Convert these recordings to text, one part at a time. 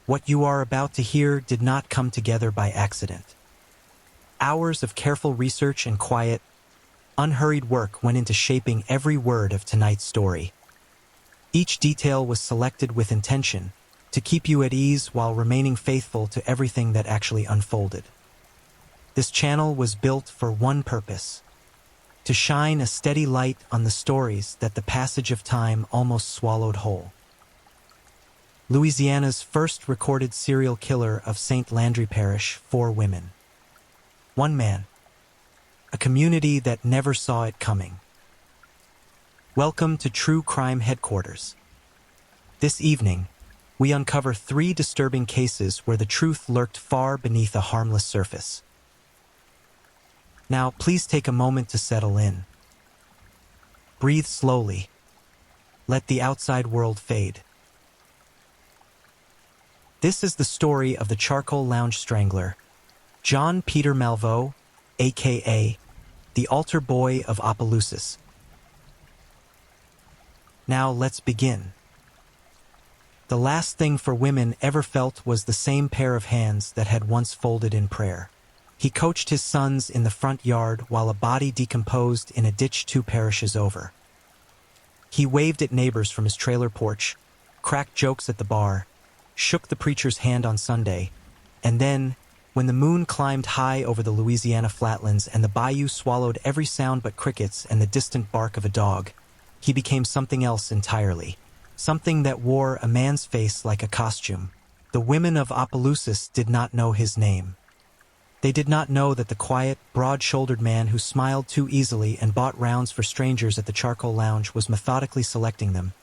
What you are about to hear did not come together by accident. Hours of careful research and quiet, unhurried work went into shaping every word of tonight's story. Each detail was selected with intention to keep you at ease while remaining faithful to everything that actually unfolded. This channel was built for one purpose: to shine a steady light on the stories that the passage of time almost swallowed whole. Louisiana's first recorded serial killer of St. Landry Parish, 4 women. 1 man. A community that never saw it coming. Welcome to True Crime Headquarters. This evening, we uncover 3 disturbing cases where the truth lurked far beneath a harmless surface. Now, please take a moment to settle in. Breathe slowly. Let the outside world fade. This is the story of the charcoal lounge strangler, John Peter Malveaux, a.k.a. the altar boy of Opelousas. Now let's begin. The last thing for women ever felt was the same pair of hands that had once folded in prayer. He coached his sons in the front yard while a body decomposed in a ditch 2 parishes over. He waved at neighbors from his trailer porch, cracked jokes at the bar, shook the preacher's hand on Sunday, and then, when the moon climbed high over the Louisiana flatlands and the bayou swallowed every sound but crickets and the distant bark of a dog, he became something else entirely. Something that wore a man's face like a costume. The women of Opelousas did not know his name. They did not know that the quiet, broad-shouldered man who smiled too easily and bought rounds for strangers at the charcoal lounge was methodically selecting them,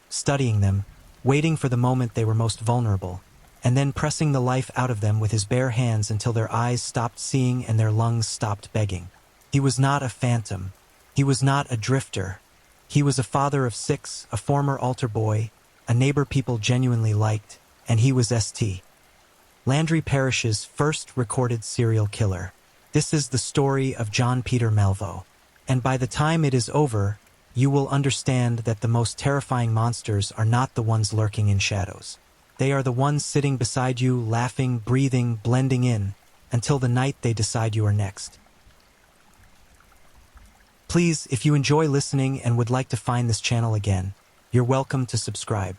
studying them, waiting for the moment they were most vulnerable, and then pressing the life out of them with his bare hands until their eyes stopped seeing and their lungs stopped begging. He was not a phantom. He was not a drifter. He was a father of 6, a former altar boy, a neighbor people genuinely liked, and he was St. Landry Parish's first recorded serial killer. This is the story of John Peter Malveaux. And by the time it is over, you will understand that the most terrifying monsters are not the ones lurking in shadows. They are the ones sitting beside you, laughing, breathing, blending in, until the night they decide you are next. Please, if you enjoy listening and would like to find this channel again, you're welcome to subscribe.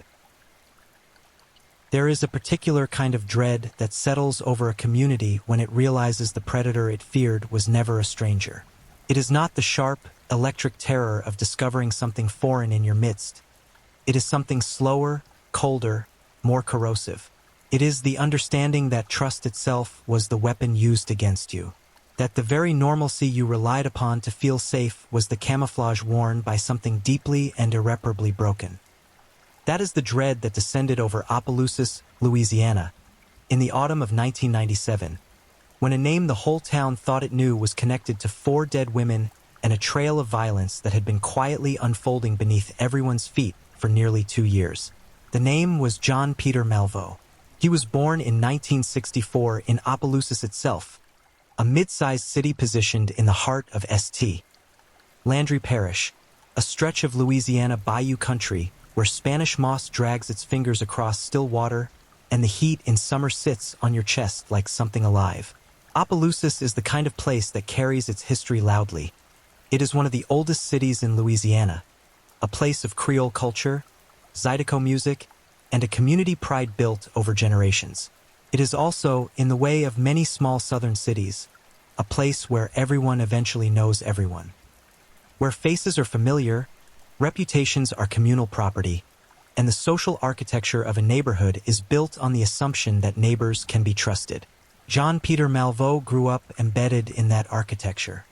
There is a particular kind of dread that settles over a community when it realizes the predator it feared was never a stranger. It is not the sharp, electric terror of discovering something foreign in your midst. It is something slower, colder, more corrosive. It is the understanding that trust itself was the weapon used against you. That the very normalcy you relied upon to feel safe was the camouflage worn by something deeply and irreparably broken. That is the dread that descended over Opelousas, Louisiana, in the autumn of 1997, when a name the whole town thought it knew was connected to 4 dead women and a trail of violence that had been quietly unfolding beneath everyone's feet for nearly 2 years. The name was John Peter Malveaux. He was born in 1964 in Opelousas itself, a mid-sized city positioned in the heart of St. Landry Parish, a stretch of Louisiana bayou country where Spanish moss drags its fingers across still water and the heat in summer sits on your chest like something alive. Opelousas is the kind of place that carries its history loudly. It is one of the oldest cities in Louisiana, a place of Creole culture, Zydeco music, and a community pride built over generations. It is also, in the way of many small southern cities, a place where everyone eventually knows everyone. Where faces are familiar, reputations are communal property, and the social architecture of a neighborhood is built on the assumption that neighbors can be trusted. John Peter Malveaux grew up embedded in that architecture.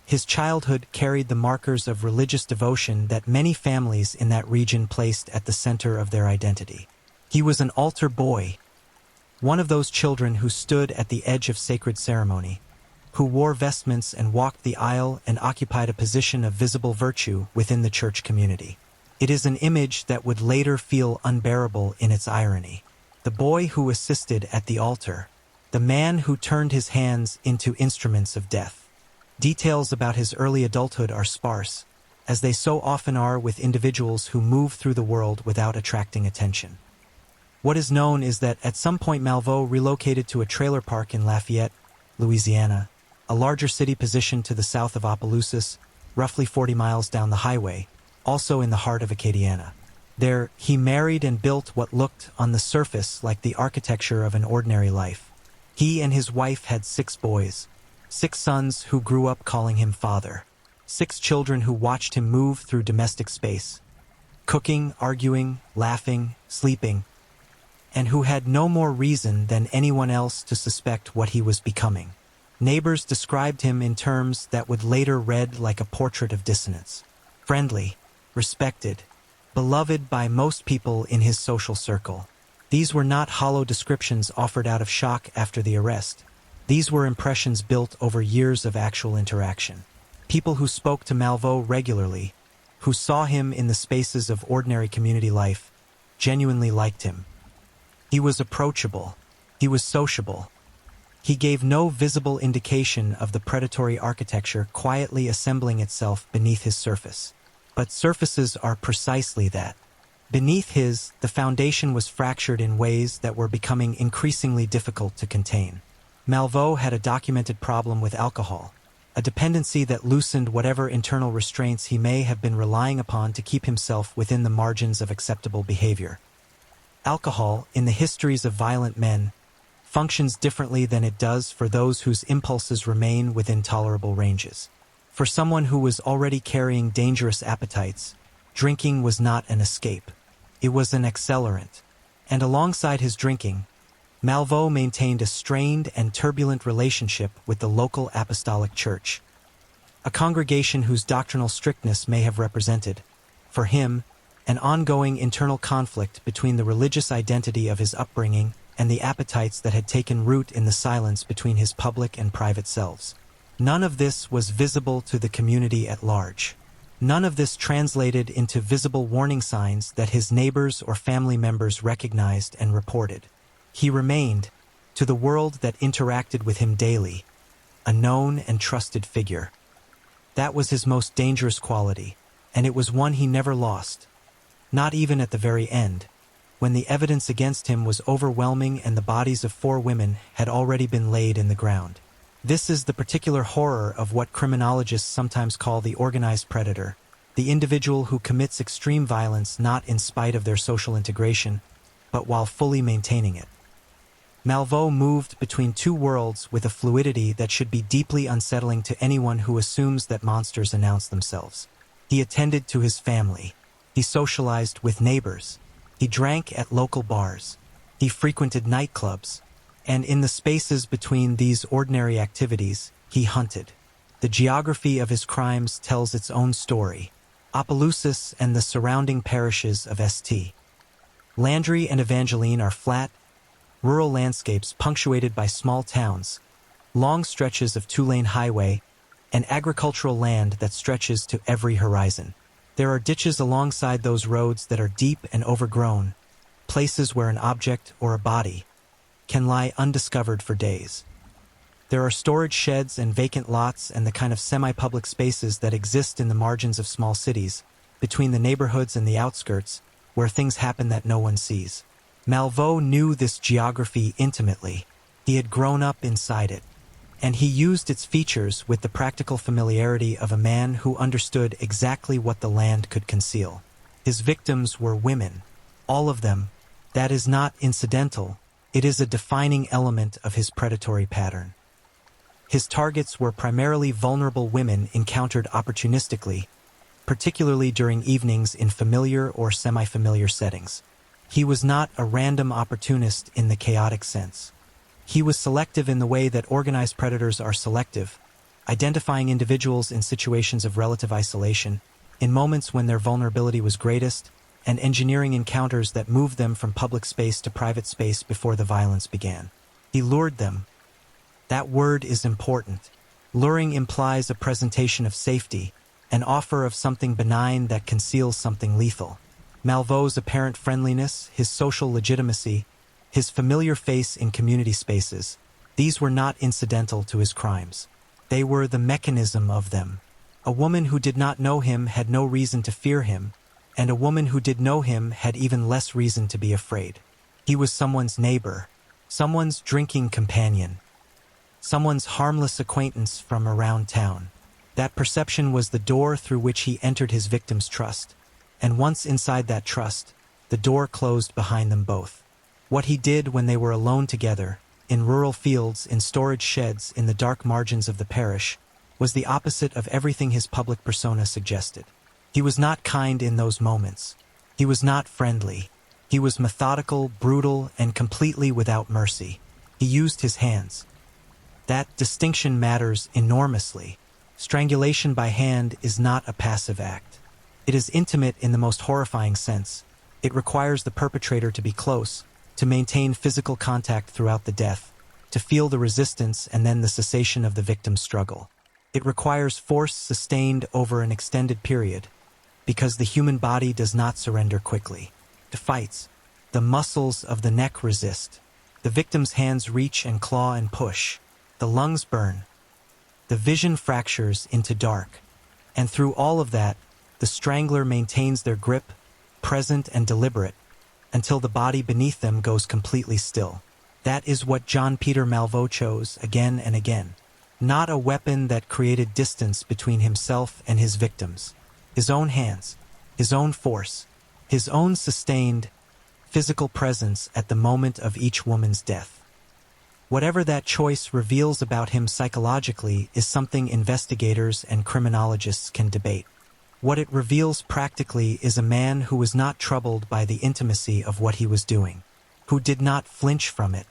His childhood carried the markers of religious devotion that many families in that region placed at the center of their identity. He was an altar boy, one of those children who stood at the edge of sacred ceremony, who wore vestments and walked the aisle and occupied a position of visible virtue within the church community. It is an image that would later feel unbearable in its irony. The boy who assisted at the altar, the man who turned his hands into instruments of death. Details about his early adulthood are sparse, as they so often are with individuals who move through the world without attracting attention. What is known is that at some point Malveaux relocated to a trailer park in Lafayette, Louisiana, a larger city positioned to the south of Opelousas, roughly 40 miles down the highway, also in the heart of Acadiana. There, he married and built what looked, on the surface, like the architecture of an ordinary life. He and his wife had 6 boys, 6 sons who grew up calling him father, 6 children who watched him move through domestic space, cooking, arguing, laughing, sleeping, and who had no more reason than anyone else to suspect what he was becoming. Neighbors described him in terms that would later read like a portrait of dissonance. Friendly, respected, beloved by most people in his social circle. These were not hollow descriptions offered out of shock after the arrest. These were impressions built over years of actual interaction. People who spoke to Malveaux regularly, who saw him in the spaces of ordinary community life, genuinely liked him. He was approachable. He was sociable. He gave no visible indication of the predatory architecture quietly assembling itself beneath his surface. But surfaces are precisely that. Beneath the foundation was fractured in ways that were becoming increasingly difficult to contain. Malveaux had a documented problem with alcohol, a dependency that loosened whatever internal restraints he may have been relying upon to keep himself within the margins of acceptable behavior. Alcohol, in the histories of violent men, functions differently than it does for those whose impulses remain within tolerable ranges. For someone who was already carrying dangerous appetites, drinking was not an escape. It was an accelerant. And alongside his drinking, Malveaux maintained a strained and turbulent relationship with the local apostolic church, a congregation whose doctrinal strictness may have represented, for him, an ongoing internal conflict between the religious identity of his upbringing and the appetites that had taken root in the silence between his public and private selves. None of this was visible to the community at large. None of this translated into visible warning signs that his neighbors or family members recognized and reported. He remained, to the world that interacted with him daily, a known and trusted figure. That was his most dangerous quality, and it was one he never lost, not even at the very end, when the evidence against him was overwhelming and the bodies of 4 women had already been laid in the ground. This is the particular horror of what criminologists sometimes call the organized predator, the individual who commits extreme violence not in spite of their social integration, but while fully maintaining it. Malveaux moved between 2 worlds with a fluidity that should be deeply unsettling to anyone who assumes that monsters announce themselves. He attended to his family. He socialized with neighbors. He drank at local bars. He frequented nightclubs. And in the spaces between these ordinary activities, he hunted. The geography of his crimes tells its own story. Opelousas and the surrounding parishes of St. Landry and Evangeline are flat, rural landscapes punctuated by small towns, long stretches of 2-lane highway, and agricultural land that stretches to every horizon. There are ditches alongside those roads that are deep and overgrown, places where an object or a body can lie undiscovered for days. There are storage sheds and vacant lots and the kind of semi-public spaces that exist in the margins of small cities, between the neighborhoods and the outskirts, where things happen that no one sees. Malveaux knew this geography intimately. He had grown up inside it, and he used its features with the practical familiarity of a man who understood exactly what the land could conceal. His victims were women, all of them. That is not incidental. It is a defining element of his predatory pattern. His targets were primarily vulnerable women encountered opportunistically, particularly during evenings in familiar or semi-familiar settings. He was not a random opportunist in the chaotic sense. He was selective in the way that organized predators are selective, identifying individuals in situations of relative isolation, in moments when their vulnerability was greatest, and engineering encounters that moved them from public space to private space before the violence began. He lured them. That word is important. Luring implies a presentation of safety, an offer of something benign that conceals something lethal. Malveaux's apparent friendliness, his social legitimacy, his familiar face in community spaces, these were not incidental to his crimes. They were the mechanism of them. A woman who did not know him had no reason to fear him, and a woman who did know him had even less reason to be afraid. He was someone's neighbor, someone's drinking companion, someone's harmless acquaintance from around town. That perception was the door through which he entered his victim's trust, and once inside that trust, the door closed behind them both. What he did when they were alone together, in rural fields, in storage sheds, in the dark margins of the parish, was the opposite of everything his public persona suggested. He was not kind in those moments. He was not friendly. He was methodical, brutal, and completely without mercy. He used his hands. That distinction matters enormously. Strangulation by hand is not a passive act. It is intimate in the most horrifying sense. It requires the perpetrator to be close, to maintain physical contact throughout the death, to feel the resistance and then the cessation of the victim's struggle. It requires force sustained over an extended period, because the human body does not surrender quickly. It fights. The muscles of the neck resist. The victim's hands reach and claw and push. The lungs burn. The vision fractures into dark. And through all of that, the strangler maintains their grip, present and deliberate, until the body beneath them goes completely still. That is what John Peter Malveaux chose again and again. Not a weapon that created distance between himself and his victims. His own hands, his own force, his own sustained physical presence at the moment of each woman's death. Whatever that choice reveals about him psychologically is something investigators and criminologists can debate. What it reveals practically is a man who was not troubled by the intimacy of what he was doing, who did not flinch from it,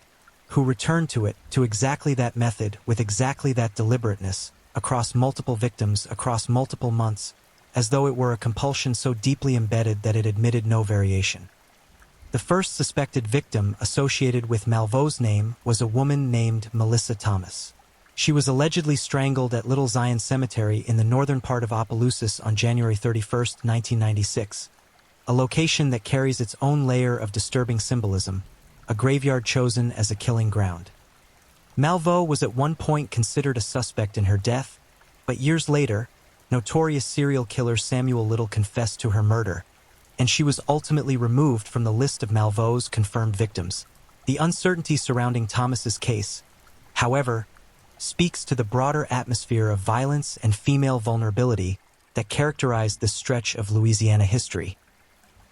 who returned to it, to exactly that method, with exactly that deliberateness, across multiple victims, across multiple months, as though it were a compulsion so deeply embedded that it admitted no variation. The first suspected victim associated with Malveau's name was a woman named Melissa Thomas. She was allegedly strangled at Little Zion Cemetery in the northern part of Opelousas on January 31, 1996, a location that carries its own layer of disturbing symbolism, a graveyard chosen as a killing ground. Malveaux was at one point considered a suspect in her death, but years later, notorious serial killer Samuel Little confessed to her murder, and she was ultimately removed from the list of Malveau's confirmed victims. The uncertainty surrounding Thomas's case, however, speaks to the broader atmosphere of violence and female vulnerability that characterized this stretch of Louisiana history,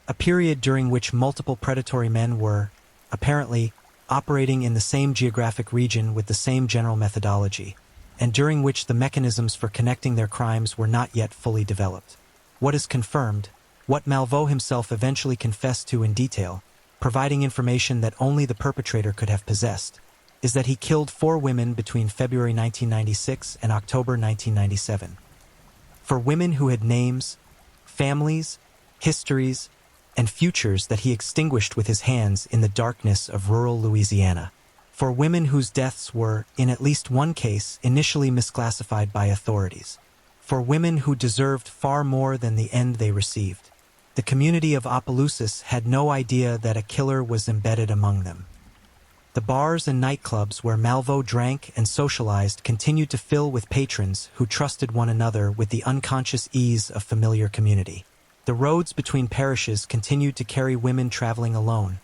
a period during which multiple predatory men were, apparently, operating in the same geographic region with the same general methodology, and during which the mechanisms for connecting their crimes were not yet fully developed. What is confirmed, what Malveaux himself eventually confessed to in detail, providing information that only the perpetrator could have possessed, is that he killed 4 women between February 1996 and October 1997. 4 women who had names, families, histories, and futures that he extinguished with his hands in the darkness of rural Louisiana. 4 women whose deaths were, in at least one case, initially misclassified by authorities. 4 women who deserved far more than the end they received. The community of Opelousas had no idea that a killer was embedded among them. The bars and nightclubs where Malveaux drank and socialized continued to fill with patrons who trusted one another with the unconscious ease of familiar community. The roads between parishes continued to carry women traveling alone,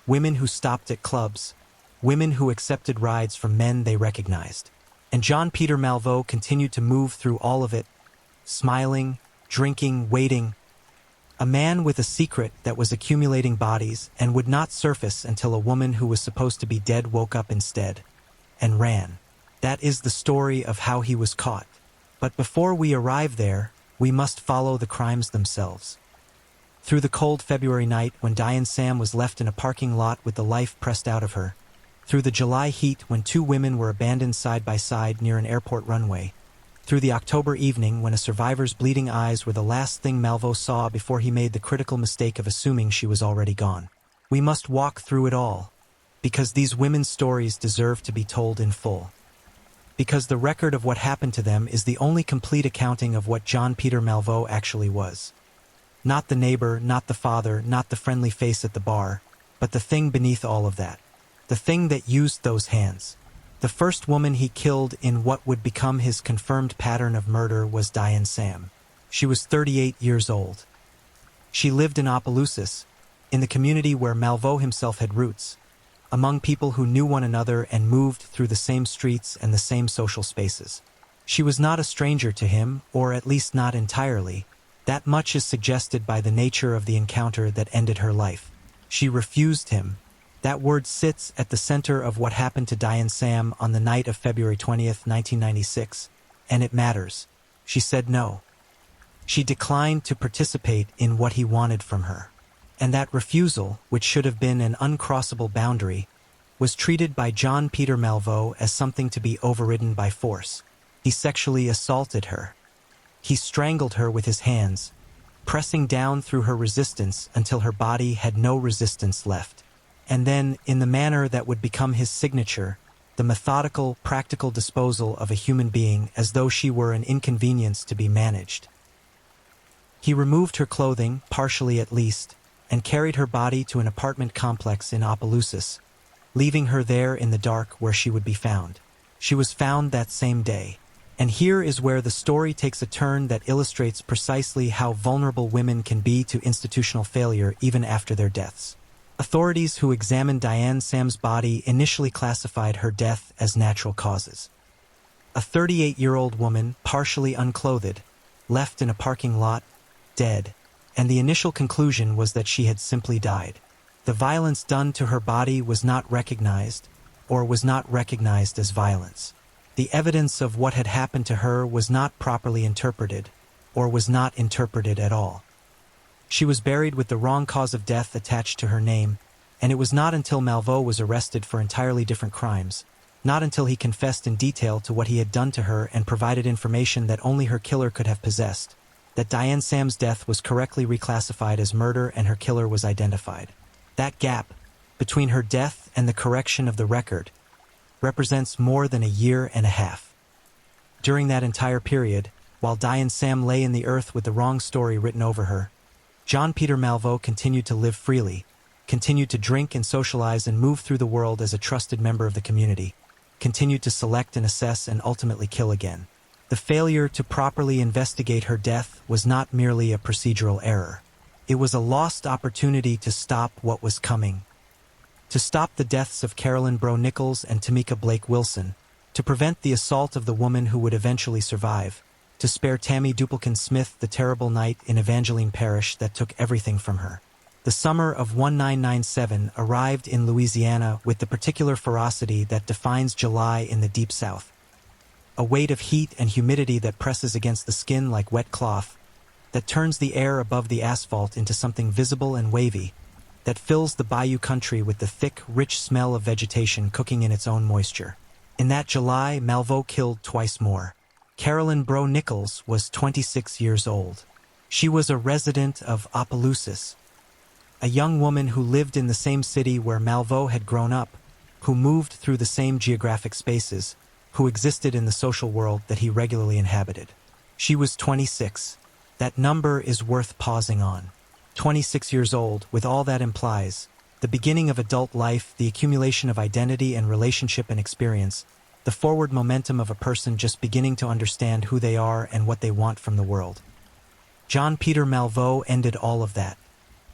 women who stopped at clubs, women who accepted rides from men they recognized. And John Peter Malveaux continued to move through all of it, smiling, drinking, waiting, a man with a secret that was accumulating bodies and would not surface until a woman who was supposed to be dead woke up instead and ran. That is the story of how he was caught. But before we arrive there, we must follow the crimes themselves. Through the cold February night when Diane Sam was left in a parking lot with the life pressed out of her, through the July heat when 2 women were abandoned side by side near an airport runway, through the October evening when a survivor's bleeding eyes were the last thing Malveaux saw before he made the critical mistake of assuming she was already gone. We must walk through it all, because these women's stories deserve to be told in full. Because the record of what happened to them is the only complete accounting of what John Peter Malveaux actually was. Not the neighbor, not the father, not the friendly face at the bar, but the thing beneath all of that. The thing that used those hands. The first woman he killed in what would become his confirmed pattern of murder was Diane Sam. She was 38 years old. She lived in Opelousas, in the community where Malveau himself had roots, among people who knew one another and moved through the same streets and the same social spaces. She was not a stranger to him, or at least not entirely. That much is suggested by the nature of the encounter that ended her life. She refused him. That word sits at the center of what happened to Diane Sam on the night of February 20th, 1996, and it matters. She said no. She declined to participate in what he wanted from her. And that refusal, which should have been an uncrossable boundary, was treated by John Peter Malveau as something to be overridden by force. He sexually assaulted her. He strangled her with his hands, pressing down through her resistance until her body had no resistance left. And then, in the manner that would become his signature, the methodical, practical disposal of a human being as though she were an inconvenience to be managed. He removed her clothing, partially at least, and carried her body to an apartment complex in Opelousas, leaving her there in the dark where she would be found. She was found that same day. And here is where the story takes a turn that illustrates precisely how vulnerable women can be to institutional failure even after their deaths. Authorities who examined Diane Sam's body initially classified her death as natural causes. A 38-year-old woman, partially unclothed, left in a parking lot, dead, and the initial conclusion was that she had simply died. The violence done to her body was not recognized, or was not recognized as violence. The evidence of what had happened to her was not properly interpreted, or was not interpreted at all. She was buried with the wrong cause of death attached to her name, and it was not until Malveau was arrested for entirely different crimes, not until he confessed in detail to what he had done to her and provided information that only her killer could have possessed, that Diane Sam's death was correctly reclassified as murder and her killer was identified. That gap, between her death and the correction of the record, represents more than a year and a half. During that entire period, while Diane Sam lay in the earth with the wrong story written over her, John Peter Malveau continued to live freely, continued to drink and socialize and move through the world as a trusted member of the community, continued to select and assess and ultimately kill again. The failure to properly investigate her death was not merely a procedural error. It was a lost opportunity to stop what was coming. To stop the deaths of Carolyn Bro Nichols and Tamika Blake Wilson, to prevent the assault of the woman who would eventually survive, to spare Tammy Duplekin Smith the terrible night in Evangeline Parish that took everything from her. The summer of 1997 arrived in Louisiana with the particular ferocity that defines July in the Deep South. A weight of heat and humidity that presses against the skin like wet cloth, that turns the air above the asphalt into something visible and wavy, that fills the bayou country with the thick, rich smell of vegetation cooking in its own moisture. In that July, Malveau killed twice more. Carolyn Bro Nichols was 26 years old. She was a resident of Opelousas, a young woman who lived in the same city where Malveau had grown up, who moved through the same geographic spaces, who existed in the social world that he regularly inhabited. She was 26. That number is worth pausing on. 26 years old, with all that implies, the beginning of adult life, the accumulation of identity and relationship and experience, the forward momentum of a person just beginning to understand who they are and what they want from the world. John Peter Malveau ended all of that.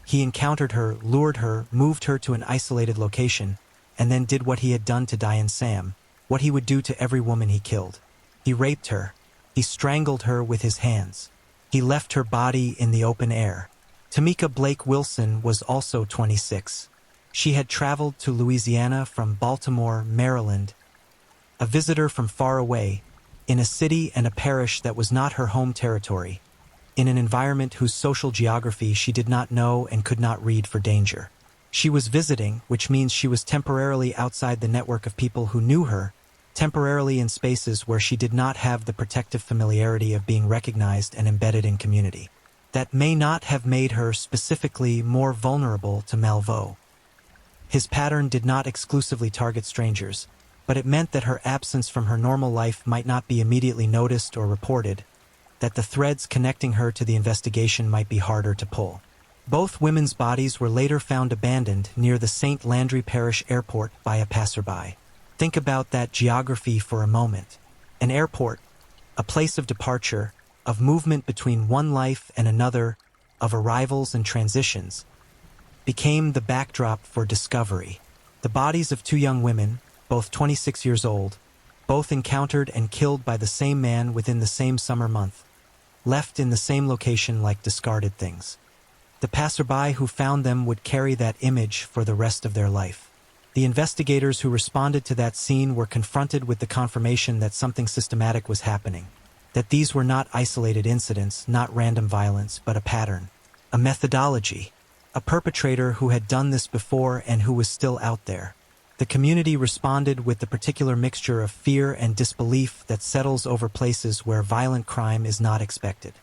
He encountered her, lured her, moved her to an isolated location, and then did what he had done to Diane Sam, what he would do to every woman he killed. He raped her. He strangled her with his hands. He left her body in the open air. Tamika Blake Wilson was also 26. She had traveled to Louisiana from Baltimore, Maryland, a visitor from far away, in a city and a parish that was not her home territory, in an environment whose social geography she did not know and could not read for danger. She was visiting, which means she was temporarily outside the network of people who knew her, temporarily in spaces where she did not have the protective familiarity of being recognized and embedded in community. That may not have made her specifically more vulnerable to Malveau. His pattern did not exclusively target strangers, but it meant that her absence from her normal life might not be immediately noticed or reported, that the threads connecting her to the investigation might be harder to pull. Both women's bodies were later found abandoned near the St. Landry Parish Airport by a passerby. Think about that geography for a moment. An airport, a place of departure, of movement between one life and another, of arrivals and transitions. became the backdrop for discovery. The bodies of two young women, both 26 years old, both encountered and killed by the same man within the same summer month, left in the same location like discarded things. The passerby who found them would carry that image for the rest of their life. The investigators who responded to that scene were confronted with the confirmation that something systematic was happening, that these were not isolated incidents, not random violence, but a pattern, a methodology, a perpetrator who had done this before and who was still out there. The community responded with the particular mixture of fear and disbelief that settles over places where violent crime is not expected.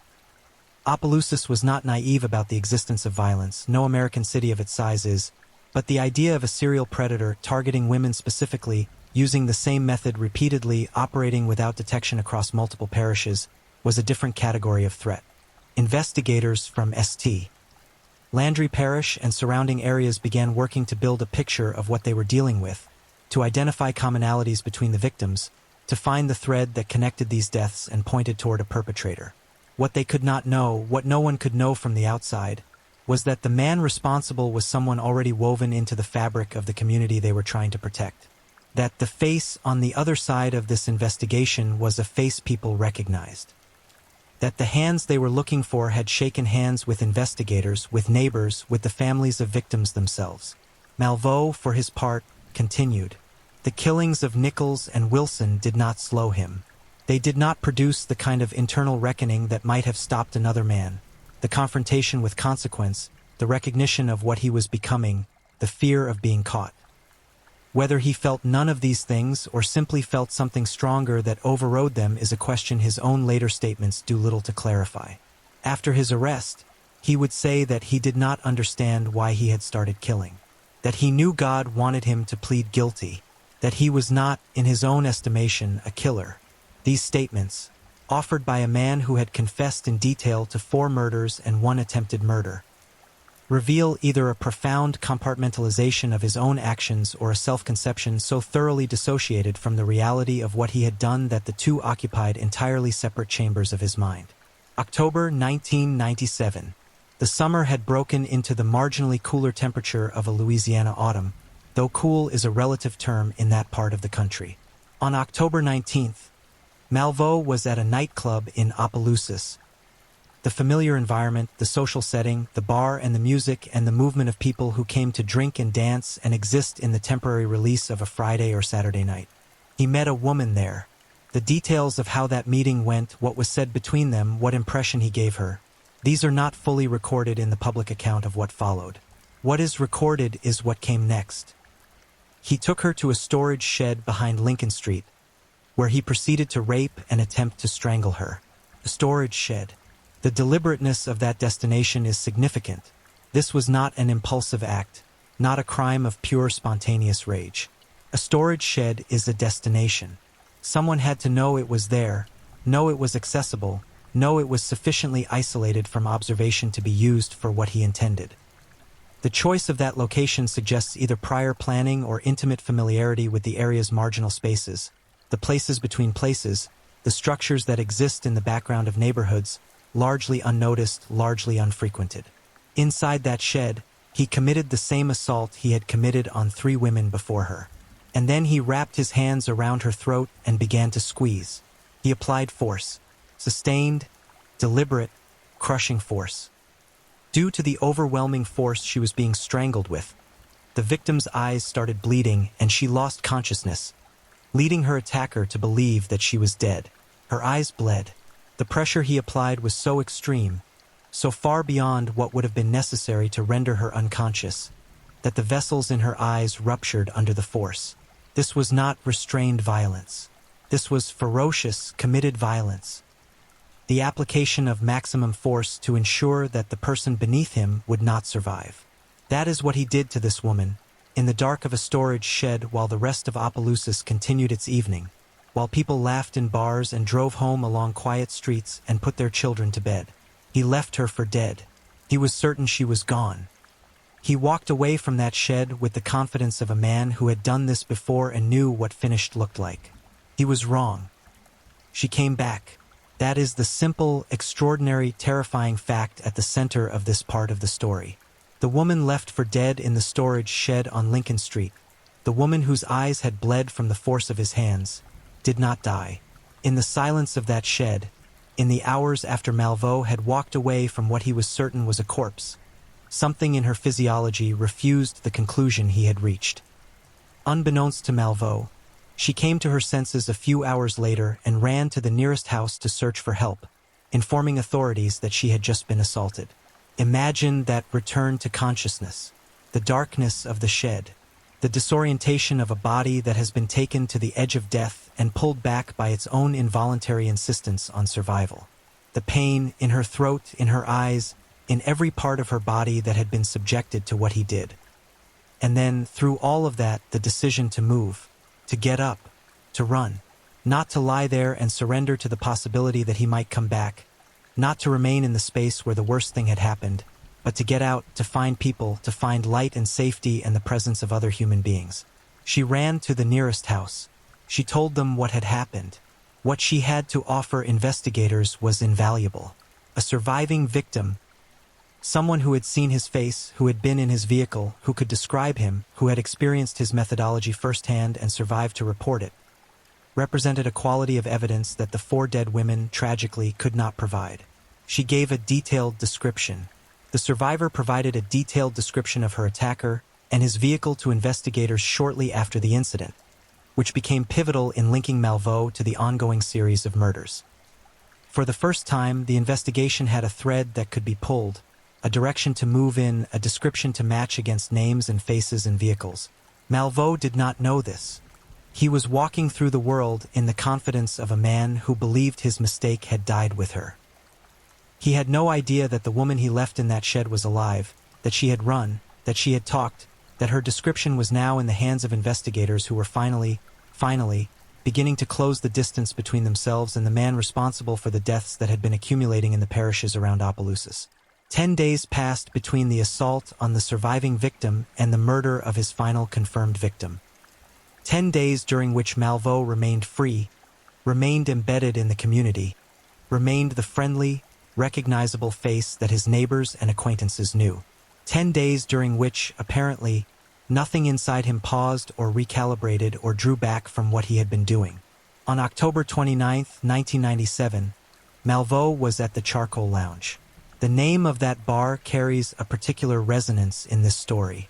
Opelousas was not naive about the existence of violence, no American city of its size is, but the idea of a serial predator targeting women specifically, using the same method repeatedly, operating without detection across multiple parishes, was a different category of threat. Investigators from St. Landry Parish and surrounding areas began working to build a picture of what they were dealing with, to identify commonalities between the victims, to find the thread that connected these deaths and pointed toward a perpetrator. What they could not know, what no one could know from the outside, was that the man responsible was someone already woven into the fabric of the community they were trying to protect. That the face on the other side of this investigation was a face people recognized. That the hands they were looking for had shaken hands with investigators, with neighbors, with the families of victims themselves. Malveaux, for his part, continued. The killings of Nichols and Wilson did not slow him. They did not produce the kind of internal reckoning that might have stopped another man. The confrontation with consequence, the recognition of what he was becoming, the fear of being caught. Whether he felt none of these things or simply felt something stronger that overrode them is a question his own later statements do little to clarify. After his arrest, he would say that he did not understand why he had started killing, that he knew God wanted him to plead guilty, that he was not, in his own estimation, a killer. These statements, offered by a man who had confessed in detail to 4 murders and 1 attempted murder, reveal either a profound compartmentalization of his own actions or a self-conception so thoroughly dissociated from the reality of what he had done that the two occupied entirely separate chambers of his mind. October 1997. The summer had broken into the marginally cooler temperature of a Louisiana autumn, though cool is a relative term in that part of the country. On October 19th, Malveaux was at a nightclub in Opelousas. The familiar environment, the social setting, the bar and the music and the movement of people who came to drink and dance and exist in the temporary release of a Friday or Saturday night. He met a woman there. The details of how that meeting went, what was said between them, what impression he gave her, these are not fully recorded in the public account of what followed. What is recorded is what came next. He took her to a storage shed behind Lincoln Street, where he proceeded to rape and attempt to strangle her. A storage shed. The deliberateness of that destination is significant. This was not an impulsive act, not a crime of pure spontaneous rage. A storage shed is a destination. Someone had to know it was there, know it was accessible, know it was sufficiently isolated from observation to be used for what he intended. The choice of that location suggests either prior planning or intimate familiarity with the area's marginal spaces, the places between places, the structures that exist in the background of neighborhoods, largely unnoticed, largely unfrequented. Inside that shed, he committed the same assault he had committed on 3 women before her. And then he wrapped his hands around her throat and began to squeeze. He applied force. Sustained, deliberate, crushing force. Due to the overwhelming force she was being strangled with, the victim's eyes started bleeding and she lost consciousness, leading her attacker to believe that she was dead. Her eyes bled. The pressure he applied was so extreme, so far beyond what would have been necessary to render her unconscious, that the vessels in her eyes ruptured under the force. This was not restrained violence. This was ferocious, committed violence. The application of maximum force to ensure that the person beneath him would not survive. That is what he did to this woman, in the dark of a storage shed while the rest of Opelousas continued its evening, while people laughed in bars and drove home along quiet streets and put their children to bed. He left her for dead. He was certain she was gone. He walked away from that shed with the confidence of a man who had done this before and knew what finished looked like. He was wrong. She came back. That is the simple, extraordinary, terrifying fact at the center of this part of the story. The woman left for dead in the storage shed on Lincoln Street, the woman whose eyes had bled from the force of his hands, did not die. In the silence of that shed, in the hours after Malveaux had walked away from what he was certain was a corpse, something in her physiology refused the conclusion he had reached. Unbeknownst to Malveaux, she came to her senses a few hours later and ran to the nearest house to search for help, informing authorities that she had just been assaulted. Imagine that return to consciousness, the darkness of the shed, the disorientation of a body that has been taken to the edge of death and pulled back by its own involuntary insistence on survival. The pain in her throat, in her eyes, in every part of her body that had been subjected to what he did. And then, through all of that, the decision to move, to get up, to run, not to lie there and surrender to the possibility that he might come back, not to remain in the space where the worst thing had happened, but to get out, to find people, to find light and safety and the presence of other human beings. She ran to the nearest house. She told them what had happened. What she had to offer investigators was invaluable. A surviving victim, someone who had seen his face, who had been in his vehicle, who could describe him, who had experienced his methodology firsthand and survived to report it, represented a quality of evidence that the 4 dead women, tragically, could not provide. She gave a detailed description. The survivor provided a detailed description of her attacker and his vehicle to investigators shortly after the incident, which became pivotal in linking Malveaux to the ongoing series of murders. For the first time, the investigation had a thread that could be pulled, a direction to move in, a description to match against names and faces and vehicles. Malveaux did not know this. He was walking through the world in the confidence of a man who believed his mistake had died with her. He had no idea that the woman he left in that shed was alive, that she had run, that she had talked, that her description was now in the hands of investigators who were finally, beginning to close the distance between themselves and the man responsible for the deaths that had been accumulating in the parishes around Opelousas. 10 days passed between the assault on the surviving victim and the murder of his final confirmed victim. 10 days during which Malveaux remained free, remained embedded in the community, remained the friendly, recognizable face that his neighbors and acquaintances knew. 10 days during which, apparently, nothing inside him paused or recalibrated or drew back from what he had been doing. On October 29, 1997, Malveaux was at the Charcoal Lounge. The name of that bar carries a particular resonance in this story.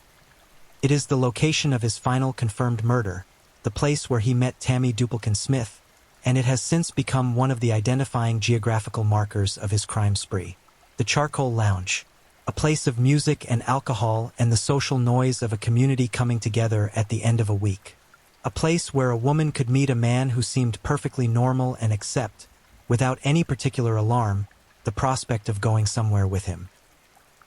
It is the location of his final confirmed murder, the place where he met Tammy Duplekin Smith, and it has since become one of the identifying geographical markers of his crime spree. The Charcoal Lounge, a place of music and alcohol and the social noise of a community coming together at the end of a week. A place where a woman could meet a man who seemed perfectly normal and accept, without any particular alarm, the prospect of going somewhere with him.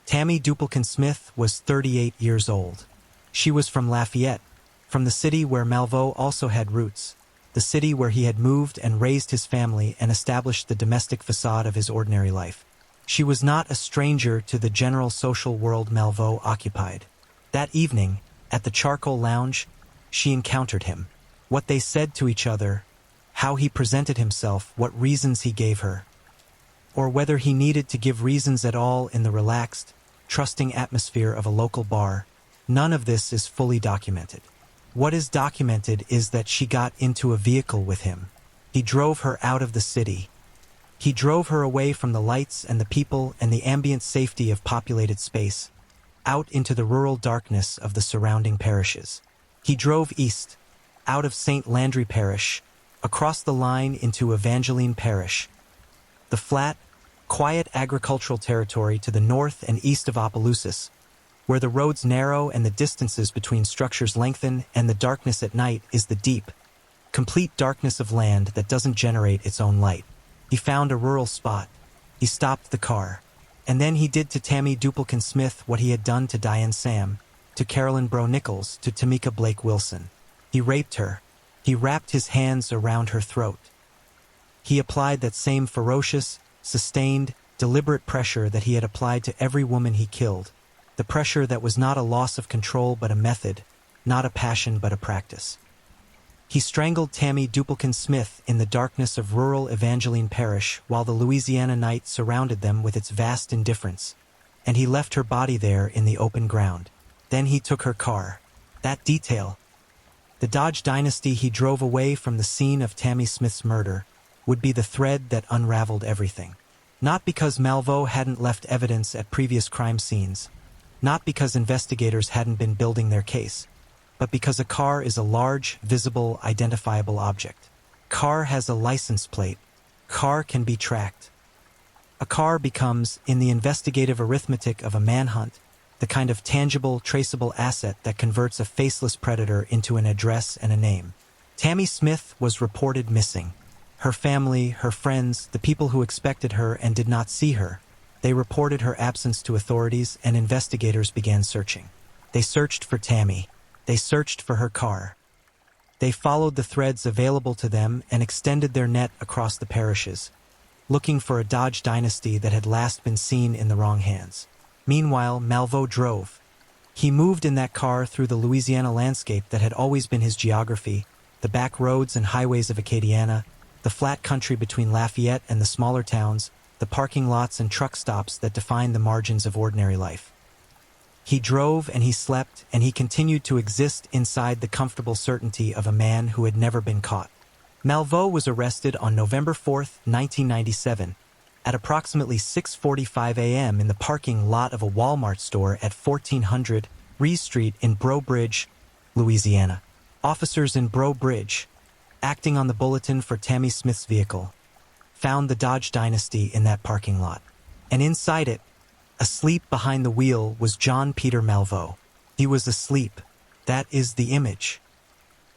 Tammy Duplekin Smith was 38 years old. She was from Lafayette, from the city where Malveaux also had roots, the city where he had moved and raised his family and established the domestic facade of his ordinary life. She was not a stranger to the general social world Malveaux occupied. That evening, at the Charcoal Lounge, she encountered him. What they said to each other, how he presented himself, what reasons he gave her, or whether he needed to give reasons at all in the relaxed, trusting atmosphere of a local bar, none of this is fully documented. What is documented is that she got into a vehicle with him. He drove her out of the city. He drove her away from the lights and the people and the ambient safety of populated space, out into the rural darkness of the surrounding parishes. He drove east, out of St. Landry Parish, across the line into Evangeline Parish, the flat, quiet agricultural territory to the north and east of Opelousas, where the roads narrow and the distances between structures lengthen and the darkness at night is the deep, complete darkness of land that doesn't generate its own light. He found a rural spot. He stopped the car. And then he did to Tammy Duplekin Smith what he had done to Diane Sam, to Carolyn Bro Nichols, to Tamika Blake Wilson. He raped her. He wrapped his hands around her throat. He applied that same ferocious, sustained, deliberate pressure that he had applied to every woman he killed, the pressure that was not a loss of control but a method, not a passion but a practice. He strangled Tammy Duplekin Smith in the darkness of rural Evangeline Parish while the Louisiana night surrounded them with its vast indifference, and he left her body there in the open ground. Then he took her car. That detail, the Dodge dynasty he drove away from the scene of Tammy Smith's murder, would be the thread that unraveled everything. Not because Malveaux hadn't left evidence at previous crime scenes, not because investigators hadn't been building their case, but because a car is a large, visible, identifiable object. Car has a license plate. Car can be tracked. A car becomes, in the investigative arithmetic of a manhunt, the kind of tangible, traceable asset that converts a faceless predator into an address and a name. Tammy Smith was reported missing. Her family, her friends, the people who expected her and did not see her, they reported her absence to authorities, and investigators began searching. They searched for Tammy. They searched for her car. They followed the threads available to them and extended their net across the parishes, looking for a Dodge dynasty that had last been seen in the wrong hands. Meanwhile, Malveaux drove. He moved in that car through the Louisiana landscape that had always been his geography, the back roads and highways of Acadiana, the flat country between Lafayette and the smaller towns, the parking lots and truck stops that defined the margins of ordinary life. He drove and he slept, and he continued to exist inside the comfortable certainty of a man who had never been caught. Malveaux was arrested on November 4, 1997, at approximately 6:45 a.m. in the parking lot of a Walmart store at 1400 Rees Street in Breaux Bridge, Louisiana. Officers in Breaux Bridge, acting on the bulletin for Tammy Smith's vehicle, found the Dodge dynasty in that parking lot. And inside it, asleep behind the wheel, was John Peter Malveaux. He was asleep. That is the image.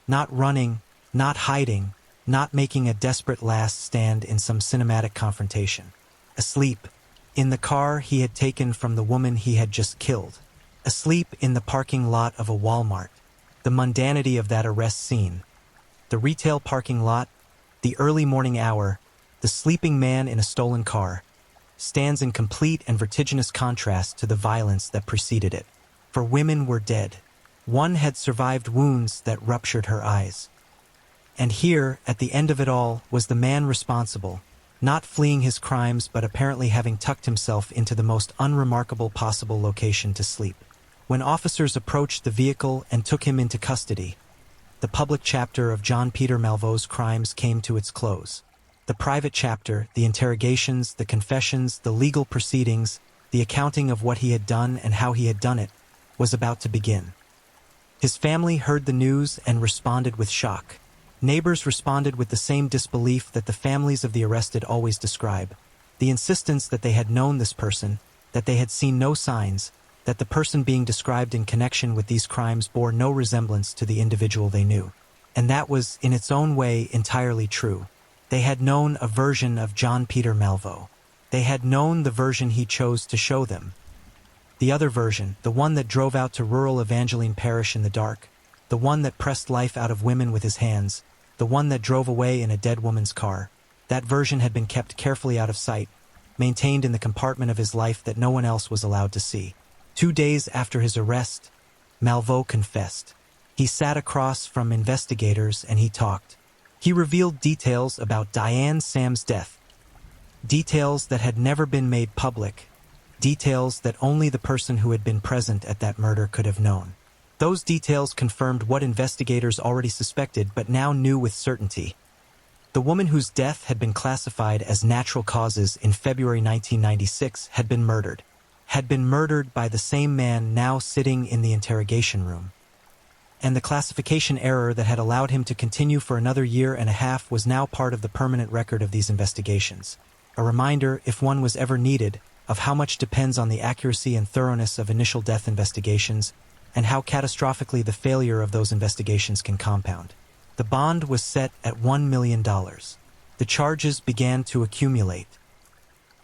Not running, not hiding, not making a desperate last stand in some cinematic confrontation. Asleep, in the car he had taken from the woman he had just killed. Asleep in the parking lot of a Walmart. The mundanity of that arrest scene. The retail parking lot, the early morning hour, the sleeping man in a stolen car, stands in complete and vertiginous contrast to the violence that preceded it. For women were dead. One had survived wounds that ruptured her eyes. And here, at the end of it all, was the man responsible, not fleeing his crimes but apparently having tucked himself into the most unremarkable possible location to sleep. When officers approached the vehicle and took him into custody, the public chapter of John Peter Malveaux's crimes came to its close. The private chapter, the interrogations, the confessions, the legal proceedings, the accounting of what he had done and how he had done it, was about to begin. His family heard the news and responded with shock. Neighbors responded with the same disbelief that the families of the arrested always describe. The insistence that they had known this person, that they had seen no signs, that the person being described in connection with these crimes bore no resemblance to the individual they knew. And that was, in its own way, entirely true. They had known a version of John Peter Malveaux. They had known the version he chose to show them. The other version, the one that drove out to rural Evangeline Parish in the dark, the one that pressed life out of women with his hands, the one that drove away in a dead woman's car, that version had been kept carefully out of sight, maintained in the compartment of his life that no one else was allowed to see. 2 days after his arrest, Malveaux confessed. He sat across from investigators and he talked. He revealed details about Diane Sam's death, details that had never been made public, details that only the person who had been present at that murder could have known. Those details confirmed what investigators already suspected but now knew with certainty. The woman whose death had been classified as natural causes in February 1996 had been murdered by the same man now sitting in the interrogation room. And the classification error that had allowed him to continue for another year and a half was now part of the permanent record of these investigations. A reminder, if one was ever needed, of how much depends on the accuracy and thoroughness of initial death investigations, and how catastrophically the failure of those investigations can compound. The bond was set at $1 million. The charges began to accumulate.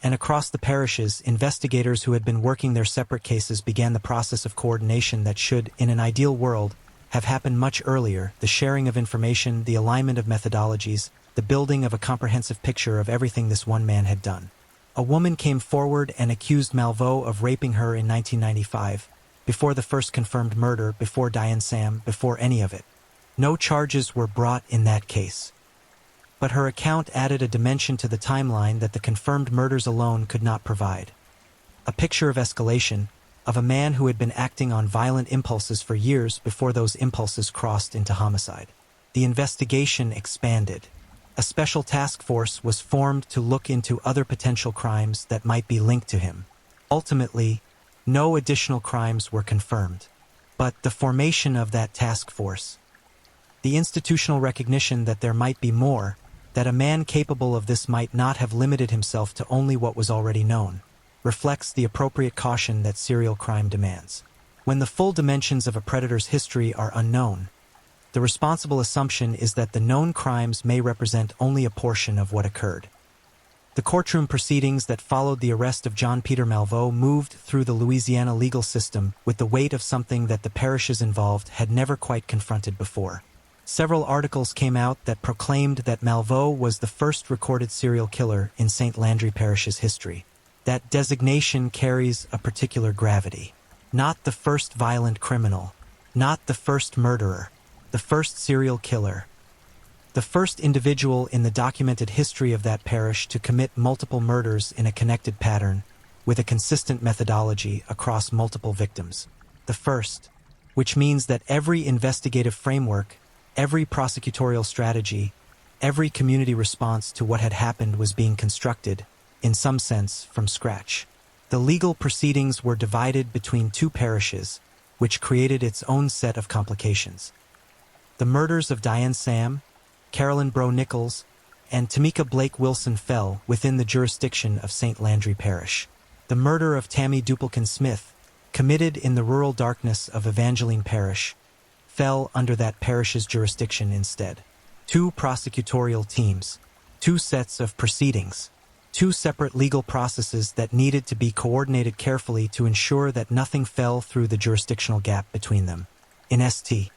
And across the parishes, investigators who had been working their separate cases began the process of coordination that should, in an ideal world, have happened much earlier: the sharing of information, the alignment of methodologies, the building of a comprehensive picture of everything this one man had done. A woman came forward and accused Malveaux of raping her in 1995, before the first confirmed murder, before Diane Sam, before any of it. No charges were brought in that case. But her account added a dimension to the timeline that the confirmed murders alone could not provide. a picture of escalation, of a man who had been acting on violent impulses for years before those impulses crossed into homicide. The investigation expanded. A special task force was formed to look into other potential crimes that might be linked to him. Ultimately, no additional crimes were confirmed. But the formation of that task force, the institutional recognition that there might be more, that a man capable of this might not have limited himself to only what was already known, reflects the appropriate caution that serial crime demands. When the full dimensions of a predator's history are unknown, the responsible assumption is that the known crimes may represent only a portion of what occurred. The courtroom proceedings that followed the arrest of John Peter Malveaux moved through the Louisiana legal system with the weight of something that the parishes involved had never quite confronted before. Several articles came out that proclaimed that Malveaux was the first recorded serial killer in St. Landry Parish's history. That designation carries a particular gravity. Not the first violent criminal, not the first murderer, the first serial killer. The first individual in the documented history of that parish to commit multiple murders in a connected pattern, with a consistent methodology across multiple victims. The first, which means that every investigative framework, every prosecutorial strategy, every community response to what had happened was being constructed, in some sense, from scratch. The legal proceedings were divided between two parishes, which created its own set of complications. The murders of Diane Sam, Carolyn Bro Nichols, and Tamika Blake Wilson fell within the jurisdiction of St. Landry Parish. The murder of Tammy Duplekin Smith, committed in the rural darkness of Evangeline Parish, fell under that parish's jurisdiction instead. Two prosecutorial teams, two sets of proceedings, two separate legal processes that needed to be coordinated carefully to ensure that nothing fell through the jurisdictional gap between them. In St.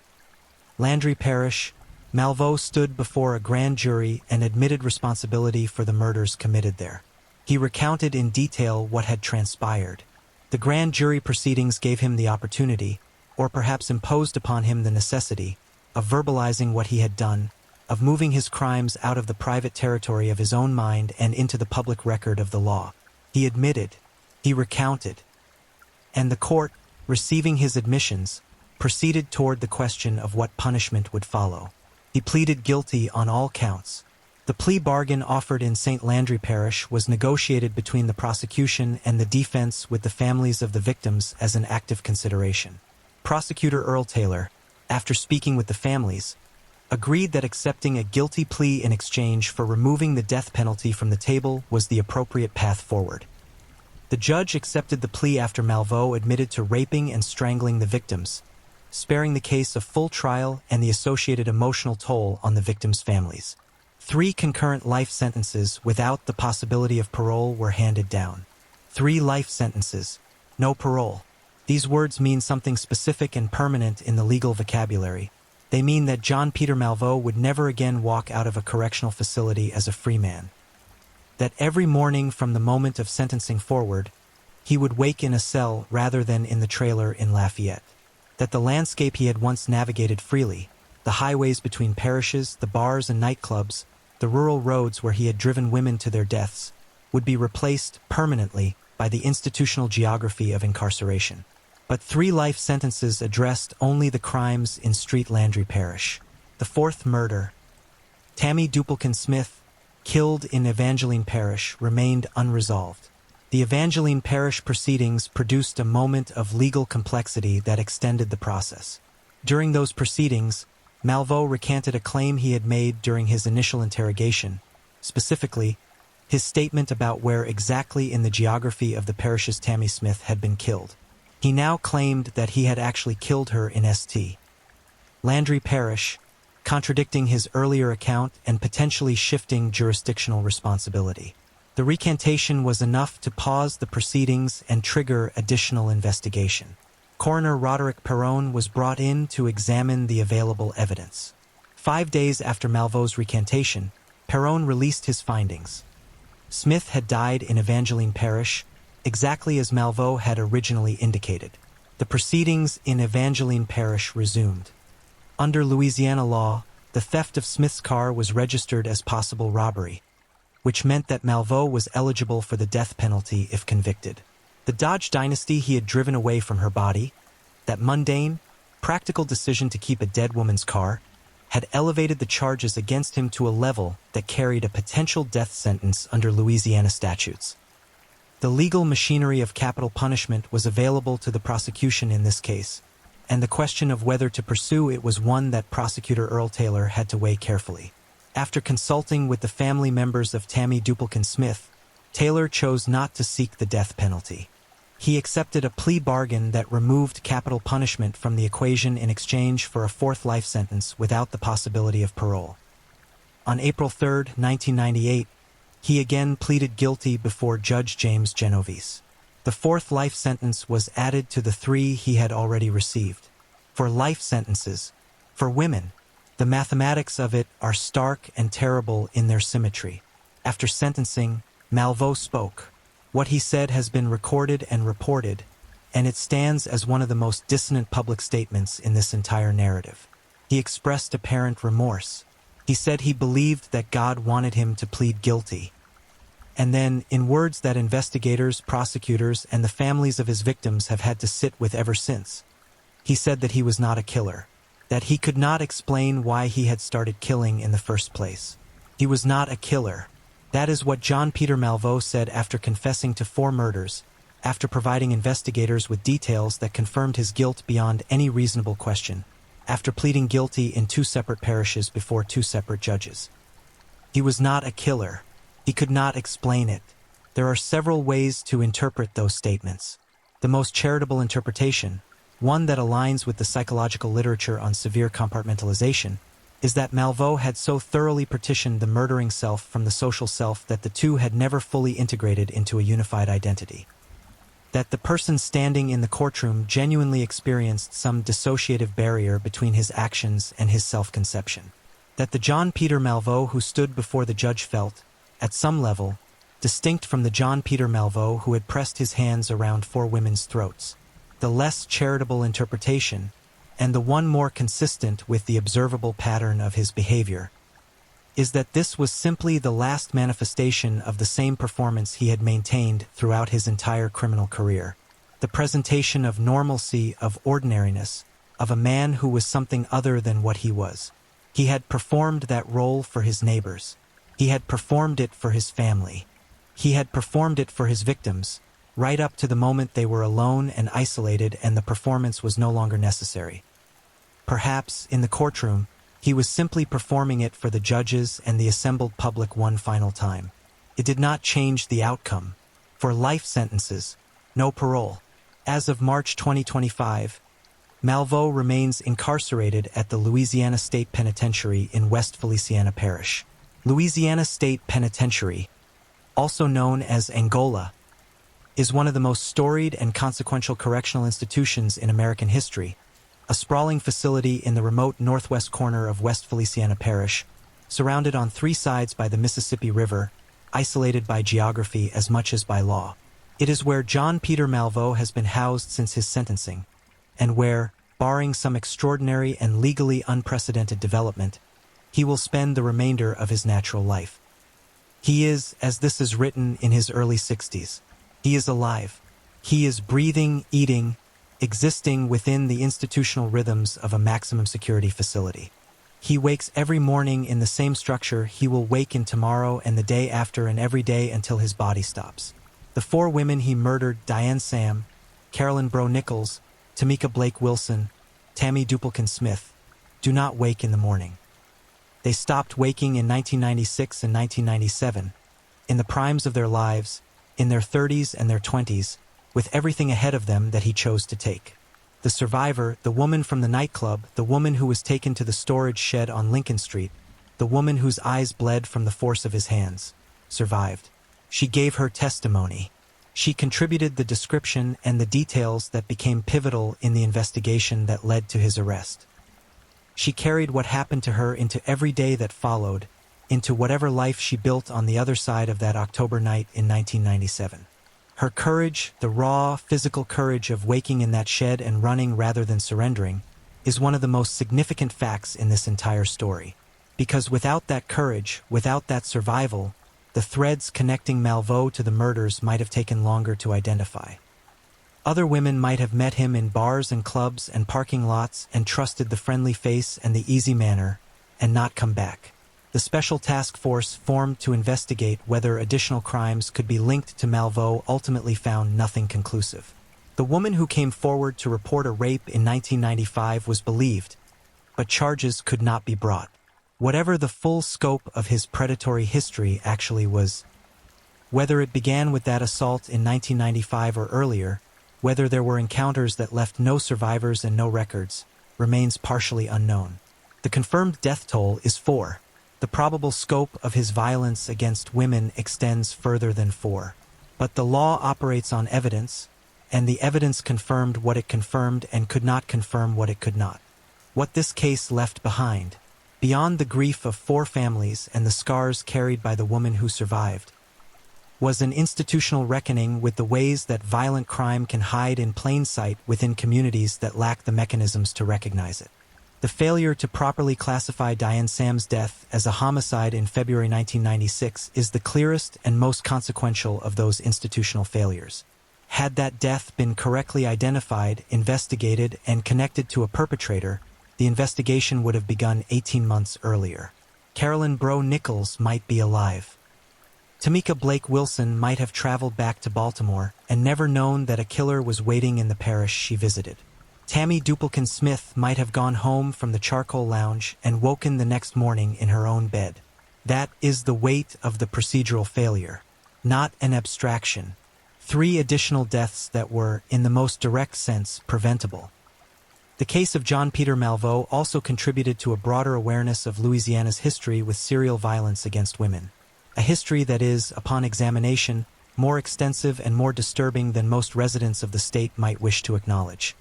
Landry Parish, Malveaux stood before a grand jury and admitted responsibility for the murders committed there. He recounted in detail what had transpired. The grand jury proceedings gave him the opportunity, or perhaps imposed upon him the necessity, of verbalizing what he had done, of moving his crimes out of the private territory of his own mind and into the public record of the law. He admitted, he recounted, and the court, receiving his admissions, proceeded toward the question of what punishment would follow. He pleaded guilty on all counts. The plea bargain offered in St. Landry Parish was negotiated between the prosecution and the defense with the families of the victims as an active consideration. Prosecutor Earl Taylor, after speaking with the families, agreed that accepting a guilty plea in exchange for removing the death penalty from the table was the appropriate path forward. The judge accepted the plea after Malveaux admitted to raping and strangling the victims, sparing the case a full trial and the associated emotional toll on the victims' families. 3 concurrent life sentences without the possibility of parole were handed down. 3 life sentences, no parole. These words mean something specific and permanent in the legal vocabulary. They mean that John Peter Malveaux would never again walk out of a correctional facility as a free man. That every morning from the moment of sentencing forward, he would wake in a cell rather than in the trailer in Lafayette. That the landscape he had once navigated freely, the highways between parishes, the bars and nightclubs, the rural roads where he had driven women to their deaths, would be replaced permanently by the institutional geography of incarceration. But 3 life sentences addressed only the crimes in St. Landry Parish. The 4th murder, Tammy Duplekin Smith, killed in Evangeline Parish, remained unresolved. The Evangeline Parish proceedings produced a moment of legal complexity that extended the process. During those proceedings, Malveaux recanted a claim he had made during his initial interrogation, specifically, his statement about where exactly in the geography of the parish's Tammy Smith had been killed. He now claimed that he had actually killed her in St. Landry Parish, contradicting his earlier account and potentially shifting jurisdictional responsibility. The recantation was enough to pause the proceedings and trigger additional investigation. Coroner Roderick Perron was brought in to examine the available evidence. 5 days after Malveaux's recantation, Perron released his findings. Smith had died in Evangeline Parish, exactly as Malveaux had originally indicated. The proceedings in Evangeline Parish resumed. Under Louisiana law, the theft of Smith's car was registered as possible robbery, which meant that Malveaux was eligible for the death penalty if convicted. The Dodge dynasty he had driven away from her body, that mundane, practical decision to keep a dead woman's car, had elevated the charges against him to a level that carried a potential death sentence under Louisiana statutes. The legal machinery of capital punishment was available to the prosecution in this case, and the question of whether to pursue it was one that Prosecutor Earl Taylor had to weigh carefully. After consulting with the family members of Tammy Duplekin Smith, Taylor chose not to seek the death penalty. He accepted a plea bargain that removed capital punishment from the equation in exchange for a fourth life sentence without the possibility of parole. On April 3, 1998, he again pleaded guilty before Judge James Genovese. The fourth life sentence was added to the 3 he had already received. For life sentences, for women, the mathematics of it are stark and terrible in their symmetry. After sentencing, Malveaux spoke. What he said has been recorded and reported, and it stands as one of the most dissonant public statements in this entire narrative. He expressed apparent remorse. He said he believed that God wanted him to plead guilty. And then, in words that investigators, prosecutors, and the families of his victims have had to sit with ever since, he said that he was not a killer, that he could not explain why he had started killing in the first place. He was not a killer. That is what John Peter Malveaux said after confessing to 4 murders, after providing investigators with details that confirmed his guilt beyond any reasonable question, after pleading guilty in 2 separate parishes before 2 separate judges. He was not a killer. He could not explain it. There are several ways to interpret those statements. The most charitable interpretation, one that aligns with the psychological literature on severe compartmentalization, is that Malveaux had so thoroughly partitioned the murdering self from the social self that the two had never fully integrated into a unified identity. That the person standing in the courtroom genuinely experienced some dissociative barrier between his actions and his self-conception. That the John Peter Malveaux who stood before the judge felt, at some level, distinct from the John Peter Malveaux who had pressed his hands around 4 women's throats. The less charitable interpretation, and the one more consistent with the observable pattern of his behavior, is that this was simply the last manifestation of the same performance he had maintained throughout his entire criminal career. The presentation of normalcy, of ordinariness, of a man who was something other than what he was. He had performed that role for his neighbors. He had performed it for his family. He had performed it for his victims, right up to the moment they were alone and isolated and the performance was no longer necessary. Perhaps, in the courtroom, he was simply performing it for the judges and the assembled public one final time. It did not change the outcome. For life sentences, no parole. As of March 2025, Malveaux remains incarcerated at the Louisiana State Penitentiary in West Feliciana Parish. Louisiana State Penitentiary, also known as Angola, is one of the most storied and consequential correctional institutions in American history, a sprawling facility in the remote northwest corner of West Feliciana Parish, surrounded on 3 sides by the Mississippi River, isolated by geography as much as by law. It is where John Peter Malveaux has been housed since his sentencing, and where, barring some extraordinary and legally unprecedented development, he will spend the remainder of his natural life. He is, as this is written, in his early 60s. He is alive. He is breathing, eating, existing within the institutional rhythms of a maximum security facility. He wakes every morning in the same structure he will wake in tomorrow and the day after and every day until his body stops. The 4 women he murdered, Diane Sam, Carolyn Bro Nichols, Tamika Blake Wilson, Tammy Duplekin Smith, do not wake in the morning. They stopped waking in 1996 and 1997, in the primes of their lives, in their 30s and their 20s, with everything ahead of them that he chose to take. The survivor, the woman from the nightclub, the woman who was taken to the storage shed on Lincoln Street, the woman whose eyes bled from the force of his hands, survived. She gave her testimony. She contributed the description and the details that became pivotal in the investigation that led to his arrest. She carried what happened to her into every day that followed, into whatever life she built on the other side of that October night in 1997. Her courage, the raw, physical courage of waking in that shed and running rather than surrendering, is one of the most significant facts in this entire story. Because without that courage, without that survival, the threads connecting Malveaux to the murders might have taken longer to identify. Other women might have met him in bars and clubs and parking lots and trusted the friendly face and the easy manner, and not come back. The special task force formed to investigate whether additional crimes could be linked to Malveaux ultimately found nothing conclusive. The woman who came forward to report a rape in 1995 was believed, but charges could not be brought. Whatever the full scope of his predatory history actually was, whether it began with that assault in 1995 or earlier, whether there were encounters that left no survivors and no records, remains partially unknown. The confirmed death toll is 4. The probable scope of his violence against women extends further than 4. But the law operates on evidence, and the evidence confirmed what it confirmed and could not confirm what it could not. What this case left behind, beyond the grief of 4 families and the scars carried by the woman who survived, was an institutional reckoning with the ways that violent crime can hide in plain sight within communities that lack the mechanisms to recognize it. The failure to properly classify Diane Sam's death as a homicide in February 1996 is the clearest and most consequential of those institutional failures. Had that death been correctly identified, investigated, and connected to a perpetrator, the investigation would have begun 18 months earlier. Carolyn Bro Nichols might be alive. Tamika Blake Wilson might have traveled back to Baltimore and never known that a killer was waiting in the parish she visited. Tammy Duplekin Smith might have gone home from the charcoal lounge and woken the next morning in her own bed. That is the weight of the procedural failure, not an abstraction. 3 additional deaths that were, in the most direct sense, preventable. The case of John Peter Malveaux also contributed to a broader awareness of Louisiana's history with serial violence against women. A history that is, upon examination, more extensive and more disturbing than most residents of the state might wish to acknowledge.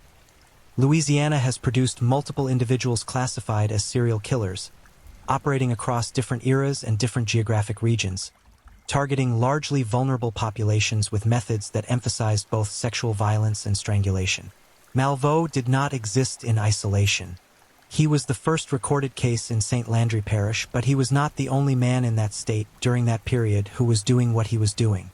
Louisiana has produced multiple individuals classified as serial killers, operating across different eras and different geographic regions, targeting largely vulnerable populations with methods that emphasized both sexual violence and strangulation. Malveaux did not exist in isolation. He was the first recorded case in St. Landry Parish, but he was not the only man in that state during that period who was doing what he was doing.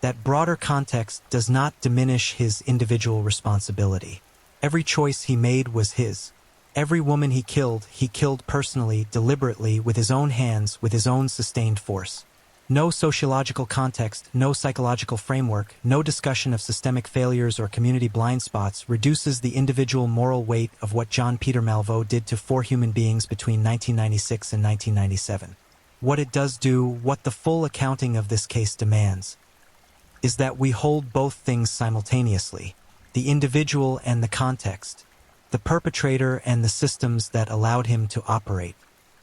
That broader context does not diminish his individual responsibility. Every choice he made was his. Every woman he killed personally, deliberately, with his own hands, with his own sustained force. No sociological context, no psychological framework, no discussion of systemic failures or community blind spots reduces the individual moral weight of what John Peter Malveaux did to 4 human beings between 1996 and 1997. What it does do, what the full accounting of this case demands, is that we hold both things simultaneously, the individual and the context, the perpetrator and the systems that allowed him to operate,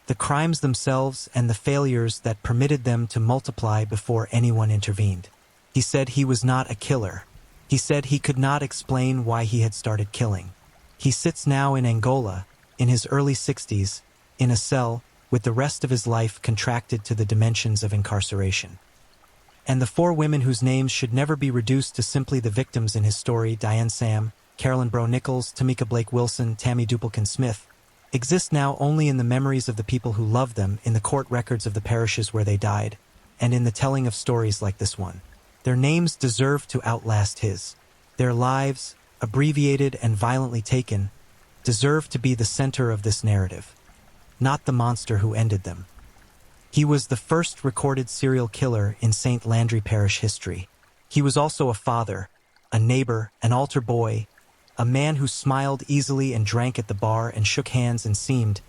the crimes themselves and the failures that permitted them to multiply before anyone intervened. He said he was not a killer. He said he could not explain why he had started killing. He sits now in Angola, in his early 60s, in a cell, with the rest of his life contracted to the dimensions of incarceration. And the 4 women whose names should never be reduced to simply the victims in his story, Diane Sam, Carolyn Bro Nichols, Tamika Blake Wilson, Tammy Duplekin Smith, exist now only in the memories of the people who loved them, in the court records of the parishes where they died, and in the telling of stories like this one. Their names deserve to outlast his. Their lives, abbreviated and violently taken, deserve to be the center of this narrative, not the monster who ended them. He was the first recorded serial killer in St. Landry Parish history. He was also a father, a neighbor, an altar boy, a man who smiled easily and drank at the bar and shook hands and seemed,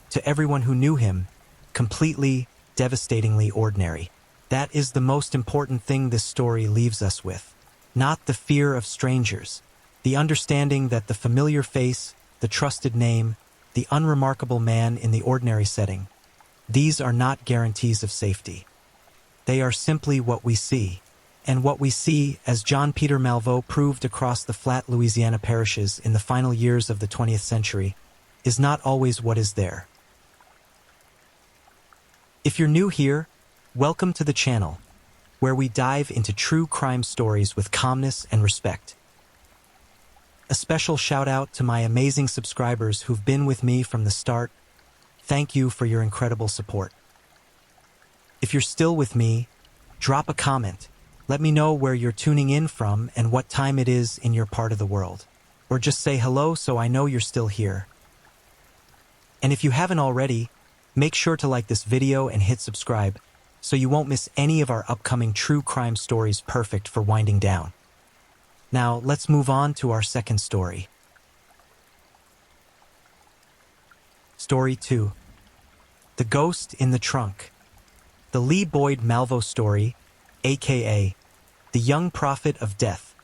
to everyone who knew him, completely, devastatingly ordinary. That is the most important thing this story leaves us with. Not the fear of strangers, the understanding that the familiar face, the trusted name, the unremarkable man in the ordinary setting, these are not guarantees of safety. They are simply what we see. And what we see, as John Peter Malveaux proved across the flat Louisiana parishes in the final years of the 20th century, is not always what is there. If you're new here, welcome to the channel, where we dive into true crime stories with calmness and respect. A special shout out to my amazing subscribers who've been with me from the start. Thank you for your incredible support. If you're still with me, drop a comment, Let me know where you're tuning in from and what time it is in your part of the world. Or just say hello so I know you're still here. And if you haven't already, make sure to like this video and hit subscribe so you won't miss any of our upcoming true crime stories perfect for winding down. Now, let's move on to our second story. Story 2. The Ghost in the Trunk. The Lee Boyd Malvo story, aka the Young Prophet of Death.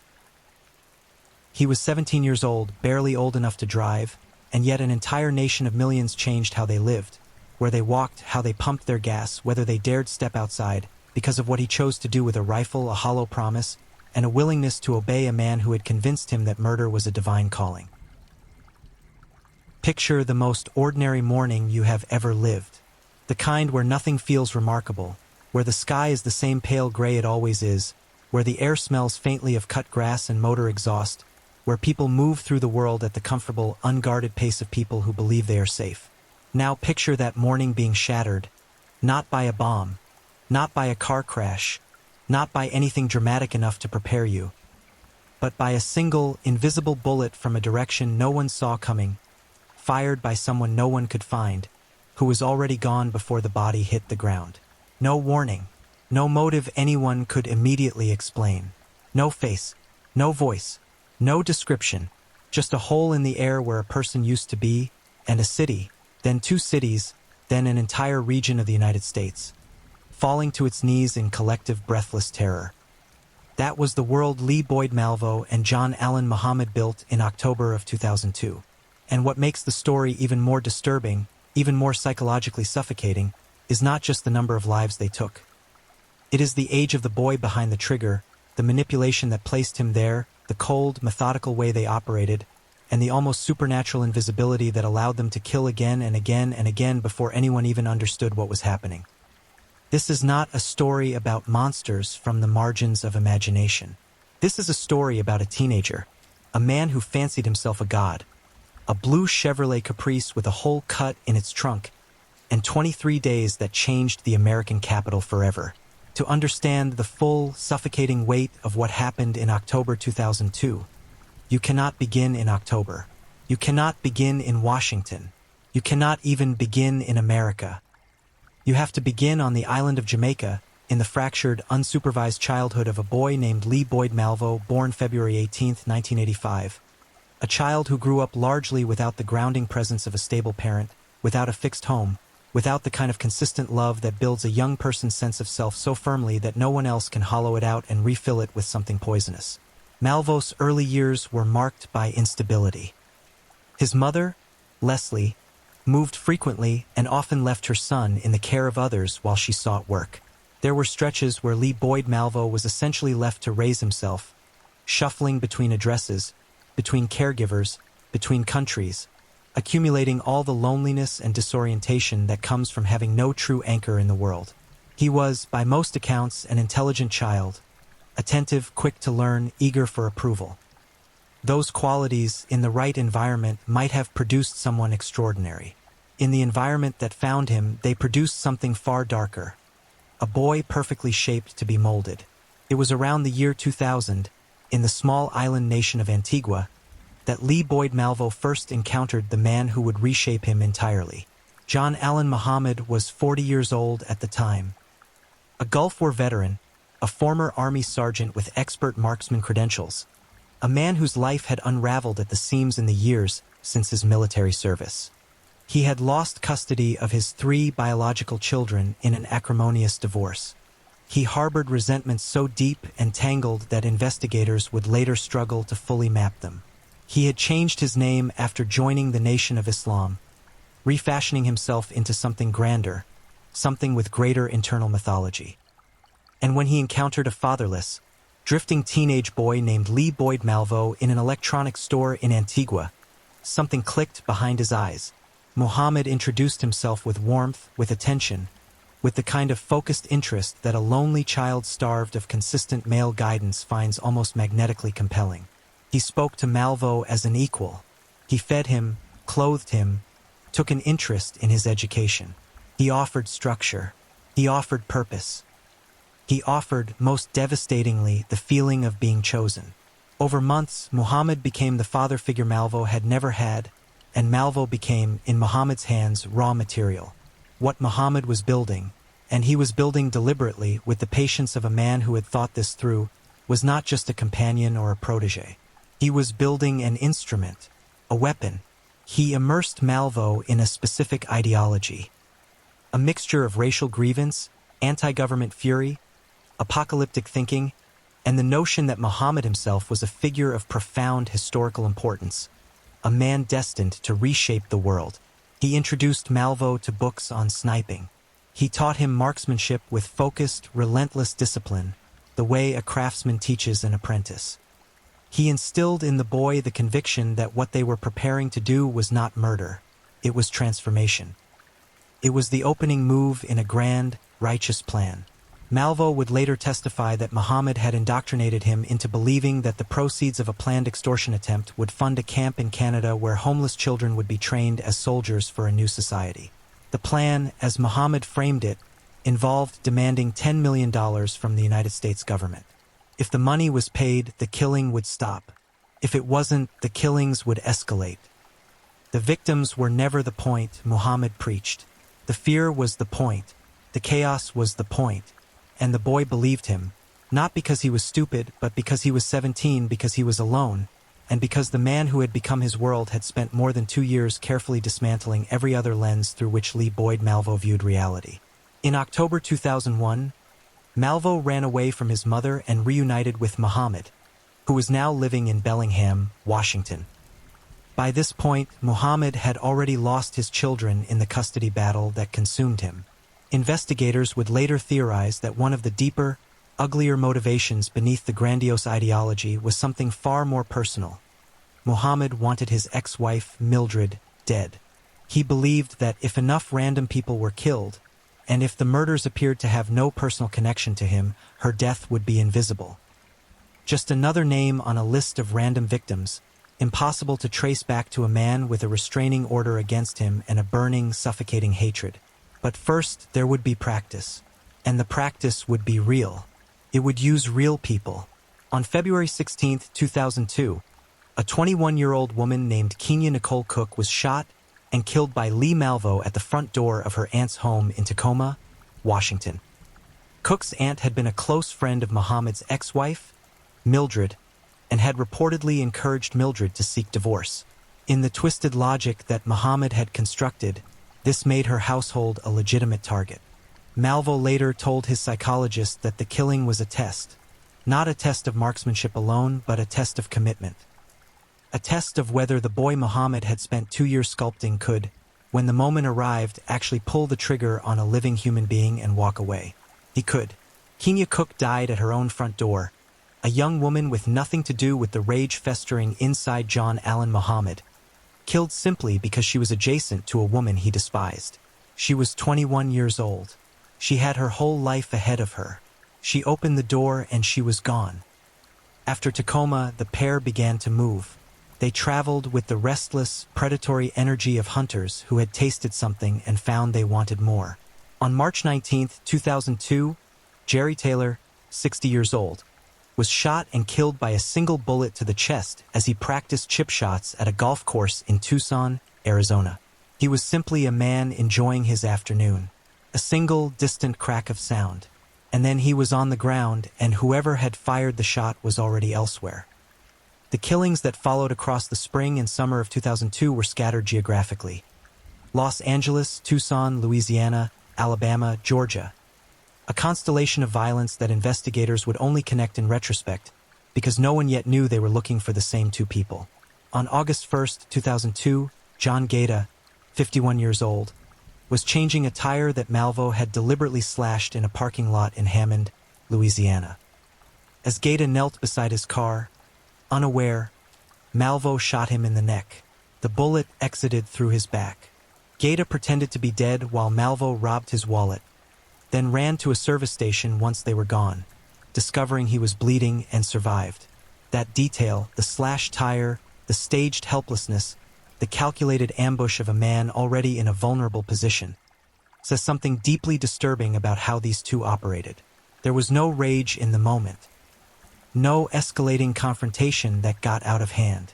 He was 17 years old, barely old enough to drive, and yet an entire nation of millions changed how they lived, where they walked, how they pumped their gas, whether they dared step outside, because of what he chose to do with a rifle, a hollow promise, and a willingness to obey a man who had convinced him that murder was a divine calling. Picture the most ordinary morning you have ever lived. The kind where nothing feels remarkable, where the sky is the same pale gray it always is, where the air smells faintly of cut grass and motor exhaust, where people move through the world at the comfortable, unguarded pace of people who believe they are safe. Now picture that morning being shattered, not by a bomb, not by a car crash, not by anything dramatic enough to prepare you, but by a single, invisible bullet from a direction no one saw coming, fired by someone no one could find, who was already gone before the body hit the ground. No warning, no motive anyone could immediately explain. No face, no voice, no description, just a hole in the air where a person used to be, and a city, then 2 cities, then an entire region of the United States, falling to its knees in collective breathless terror. That was the world Lee Boyd Malvo and John Allen Muhammad built in October of 2002. And what makes the story even more disturbing, even more psychologically suffocating, is not just the number of lives they took. It is the age of the boy behind the trigger, the manipulation that placed him there, the cold, methodical way they operated, and the almost supernatural invisibility that allowed them to kill again and again and again before anyone even understood what was happening. This is not a story about monsters from the margins of imagination. This is a story about a teenager, a man who fancied himself a god, a blue Chevrolet Caprice with a hole cut in its trunk, and 23 days that changed the American capital forever. To understand the full, suffocating weight of what happened in October 2002, you cannot begin in October. You cannot begin in Washington. You cannot even begin in America. You have to begin on the island of Jamaica, in the fractured, unsupervised childhood of a boy named Lee Boyd Malvo, born February 18, 1985. A child who grew up largely without the grounding presence of a stable parent, without a fixed home, without the kind of consistent love that builds a young person's sense of self so firmly that no one else can hollow it out and refill it with something poisonous. Malvo's early years were marked by instability. His mother, Leslie, moved frequently and often left her son in the care of others while she sought work. There were stretches where Lee Boyd Malvo was essentially left to raise himself, shuffling between addresses, between caregivers, between countries, accumulating all the loneliness and disorientation that comes from having no true anchor in the world. He was, by most accounts, an intelligent child, attentive, quick to learn, eager for approval. Those qualities, in the right environment, might have produced someone extraordinary. In the environment that found him, they produced something far darker. A boy perfectly shaped to be molded. It was around the year 2000, in the small island nation of Antigua, that Lee Boyd Malvo first encountered the man who would reshape him entirely. John Allen Muhammad was 40 years old at the time. A Gulf War veteran, a former Army sergeant with expert marksman credentials, a man whose life had unraveled at the seams in the years since his military service. He had lost custody of his 3 biological children in an acrimonious divorce. He harbored resentments so deep and tangled that investigators would later struggle to fully map them. He had changed his name after joining the Nation of Islam, refashioning himself into something grander, something with greater internal mythology. And when he encountered a fatherless, drifting teenage boy named Lee Boyd Malvo in an electronics store in Antigua, something clicked behind his eyes. Muhammad introduced himself with warmth, with attention, with the kind of focused interest that a lonely child starved of consistent male guidance finds almost magnetically compelling. He spoke to Malvo as an equal. He fed him, clothed him, took an interest in his education. He offered structure. He offered purpose. He offered, most devastatingly, the feeling of being chosen. Over months, Muhammad became the father figure Malvo had never had, and Malvo became, in Muhammad's hands, raw material. What Muhammad was building, and he was building deliberately with the patience of a man who had thought this through, was not just a companion or a protege. He was building an instrument, a weapon. He immersed Malvo in a specific ideology. A mixture of racial grievance, anti-government fury, apocalyptic thinking, and the notion that Muhammad himself was a figure of profound historical importance, a man destined to reshape the world. He introduced Malvo to books on sniping. He taught him marksmanship with focused, relentless discipline, the way a craftsman teaches an apprentice. He instilled in the boy the conviction that what they were preparing to do was not murder, it was transformation. It was the opening move in a grand, righteous plan. Malvo would later testify that Muhammad had indoctrinated him into believing that the proceeds of a planned extortion attempt would fund a camp in Canada where homeless children would be trained as soldiers for a new society. The plan, as Muhammad framed it, involved demanding $10 million from the United States government. If the money was paid, the killing would stop. If it wasn't, the killings would escalate. The victims were never the point, Muhammad preached. The fear was the point. The chaos was the point. And the boy believed him, not because he was stupid, but because he was 17, because he was alone, and because the man who had become his world had spent more than 2 years carefully dismantling every other lens through which Lee Boyd Malvo viewed reality. In October 2001, Malvo ran away from his mother and reunited with Muhammad, who was now living in Bellingham, Washington. By this point, Muhammad had already lost his children in the custody battle that consumed him. Investigators would later theorize that one of the deeper, uglier motivations beneath the grandiose ideology was something far more personal. Muhammad wanted his ex-wife, Mildred, dead. He believed that if enough random people were killed, and if the murders appeared to have no personal connection to him, her death would be invisible. Just another name on a list of random victims, impossible to trace back to a man with a restraining order against him and a burning, suffocating hatred. But first, there would be practice. And the practice would be real. It would use real people. On February 16, 2002, a 21-year-old woman named Kenya Nicole Cook was shot and killed by Lee Malvo at the front door of her aunt's home in Tacoma, Washington. Cook's aunt had been a close friend of Muhammad's ex-wife, Mildred, and had reportedly encouraged Mildred to seek divorce. In the twisted logic that Muhammad had constructed, this made her household a legitimate target. Malvo later told his psychologist that the killing was a test, not a test of marksmanship alone, but a test of commitment. A test of whether the boy Muhammad had spent 2 years sculpting could, when the moment arrived, actually pull the trigger on a living human being and walk away. He could. Kenya Cook died at her own front door, a young woman with nothing to do with the rage festering inside John Allen Muhammad, killed simply because she was adjacent to a woman he despised. She was 21 years old. She had her whole life ahead of her. She opened the door and she was gone. After Tacoma, the pair began to move. They traveled with the restless, predatory energy of hunters who had tasted something and found they wanted more. On March 19, 2002, Jerry Taylor, 60 years old, was shot and killed by a single bullet to the chest as he practiced chip shots at a golf course in Tucson, Arizona. He was simply a man enjoying his afternoon. A single, distant crack of sound. And then he was on the ground, and whoever had fired the shot was already elsewhere. The killings that followed across the spring and summer of 2002 were scattered geographically. Los Angeles, Tucson, Louisiana, Alabama, Georgia. A constellation of violence that investigators would only connect in retrospect, because no one yet knew they were looking for the same two people. On August 1, 2002, John Gaeta, 51 years old, was changing a tire that Malvo had deliberately slashed in a parking lot in Hammond, Louisiana. As Gaeta knelt beside his car, unaware, Malvo shot him in the neck. The bullet exited through his back. Gaeta pretended to be dead while Malvo robbed his wallet, then ran to a service station once they were gone, discovering he was bleeding and survived. That detail, the slashed tire, the staged helplessness, the calculated ambush of a man already in a vulnerable position, says something deeply disturbing about how these two operated. There was no rage in the moment. No escalating confrontation that got out of hand.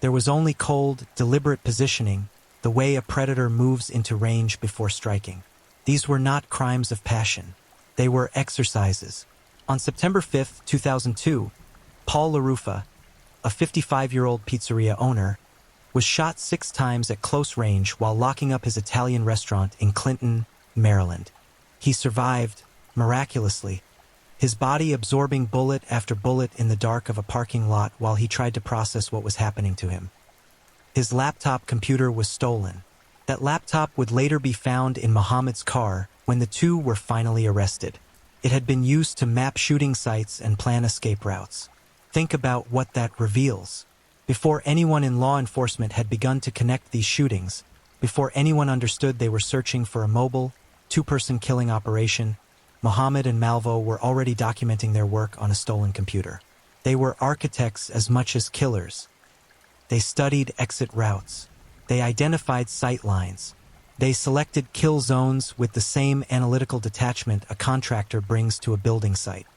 There was only cold, deliberate positioning, the way a predator moves into range before striking. These were not crimes of passion. They were exercises. On September 5, 2002, Paul LaRufa, a 55-year-old pizzeria owner, was shot 6 times at close range while locking up his Italian restaurant in Clinton, Maryland. He survived, miraculously, his body absorbing bullet after bullet in the dark of a parking lot while he tried to process what was happening to him. His laptop computer was stolen. That laptop would later be found in Muhammad's car when the two were finally arrested. It had been used to map shooting sites and plan escape routes. Think about what that reveals. Before anyone in law enforcement had begun to connect these shootings, before anyone understood they were searching for a mobile, 2-person killing operation, Muhammad and Malvo were already documenting their work on a stolen computer. They were architects as much as killers. They studied exit routes. They identified sight lines. They selected kill zones with the same analytical detachment a contractor brings to a building site.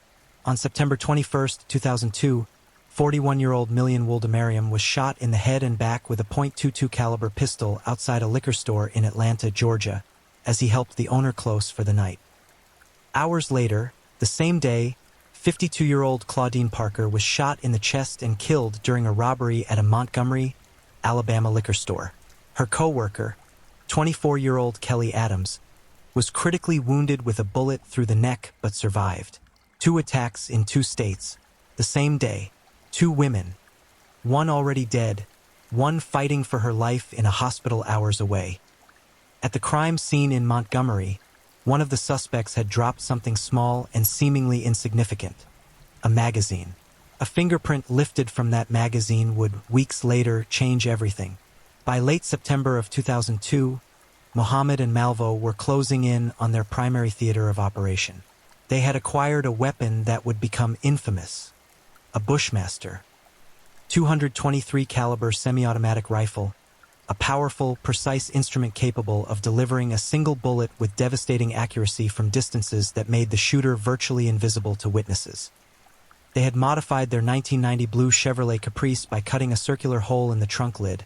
On September 21, 2002, 41-year-old Million Woldemariam was shot in the head and back with a .22 caliber pistol outside a liquor store in Atlanta, Georgia, as he helped the owner close for the night. Hours later, the same day, 52-year-old Claudine Parker was shot in the chest and killed during a robbery at a Montgomery, Alabama liquor store. Her co-worker, 24-year-old Kelly Adams, was critically wounded with a bullet through the neck but survived. 2 attacks in 2 states, the same day. 2 women, one already dead, one fighting for her life in a hospital hours away. At the crime scene in Montgomery, one of the suspects had dropped something small and seemingly insignificant, a magazine. A fingerprint lifted from that magazine would, weeks later, change everything. By late September of 2002, Muhammad and Malvo were closing in on their primary theater of operation. They had acquired a weapon that would become infamous, a Bushmaster, 223 caliber semi-automatic rifle, a powerful, precise instrument capable of delivering a single bullet with devastating accuracy from distances that made the shooter virtually invisible to witnesses. They had modified their 1990 blue Chevrolet Caprice by cutting a circular hole in the trunk lid,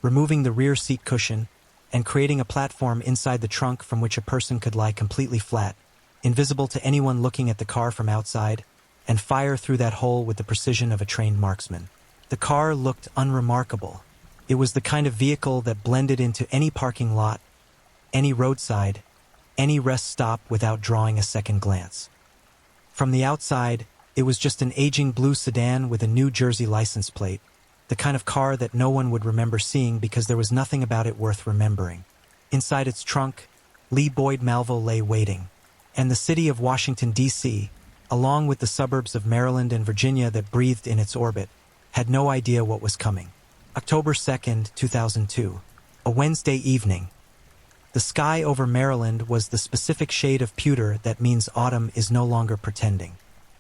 removing the rear seat cushion, and creating a platform inside the trunk from which a person could lie completely flat, invisible to anyone looking at the car from outside, and fire through that hole with the precision of a trained marksman. The car looked unremarkable. It was the kind of vehicle that blended into any parking lot, any roadside, any rest stop without drawing a second glance. From the outside, it was just an aging blue sedan with a New Jersey license plate, the kind of car that no one would remember seeing because there was nothing about it worth remembering. Inside its trunk, Lee Boyd Malvo lay waiting, and the city of Washington, D.C., along with the suburbs of Maryland and Virginia that breathed in its orbit, had no idea what was coming. October 2, 2002, a Wednesday evening. The sky over Maryland was the specific shade of pewter that means autumn is no longer pretending.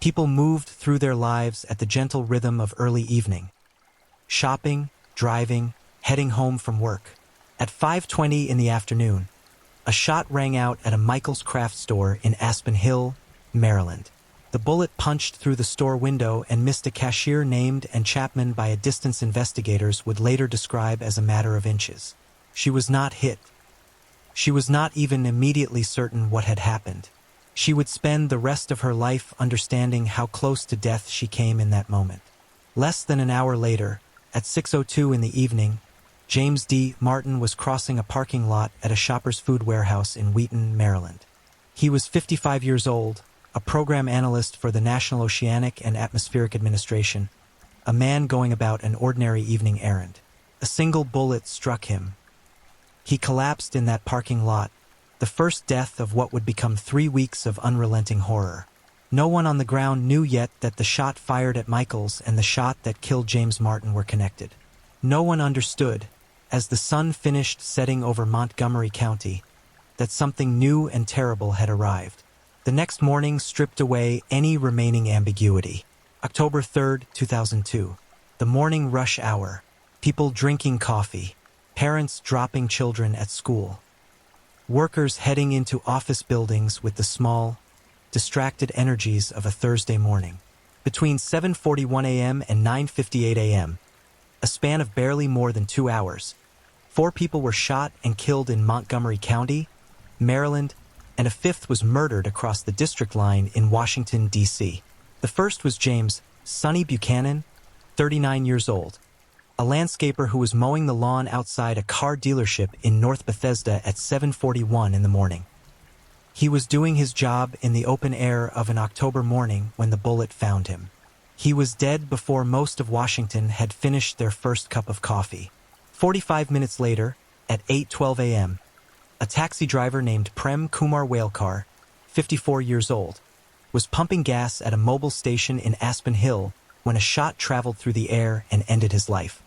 People moved through their lives at the gentle rhythm of early evening. Shopping, driving, heading home from work. At 5:20 in the afternoon, a shot rang out at a Michael's craft store in Aspen Hill, Maryland. The bullet punched through the store window and missed a cashier named and Chapman by a distance investigators would later describe as a matter of inches. She was not hit. She was not even immediately certain what had happened. She would spend the rest of her life understanding how close to death she came in that moment. Less than an hour later, at 6:02 in the evening, James D. Martin was crossing a parking lot at a Shoppers Food warehouse in Wheaton, Maryland. He was 55 years old, a program analyst for the National Oceanic and Atmospheric Administration, a man going about an ordinary evening errand. A single bullet struck him. He collapsed in that parking lot, the first death of what would become 3 weeks of unrelenting horror. No one on the ground knew yet that the shot fired at Michaels and the shot that killed James Martin were connected. No one understood, as the sun finished setting over Montgomery County, that something new and terrible had arrived. The next morning stripped away any remaining ambiguity. October 3, 2002. The morning rush hour. People drinking coffee. Parents dropping children at school. Workers heading into office buildings with the small, distracted energies of a Thursday morning. Between 7:41 a.m. and 9:58 a.m., a span of barely more than 2 hours, 4 people were shot and killed in Montgomery County, Maryland, and a fifth was murdered across the district line in Washington, D.C. The first was James "Sonny" Buchanan, 39 years old, a landscaper who was mowing the lawn outside a car dealership in North Bethesda at 7:41 in the morning. He was doing his job in the open air of an October morning when the bullet found him. He was dead before most of Washington had finished their first cup of coffee. 45 minutes later, at 8:12 a.m., a taxi driver named Prem Kumar Walekar, 54 years old, was pumping gas at a mobile station in Aspen Hill when a shot traveled through the air and ended his life.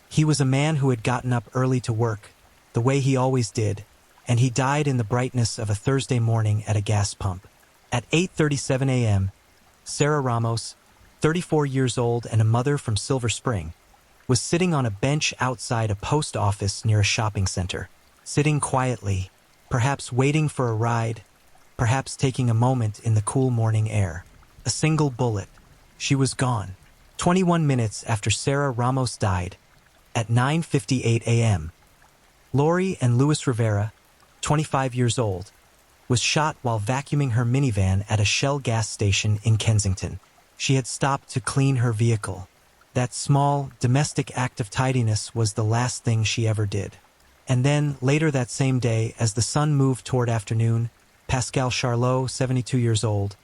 He was a man who had gotten up early to work, the way he always did, and he died in the brightness of a Thursday morning at a gas pump. At 8:37 a.m., Sarah Ramos, 34 years old and a mother from Silver Spring, was sitting on a bench outside a post office near a shopping center, sitting quietly, perhaps waiting for a ride, perhaps taking a moment in the cool morning air. A single bullet. She was gone. 21 minutes after Sarah Ramos died, at 9:58 a.m., Lori and Luis Rivera, 25 years old, was shot while vacuuming her minivan at a Shell gas station in Kensington. She had stopped to clean her vehicle. That small, domestic act of tidiness was the last thing she ever did. And then, later that same day, as the sun moved toward afternoon, Pascal Charlot, 72 years old,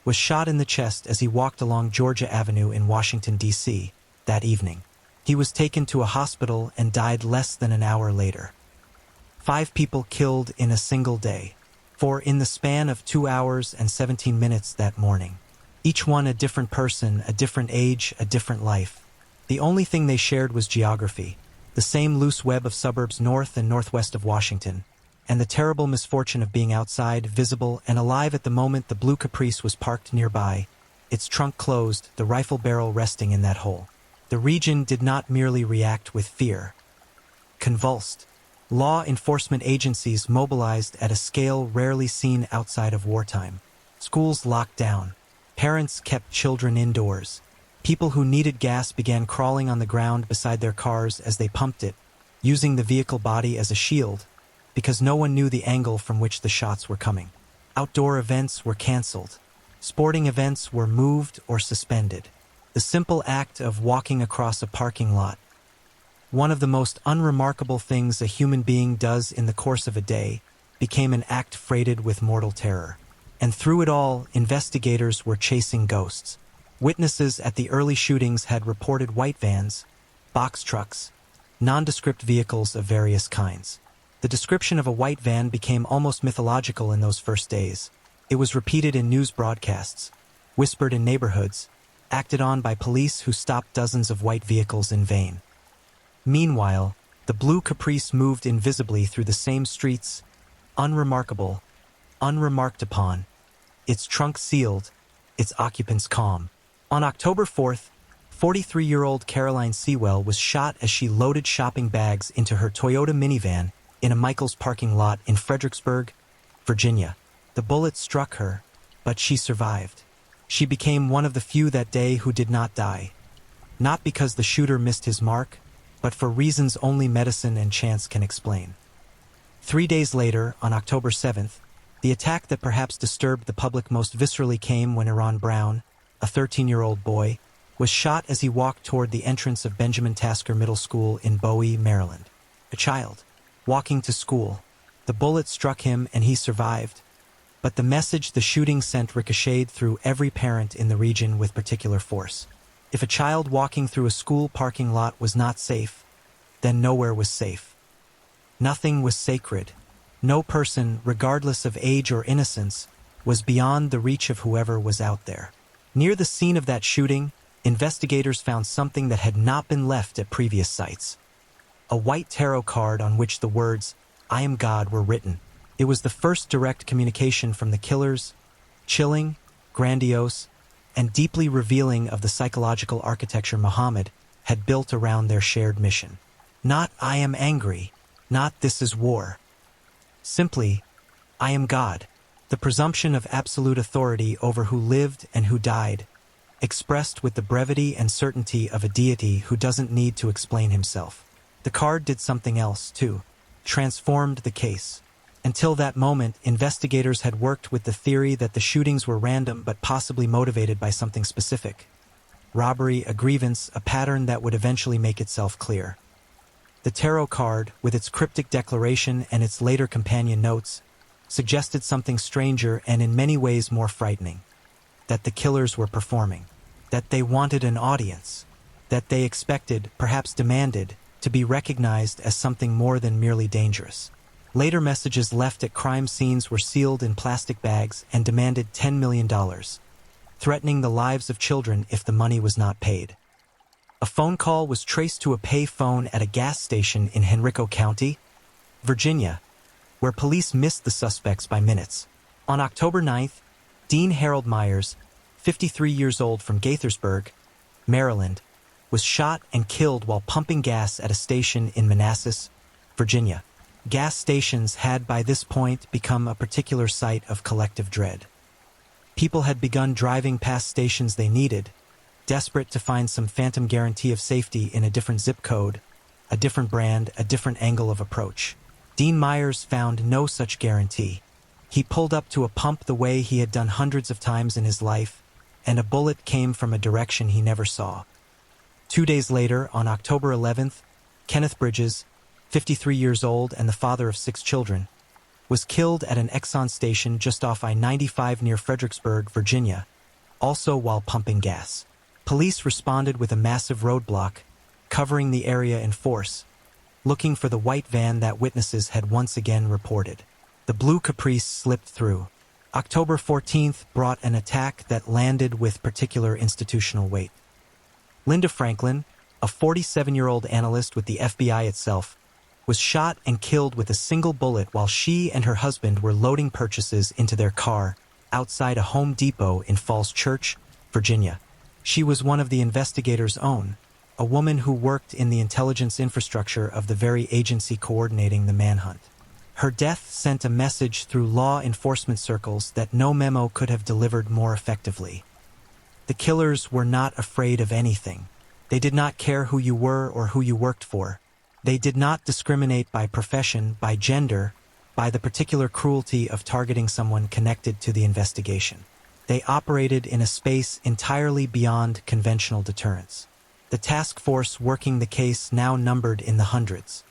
was shot in the chest as he walked along Georgia Avenue in Washington, D.C., that evening. He was taken to a hospital and died less than an hour later. 5 people killed in a single day, 4 in the span of 2 hours and 17 minutes that morning. Each one a different person, a different age, a different life. The only thing they shared was geography, the same loose web of suburbs north and northwest of Washington, and the terrible misfortune of being outside, visible and alive at the moment the blue Caprice was parked nearby, its trunk closed, the rifle barrel resting in that hole. The region did not merely react with fear. Convulsed. Law enforcement agencies mobilized at a scale rarely seen outside of wartime. Schools locked down. Parents kept children indoors. People who needed gas began crawling on the ground beside their cars as they pumped it, using the vehicle body as a shield, because no one knew the angle from which the shots were coming. Outdoor events were canceled. Sporting events were moved or suspended. The simple act of walking across a parking lot, one of the most unremarkable things a human being does in the course of a day, became an act freighted with mortal terror. And through it all, investigators were chasing ghosts. Witnesses at the early shootings had reported white vans, box trucks, nondescript vehicles of various kinds. The description of a white van became almost mythological in those first days. It was repeated in news broadcasts, whispered in neighborhoods, acted on by police who stopped dozens of white vehicles in vain. Meanwhile, the blue Caprice moved invisibly through the same streets, unremarkable, unremarked upon, its trunk sealed, its occupants calm. On October 4th, 43-year-old Caroline Sewell was shot as she loaded shopping bags into her Toyota minivan in a Michaels parking lot in Fredericksburg, Virginia. The bullet struck her, but she survived. She became one of the few that day who did not die. Not because the shooter missed his mark, but for reasons only medicine and chance can explain. 3 days later, on October 7th, the attack that perhaps disturbed the public most viscerally came when Iran Brown, a 13-year-old boy, was shot as he walked toward the entrance of Benjamin Tasker Middle School in Bowie, Maryland. A child, walking to school. The bullet struck him and he survived. But the message the shooting sent ricocheted through every parent in the region with particular force. If a child walking through a school parking lot was not safe, then nowhere was safe. Nothing was sacred. No person, regardless of age or innocence, was beyond the reach of whoever was out there. Near the scene of that shooting, investigators found something that had not been left at previous sites. A white tarot card on which the words, "I am God," were written. It was the first direct communication from the killers, chilling, grandiose, and deeply revealing of the psychological architecture Muhammad had built around their shared mission. Not "I am angry," not "this is war." Simply, "I am God." The presumption of absolute authority over who lived and who died, expressed with the brevity and certainty of a deity who doesn't need to explain himself. The card did something else, too. Transformed the case. Until that moment, investigators had worked with the theory that the shootings were random but possibly motivated by something specific. Robbery, a grievance, a pattern that would eventually make itself clear. The tarot card, with its cryptic declaration and its later companion notes, suggested something stranger and in many ways more frightening. That the killers were performing. That they wanted an audience. That they expected, perhaps demanded, to be recognized as something more than merely dangerous. Later messages left at crime scenes were sealed in plastic bags and demanded $10 million, threatening the lives of children if the money was not paid. A phone call was traced to a pay phone at a gas station in Henrico County, Virginia, where police missed the suspects by minutes. On October 9th, Dean Harold Myers, 53 years old from Gaithersburg, Maryland, was shot and killed while pumping gas at a station in Manassas, Virginia. Gas stations had by this point become a particular site of collective dread. People had begun driving past stations they needed, desperate to find some phantom guarantee of safety in a different zip code, a different brand, a different angle of approach. Dean Myers found no such guarantee. He pulled up to a pump the way he had done hundreds of times in his life, and a bullet came from a direction he never saw. 2 days later, on October 11th, Kenneth Bridges, 53 years old and the father of 6 children, was killed at an Exxon station just off I-95 near Fredericksburg, Virginia, also while pumping gas. Police responded with a massive roadblock, covering the area in force, looking for the white van that witnesses had once again reported. The blue Caprice slipped through. October 14th brought an attack that landed with particular institutional weight. Linda Franklin, a 47-year-old analyst with the FBI itself, was shot and killed with a single bullet while she and her husband were loading purchases into their car outside a Home Depot in Falls Church, Virginia. She was one of the investigators' own, a woman who worked in the intelligence infrastructure of the very agency coordinating the manhunt. Her death sent a message through law enforcement circles that no memo could have delivered more effectively. The killers were not afraid of anything. They did not care who you were or who you worked for. They did not discriminate by profession, by gender, by the particular cruelty of targeting someone connected to the investigation. They operated in a space entirely beyond conventional deterrence. The task force working the case now numbered in the hundreds.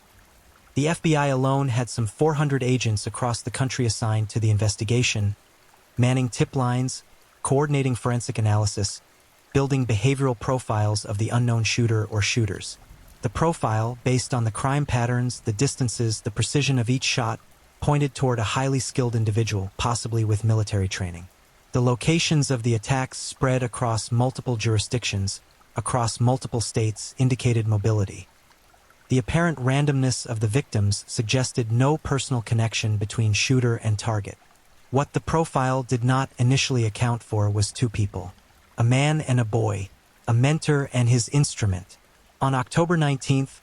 The FBI alone had some 400 agents across the country assigned to the investigation, manning tip lines, coordinating forensic analysis, building behavioral profiles of the unknown shooter or shooters. The profile, based on the crime patterns, the distances, the precision of each shot, pointed toward a highly skilled individual, possibly with military training. The locations of the attacks spread across multiple jurisdictions, across multiple states, indicated mobility. The apparent randomness of the victims suggested no personal connection between shooter and target. What the profile did not initially account for was 2 people. A man and a boy, a mentor and his instrument. On October 19th,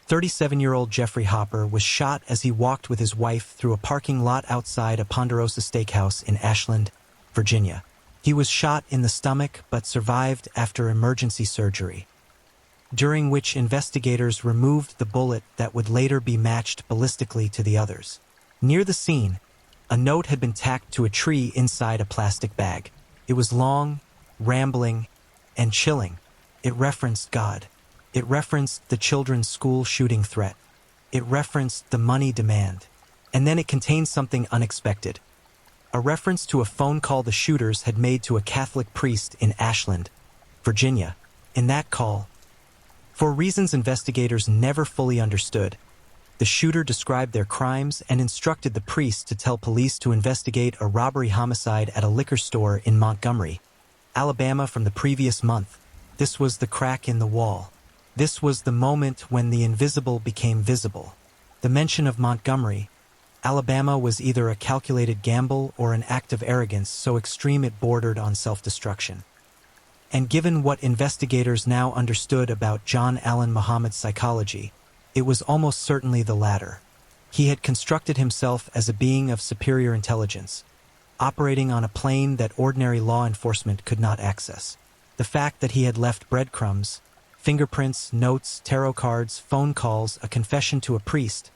37-year-old Jeffrey Hopper was shot as he walked with his wife through a parking lot outside a Ponderosa Steakhouse in Ashland, Virginia. He was shot in the stomach but survived after emergency surgery, during which investigators removed the bullet that would later be matched ballistically to the others. Near the scene, a note had been tacked to a tree inside a plastic bag. It was long, rambling, and chilling. It referenced God. It referenced the children's school shooting threat. It referenced the money demand. And then it contained something unexpected. A reference to a phone call the shooters had made to a Catholic priest in Ashland, Virginia. In that call, for reasons investigators never fully understood, the shooter described their crimes and instructed the priest to tell police to investigate a robbery homicide at a liquor store in Montgomery, Alabama from the previous month. This was the crack in the wall. This was the moment when the invisible became visible. The mention of Montgomery, Alabama was either a calculated gamble or an act of arrogance so extreme it bordered on self-destruction. And given what investigators now understood about John Allen Muhammad's psychology, it was almost certainly the latter. He had constructed himself as a being of superior intelligence, operating on a plane that ordinary law enforcement could not access. The fact that he had left breadcrumbs, fingerprints, notes, tarot cards, phone calls, a confession to a priest,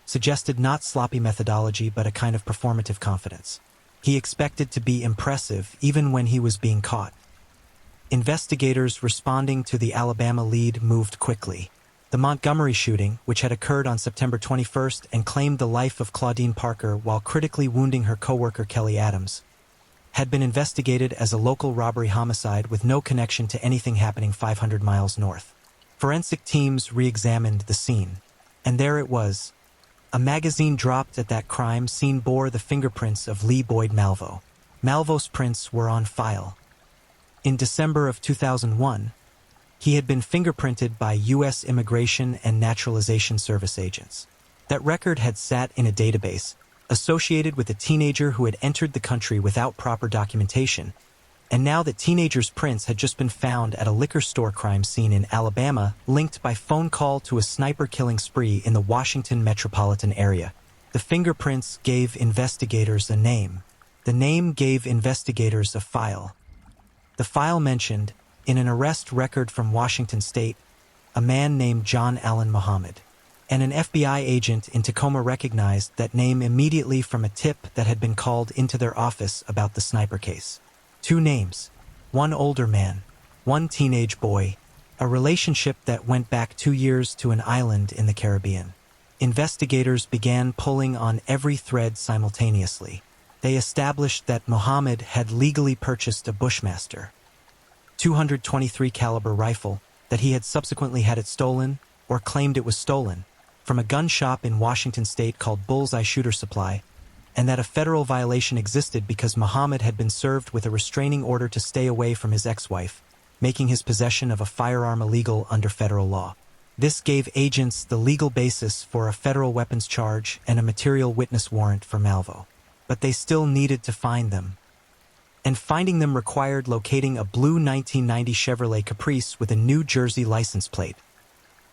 suggested not sloppy methodology but a kind of performative confidence. He expected to be impressive even when he was being caught. Investigators responding to the Alabama lead moved quickly. The Montgomery shooting, which had occurred on September 21st and claimed the life of Claudine Parker while critically wounding her coworker Kelly Adams, had been investigated as a local robbery homicide with no connection to anything happening 500 miles north. Forensic teams re-examined the scene, and there it was. A magazine dropped at that crime scene bore the fingerprints of Lee Boyd Malvo. Malvo's prints were on file. In December of 2001, he had been fingerprinted by U.S. Immigration and Naturalization Service agents. That record had sat in a database, associated with a teenager who had entered the country without proper documentation, and now that teenager's prints had just been found at a liquor store crime scene in Alabama, linked by phone call to a sniper killing spree in the Washington metropolitan area. The fingerprints gave investigators a name. The name gave investigators a file. The file mentioned, in an arrest record from Washington State, a man named John Allen Muhammad. And an FBI agent in Tacoma recognized that name immediately from a tip that had been called into their office about the sniper case. 2 names, one older man, one teenage boy, a relationship that went back 2 years to an island in the Caribbean. Investigators began pulling on every thread simultaneously. They established that Muhammad had legally purchased a Bushmaster .223 caliber rifle, that he had subsequently had it stolen, or claimed it was stolen, from a gun shop in Washington State called Bullseye Shooter Supply, and that a federal violation existed because Muhammad had been served with a restraining order to stay away from his ex-wife, making his possession of a firearm illegal under federal law. This gave agents the legal basis for a federal weapons charge and a material witness warrant for Malvo. But they still needed to find them. And finding them required locating a blue 1990 Chevrolet Caprice with a New Jersey license plate.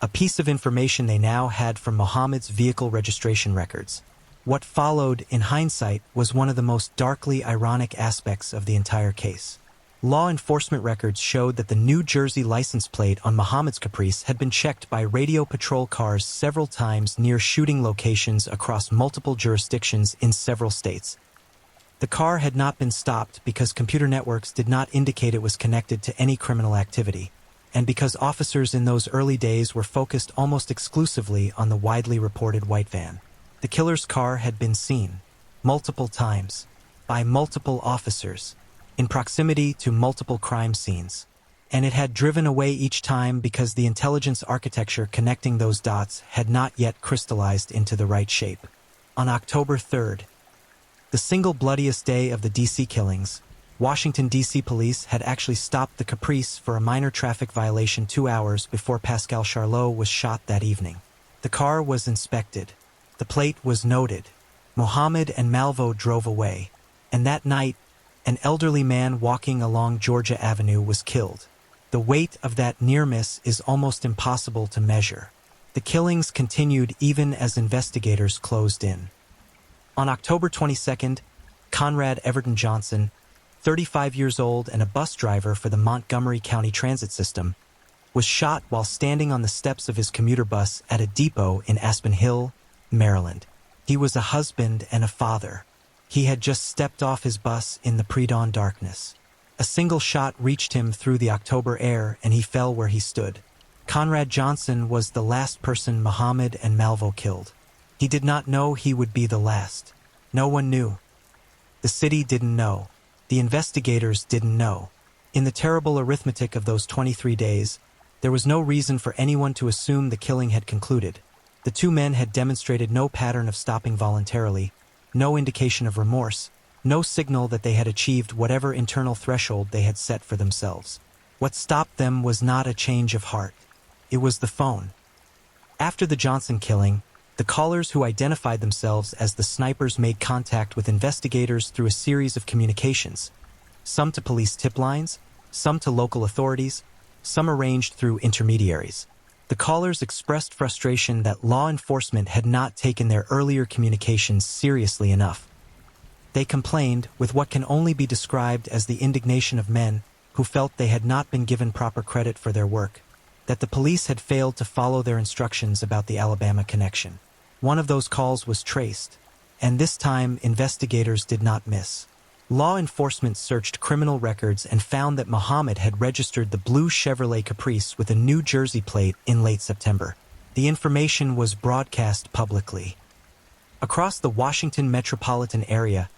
A piece of information they now had from Muhammad's vehicle registration records. What followed, in hindsight, was one of the most darkly ironic aspects of the entire case. Law enforcement records showed that the New Jersey license plate on Muhammad's Caprice had been checked by radio patrol cars several times near shooting locations across multiple jurisdictions in several states. The car had not been stopped because computer networks did not indicate it was connected to any criminal activity, and because officers in those early days were focused almost exclusively on the widely reported white van. The killer's car had been seen, multiple times, by multiple officers, in proximity to multiple crime scenes, and it had driven away each time because the intelligence architecture connecting those dots had not yet crystallized into the right shape. On October 3rd, the single bloodiest day of the D.C. killings, Washington, D.C. police had actually stopped the Caprice for a minor traffic violation 2 hours before Pascal Charlot was shot that evening. The car was inspected. The plate was noted. Muhammad and Malvo drove away, and that night, an elderly man walking along Georgia Avenue was killed. The weight of that near miss is almost impossible to measure. The killings continued even as investigators closed in. On October 22nd, Conrad Everton Johnson, 35 years old and a bus driver for the Montgomery County Transit System, was shot while standing on the steps of his commuter bus at a depot in Aspen Hill, Maryland. He was a husband and a father. He had just stepped off his bus in the pre-dawn darkness. A single shot reached him through the October air and he fell where he stood. Conrad Johnson was the last person Muhammad and Malvo killed. He did not know he would be the last. No one knew. The city didn't know. The investigators didn't know. In the terrible arithmetic of those 23 days, there was no reason for anyone to assume the killing had concluded. The 2 men had demonstrated no pattern of stopping voluntarily, no indication of remorse, no signal that they had achieved whatever internal threshold they had set for themselves. What stopped them was not a change of heart. It was the phone. After the Johnson killing, the callers who identified themselves as the snipers made contact with investigators through a series of communications, some to police tip lines, some to local authorities, some arranged through intermediaries. The callers expressed frustration that law enforcement had not taken their earlier communications seriously enough. They complained, with what can only be described as the indignation of men who felt they had not been given proper credit for their work, that the police had failed to follow their instructions about the Alabama connection. One of those calls was traced, and this time investigators did not miss. Law enforcement searched criminal records and found that Muhammad had registered the blue Chevrolet Caprice with a New Jersey plate in late September. The information was broadcast publicly. Across the Washington metropolitan area,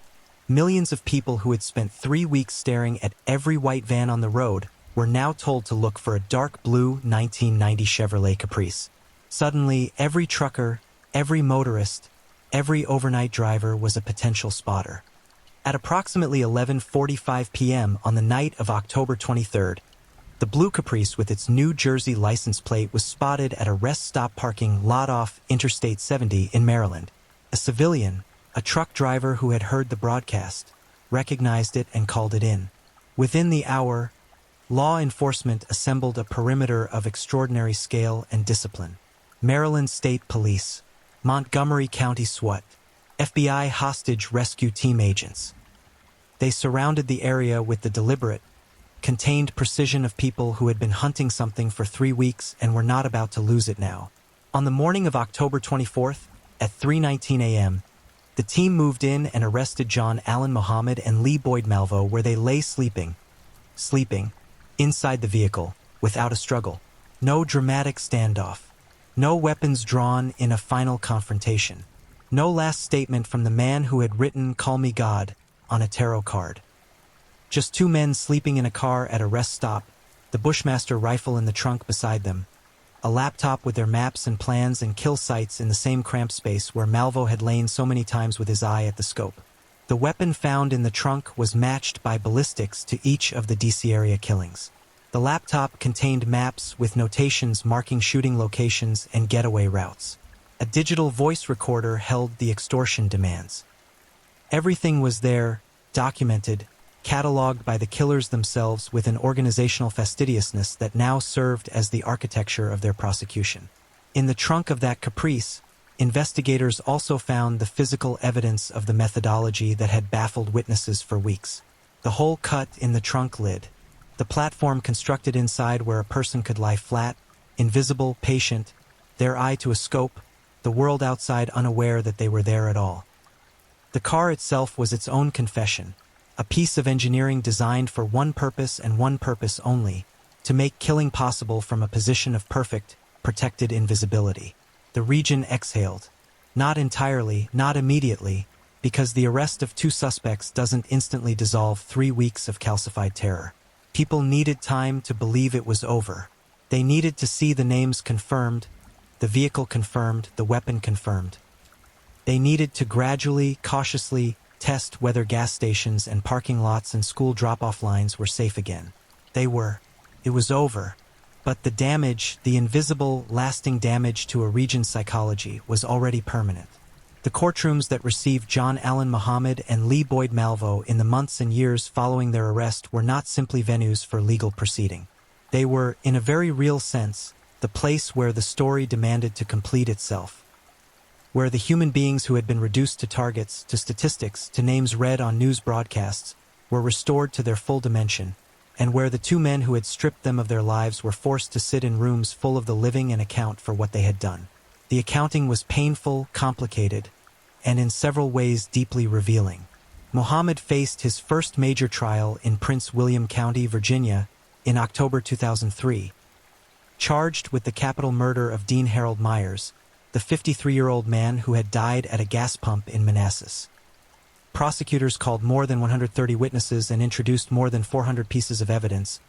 millions of people who had spent 3 weeks staring at every white van on the road were now told to look for a dark blue 1990 Chevrolet Caprice. Suddenly, every trucker, every motorist, every overnight driver was a potential spotter. At approximately 11:45 p.m. on the night of October 23rd, the blue Caprice with its New Jersey license plate was spotted at a rest stop parking lot off Interstate 70 in Maryland. A civilian, a truck driver who had heard the broadcast, recognized it and called it in. Within the hour, law enforcement assembled a perimeter of extraordinary scale and discipline. Maryland State Police, Montgomery County SWAT, FBI hostage rescue team agents. They surrounded the area with the deliberate, contained precision of people who had been hunting something for 3 weeks and were not about to lose it now. On the morning of October 24th, at 3:19 a.m., the team moved in and arrested John Allen Muhammad and Lee Boyd Malvo where they lay sleeping, inside the vehicle, without a struggle. No dramatic standoff. No weapons drawn in a final confrontation. No last statement from the man who had written "Call Me God" on a tarot card. Just two men sleeping in a car at a rest stop, the Bushmaster rifle in the trunk beside them, a laptop with their maps and plans and kill sites in the same cramped space where Malvo had lain so many times with his eye at the scope. The weapon found in the trunk was matched by ballistics to each of the DC area killings. The laptop contained maps with notations marking shooting locations and getaway routes. A digital voice recorder held the extortion demands. Everything was there, documented, catalogued by the killers themselves with an organizational fastidiousness that now served as the architecture of their prosecution. In the trunk of that Caprice, investigators also found the physical evidence of the methodology that had baffled witnesses for weeks. The hole cut in the trunk lid, the platform constructed inside where a person could lie flat, invisible, patient, their eye to a scope, the world outside unaware that they were there at all. The car itself was its own confession, a piece of engineering designed for one purpose and one purpose only, to make killing possible from a position of perfect, protected invisibility. The region exhaled. Not entirely, not immediately, because the arrest of 2 suspects doesn't instantly dissolve 3 weeks of calcified terror. People needed time to believe it was over. They needed to see the names confirmed, the vehicle confirmed, the weapon confirmed. They needed to gradually, cautiously, test whether gas stations and parking lots and school drop-off lines were safe again. They were. It was over. But the damage, the invisible, lasting damage to a region's psychology, was already permanent. The courtrooms that received John Allen Muhammad and Lee Boyd Malvo in the months and years following their arrest were not simply venues for legal proceeding. They were, in a very real sense, the place where the story demanded to complete itself. Where the human beings who had been reduced to targets, to statistics, to names read on news broadcasts, were restored to their full dimension, and where the 2 men who had stripped them of their lives were forced to sit in rooms full of the living and account for what they had done. The accounting was painful, complicated, and in several ways deeply revealing. Muhammad faced his first major trial in Prince William County, Virginia, in October 2003, charged with the capital murder of Dean Harold Myers, the 53-year-old man who had died at a gas pump in Manassas. Prosecutors called more than 130 witnesses and introduced more than 400 pieces of evidence,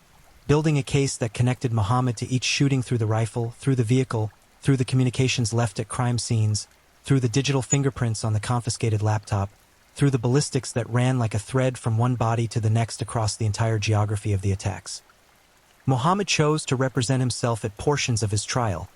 building a case that connected Muhammad to each shooting through the rifle, through the vehicle, through the communications left at crime scenes, through the digital fingerprints on the confiscated laptop, through the ballistics that ran like a thread from one body to the next across the entire geography of the attacks. Muhammad chose to represent himself at portions of his trial,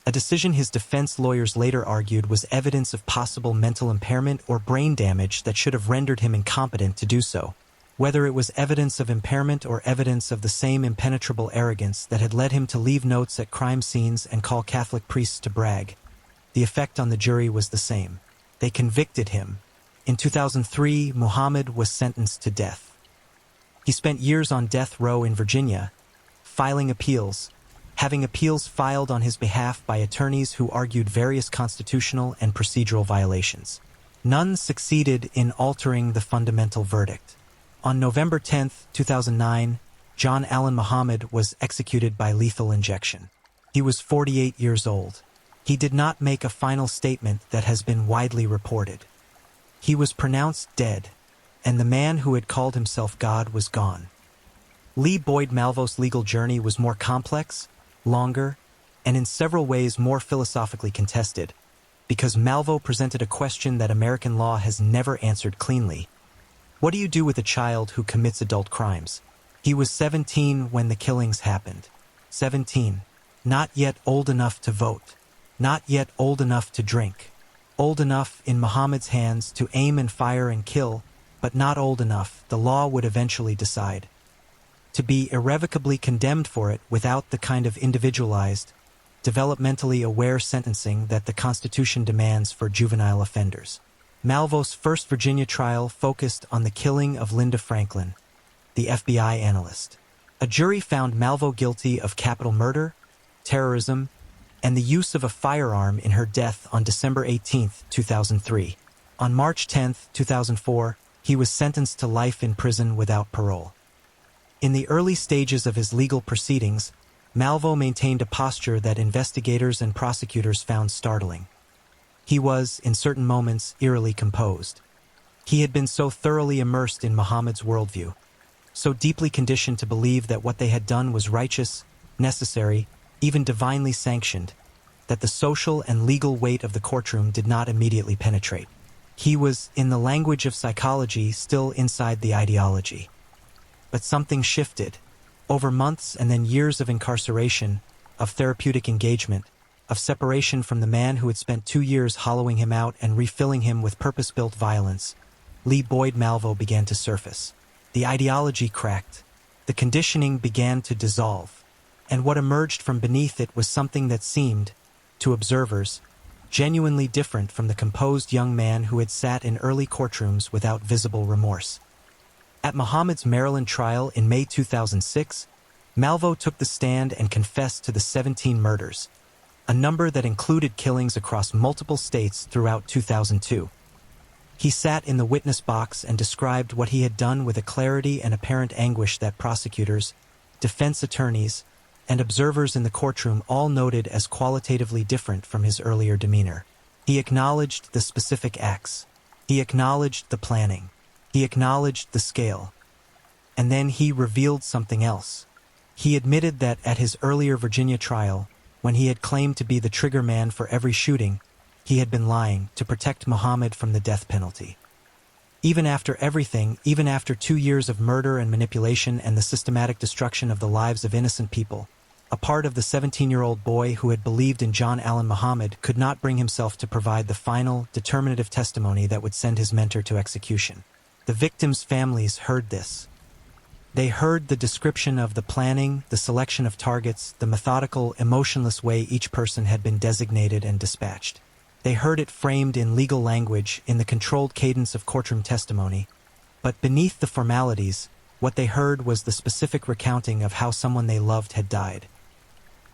a decision his defense lawyers later argued was evidence of possible mental impairment or brain damage that should have rendered him incompetent to do so. Whether it was evidence of impairment or evidence of the same impenetrable arrogance that had led him to leave notes at crime scenes and call Catholic priests to brag, the effect on the jury was the same. They convicted him, In 2003, Muhammad was sentenced to death. He spent years on death row in Virginia, filing appeals, having appeals filed on his behalf by attorneys who argued various constitutional and procedural violations. None succeeded in altering the fundamental verdict. On November 10, 2009, John Allen Muhammad was executed by lethal injection. He was 48 years old. He did not make a final statement that has been widely reported. He was pronounced dead, and the man who had called himself God was gone. Lee Boyd Malvo's legal journey was more complex, longer, and in several ways more philosophically contested, because Malvo presented a question that American law has never answered cleanly. What do you do with a child who commits adult crimes? He was 17 when the killings happened. 17. Not yet old enough to vote. Not yet old enough to drink. Old enough, in Muhammad's hands, to aim and fire and kill, but not old enough, the law would eventually decide, to be irrevocably condemned for it without the kind of individualized, developmentally aware sentencing that the Constitution demands for juvenile offenders. Malvo's first Virginia trial focused on the killing of Linda Franklin, the FBI analyst. A jury found Malvo guilty of capital murder, terrorism, and the use of a firearm in her death on December 18, 2003. On March 10, 2004, he was sentenced to life in prison without parole. In the early stages of his legal proceedings, Malvo maintained a posture that investigators and prosecutors found startling. He was, in certain moments, eerily composed. He had been so thoroughly immersed in Muhammad's worldview, so deeply conditioned to believe that what they had done was righteous, necessary, even divinely sanctioned, that the social and legal weight of the courtroom did not immediately penetrate. He was, in the language of psychology, still inside the ideology. But something shifted. Over months and then years of incarceration, of therapeutic engagement, of separation from the man who had spent 2 years hollowing him out and refilling him with purpose-built violence, Lee Boyd Malvo began to surface. The ideology cracked. The conditioning began to dissolve. And what emerged from beneath it was something that seemed, to observers, genuinely different from the composed young man who had sat in early courtrooms without visible remorse. At Muhammad's Maryland trial in May 2006, Malvo took the stand and confessed to the 17 murders, a number that included killings across multiple states throughout 2002. He sat in the witness box and described what he had done with a clarity and apparent anguish that prosecutors, defense attorneys, and observers in the courtroom all noted as qualitatively different from his earlier demeanor. He acknowledged the specific acts. He acknowledged the planning. He acknowledged the scale. And then he revealed something else. He admitted that at his earlier Virginia trial, when he had claimed to be the trigger man for every shooting, he had been lying to protect Muhammad from the death penalty. Even after everything, even after 2 years of murder and manipulation and the systematic destruction of the lives of innocent people, a part of the 17-year-old boy who had believed in John Allen Muhammad could not bring himself to provide the final, determinative testimony that would send his mentor to execution. The victims' families heard this. They heard the description of the planning, the selection of targets, the methodical, emotionless way each person had been designated and dispatched. They heard it framed in legal language, in the controlled cadence of courtroom testimony. But beneath the formalities, what they heard was the specific recounting of how someone they loved had died.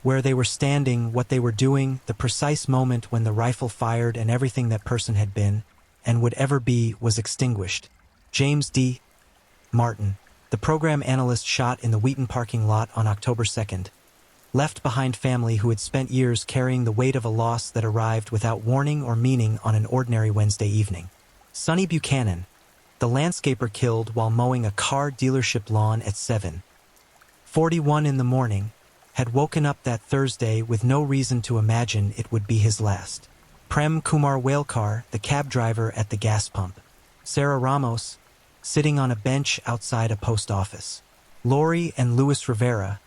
Where they were standing, what they were doing, the precise moment when the rifle fired and everything that person had been, and would ever be, was extinguished. James D. Martin, the program analyst shot in the Wheaton parking lot on October 2nd, left behind family who had spent years carrying the weight of a loss that arrived without warning or meaning on an ordinary Wednesday evening. Sonny Buchanan, the landscaper killed while mowing a car dealership lawn at 7:41 in the morning, had woken up that Thursday with no reason to imagine it would be his last. Prem Kumar Walekar, the cab driver at the gas pump. Sarah Ramos, sitting on a bench outside a post office. Lori and Luis Rivera,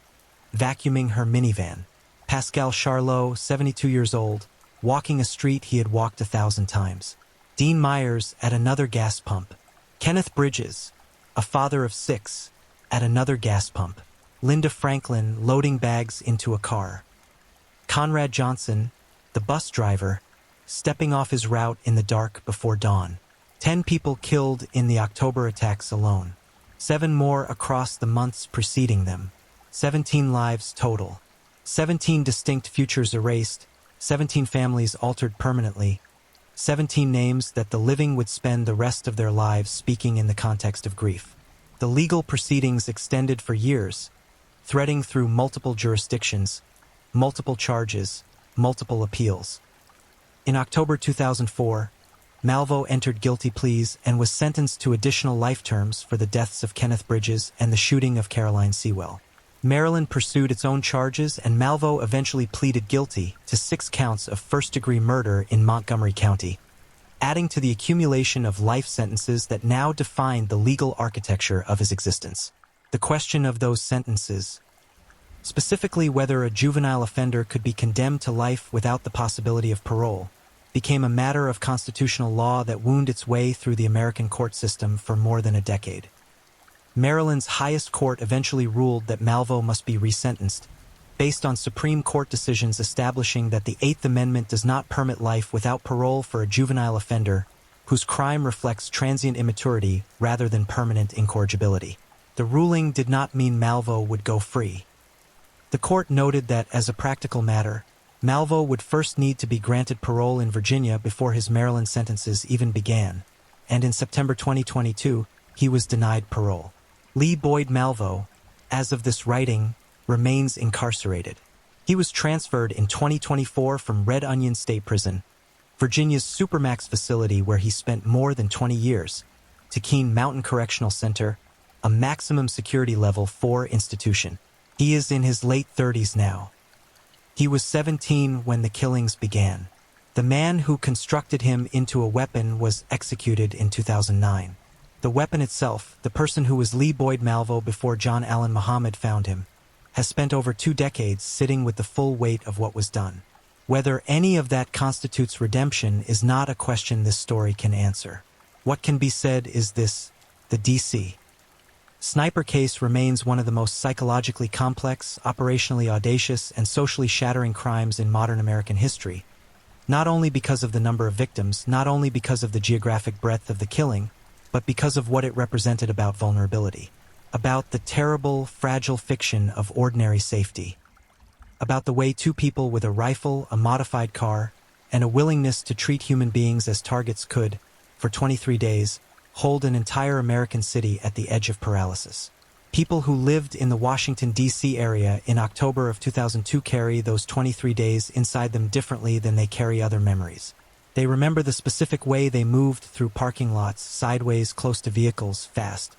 vacuuming her minivan. Pascal Charlot, 72 years old, walking a street he had walked 1,000 times. Dean Myers at another gas pump. Kenneth Bridges, a father of 6, at another gas pump. Linda Franklin loading bags into a car. Conrad Johnson, the bus driver, stepping off his route in the dark before dawn. 10 people killed in the October attacks alone. 7 more across the months preceding them. 17 lives total. 17 distinct futures erased. 17 families altered permanently. 17 names that the living would spend the rest of their lives speaking in the context of grief. The legal proceedings extended for years, threading through multiple jurisdictions, multiple charges, multiple appeals. In October 2004, Malvo entered guilty pleas and was sentenced to additional life terms for the deaths of Kenneth Bridges and the shooting of Caroline Sewell. Maryland pursued its own charges, and Malvo eventually pleaded guilty to 6 counts of first-degree murder in Montgomery County, adding to the accumulation of life sentences that now defined the legal architecture of his existence. The question of those sentences, specifically whether a juvenile offender could be condemned to life without the possibility of parole, became a matter of constitutional law that wound its way through the American court system for more than a decade. Maryland's highest court eventually ruled that Malvo must be resentenced, based on Supreme Court decisions establishing that the Eighth Amendment does not permit life without parole for a juvenile offender whose crime reflects transient immaturity rather than permanent incorrigibility. The ruling did not mean Malvo would go free. The court noted that, as a practical matter, Malvo would first need to be granted parole in Virginia before his Maryland sentences even began, and in September 2022, he was denied parole. Lee Boyd Malvo, as of this writing, remains incarcerated. He was transferred in 2024 from Red Onion State Prison, Virginia's Supermax facility where he spent more than 20 years, to Keene Mountain Correctional Center, a maximum security level 4 institution. He is in his late 30s now. He was 17 when the killings began. The man who constructed him into a weapon was executed in 2009. The weapon itself, the person who was Lee Boyd Malvo before John Allen Muhammad found him, has spent over 2 decades sitting with the full weight of what was done. Whether any of that constitutes redemption is not a question this story can answer. What can be said is this: the D.C. sniper case remains one of the most psychologically complex, operationally audacious, and socially shattering crimes in modern American history, not only because of the number of victims, not only because of the geographic breadth of the killing, but because of what it represented about vulnerability, about the terrible, fragile fiction of ordinary safety, about the way 2 people with a rifle, a modified car, and a willingness to treat human beings as targets could, for 23 days, hold an entire American city at the edge of paralysis. People who lived in the Washington, D.C. area in October of 2002 carry those 23 days inside them differently than they carry other memories. They remember the specific way they moved through parking lots, sideways, close to vehicles, fast.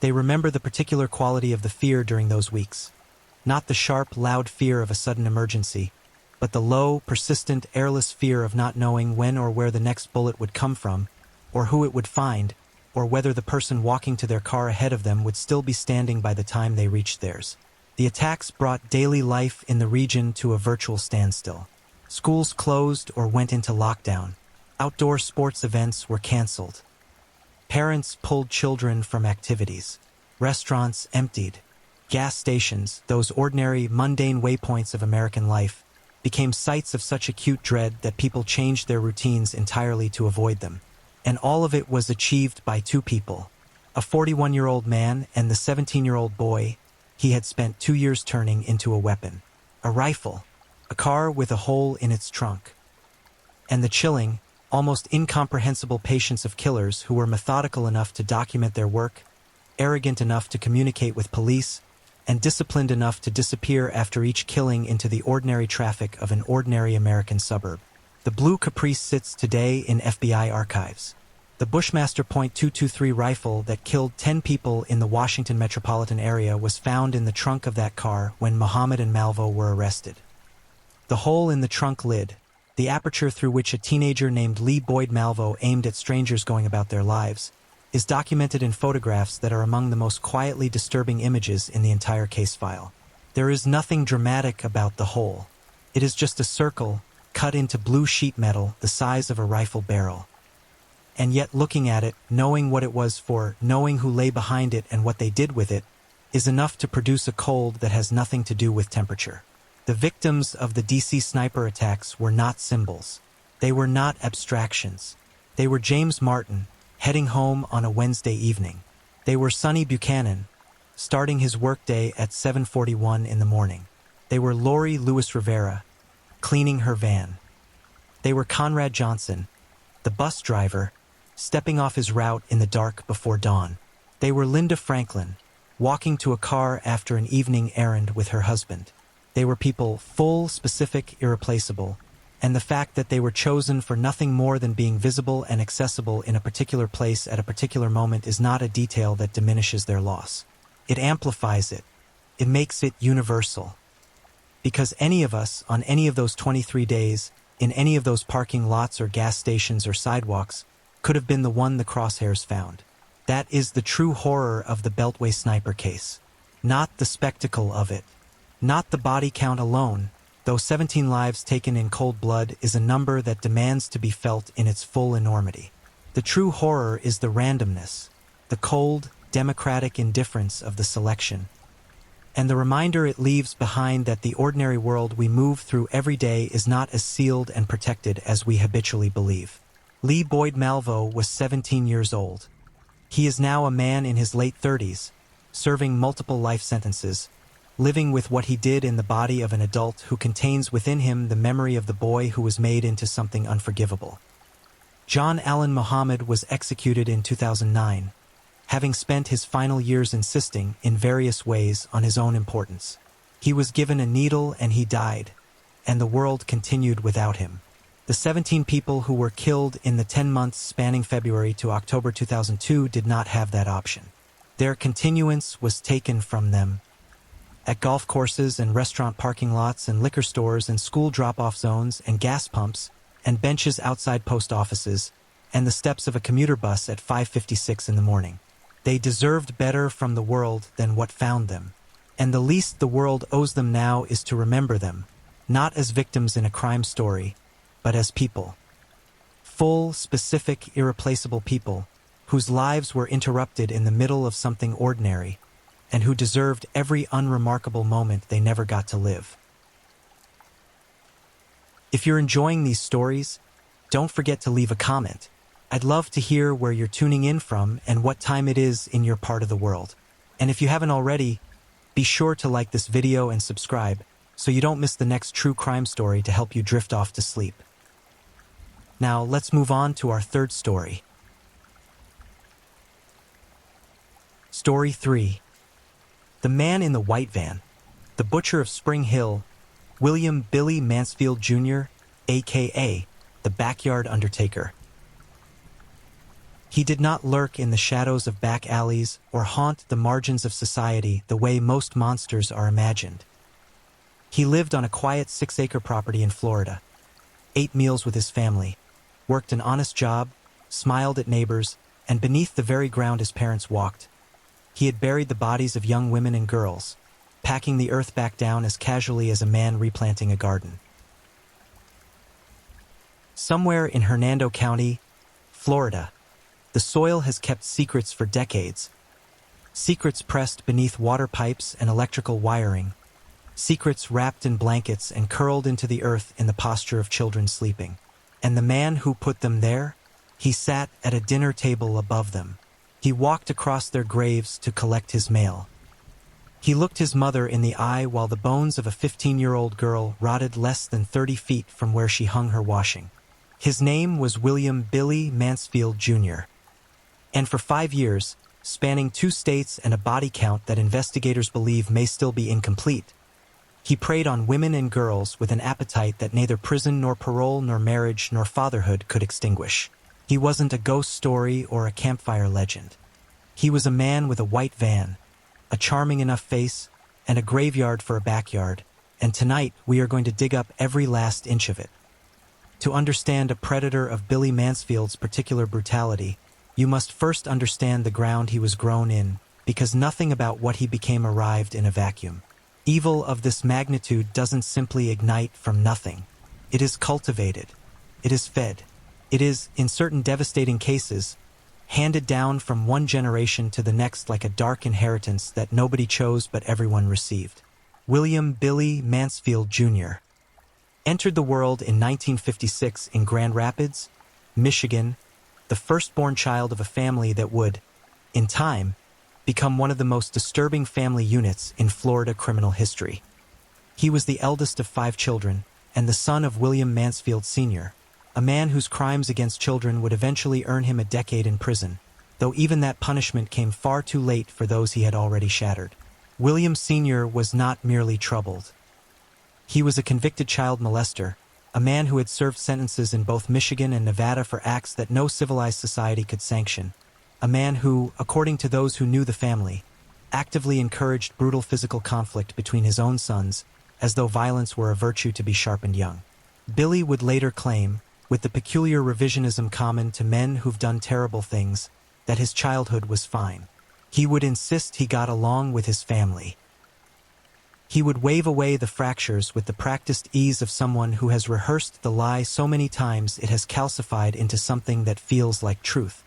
They remember the particular quality of the fear during those weeks. Not the sharp, loud fear of a sudden emergency, but the low, persistent, airless fear of not knowing when or where the next bullet would come from, or who it would find, or whether the person walking to their car ahead of them would still be standing by the time they reached theirs. The attacks brought daily life in the region to a virtual standstill. Schools closed or went into lockdown. Outdoor sports events were canceled. Parents pulled children from activities. Restaurants emptied. Gas stations, those ordinary, mundane waypoints of American life, became sites of such acute dread that people changed their routines entirely to avoid them. And all of it was achieved by 2 people, a 41-year-old man and the 17-year-old boy he had spent 2 years turning into a weapon. A rifle, a car with a hole in its trunk, and the chilling, almost incomprehensible patience of killers who were methodical enough to document their work, arrogant enough to communicate with police, and disciplined enough to disappear after each killing into the ordinary traffic of an ordinary American suburb. The blue Caprice sits today in FBI archives. The Bushmaster .223 rifle that killed 10 people in the Washington metropolitan area was found in the trunk of that car when Muhammad and Malvo were arrested. The hole in the trunk lid, the aperture through which a teenager named Lee Boyd Malvo aimed at strangers going about their lives, is documented in photographs that are among the most quietly disturbing images in the entire case file. There is nothing dramatic about the hole. It is just a circle, cut into blue sheet metal the size of a rifle barrel. And yet looking at it, knowing what it was for, knowing who lay behind it and what they did with it, is enough to produce a cold that has nothing to do with temperature. The victims of the DC sniper attacks were not symbols. They were not abstractions. They were James Martin, heading home on a Wednesday evening. They were Sonny Buchanan, starting his workday at 7:41 in the morning. They were Lori Lewis Rivera, cleaning her van. They were Conrad Johnson, the bus driver, stepping off his route in the dark before dawn. They were Linda Franklin, walking to a car after an evening errand with her husband. They were people full, specific, irreplaceable, and the fact that they were chosen for nothing more than being visible and accessible in a particular place at a particular moment is not a detail that diminishes their loss. It amplifies it. It makes it universal. Because any of us, on any of those 23 days, in any of those parking lots or gas stations or sidewalks, could have been the one the crosshairs found. That is the true horror of the Beltway sniper case. Not the spectacle of it. Not the body count alone, though 17 lives taken in cold blood is a number that demands to be felt in its full enormity. The true horror is the randomness, the cold, democratic indifference of the selection, and the reminder it leaves behind that the ordinary world we move through every day is not as sealed and protected as we habitually believe. Lee Boyd Malvo was 17 years old. He is now a man in his late 30s, serving multiple life sentences, living with what he did in the body of an adult who contains within him the memory of the boy who was made into something unforgivable. John Allen Muhammad was executed in 2009, having spent his final years insisting, in various ways, on his own importance. He was given a needle and he died, and the world continued without him. The 17 people who were killed in the 10 months spanning February to October 2002 did not have that option. Their continuance was taken from them. At golf courses and restaurant parking lots and liquor stores and school drop-off zones and gas pumps and benches outside post offices and the steps of a commuter bus at 5:56 in the morning. They deserved better from the world than what found them. And the least the world owes them now is to remember them, not as victims in a crime story, but as people. Full, specific, irreplaceable people, whose lives were interrupted in the middle of something ordinary, and who deserved every unremarkable moment they never got to live. If you're enjoying these stories, don't forget to leave a comment. I'd love to hear where you're tuning in from and what time it is in your part of the world. And if you haven't already, be sure to like this video and subscribe so you don't miss the next true crime story to help you drift off to sleep. Now, let's move on to our third story. Story 3. The man in the white van, the butcher of Spring Hill, William Billy Mansfield Jr., a.k.a. the Backyard Undertaker. He did not lurk in the shadows of back alleys or haunt the margins of society the way most monsters are imagined. He lived on a quiet 6-acre property in Florida, ate meals with his family, worked an honest job, smiled at neighbors, and beneath the very ground his parents walked, he had buried the bodies of young women and girls, packing the earth back down as casually as a man replanting a garden. Somewhere in Hernando County, Florida, the soil has kept secrets for decades. Secrets pressed beneath water pipes and electrical wiring. Secrets wrapped in blankets and curled into the earth in the posture of children sleeping. And the man who put them there, he sat at a dinner table above them. He walked across their graves to collect his mail. He looked his mother in the eye while the bones of a 15-year-old girl rotted less than 30 feet from where she hung her washing. His name was William Billy Mansfield Jr. And for 5 years, spanning 2 states and a body count that investigators believe may still be incomplete, he preyed on women and girls with an appetite that neither prison nor parole nor marriage nor fatherhood could extinguish. He wasn't a ghost story or a campfire legend. He was a man with a white van, a charming enough face, and a graveyard for a backyard, and tonight we are going to dig up every last inch of it. To understand a predator of Billy Mansfield's particular brutality, you must first understand the ground he was grown in, because nothing about what he became arrived in a vacuum. Evil of this magnitude doesn't simply ignite from nothing. It is cultivated. It is fed. It is, in certain devastating cases, handed down from one generation to the next like a dark inheritance that nobody chose but everyone received. William Billy Mansfield Jr. entered the world in 1956 in Grand Rapids, Michigan, the firstborn child of a family that would, in time, become one of the most disturbing family units in Florida criminal history. He was the eldest of 5 children and the son of William Mansfield Sr., a man whose crimes against children would eventually earn him a decade in prison, though even that punishment came far too late for those he had already shattered. William Sr. was not merely troubled. He was a convicted child molester, a man who had served sentences in both Michigan and Nevada for acts that no civilized society could sanction, a man who, according to those who knew the family, actively encouraged brutal physical conflict between his own sons, as though violence were a virtue to be sharpened young. Billy would later claim, with the peculiar revisionism common to men who've done terrible things, that his childhood was fine. He would insist he got along with his family. He would wave away the fractures with the practiced ease of someone who has rehearsed the lie so many times it has calcified into something that feels like truth.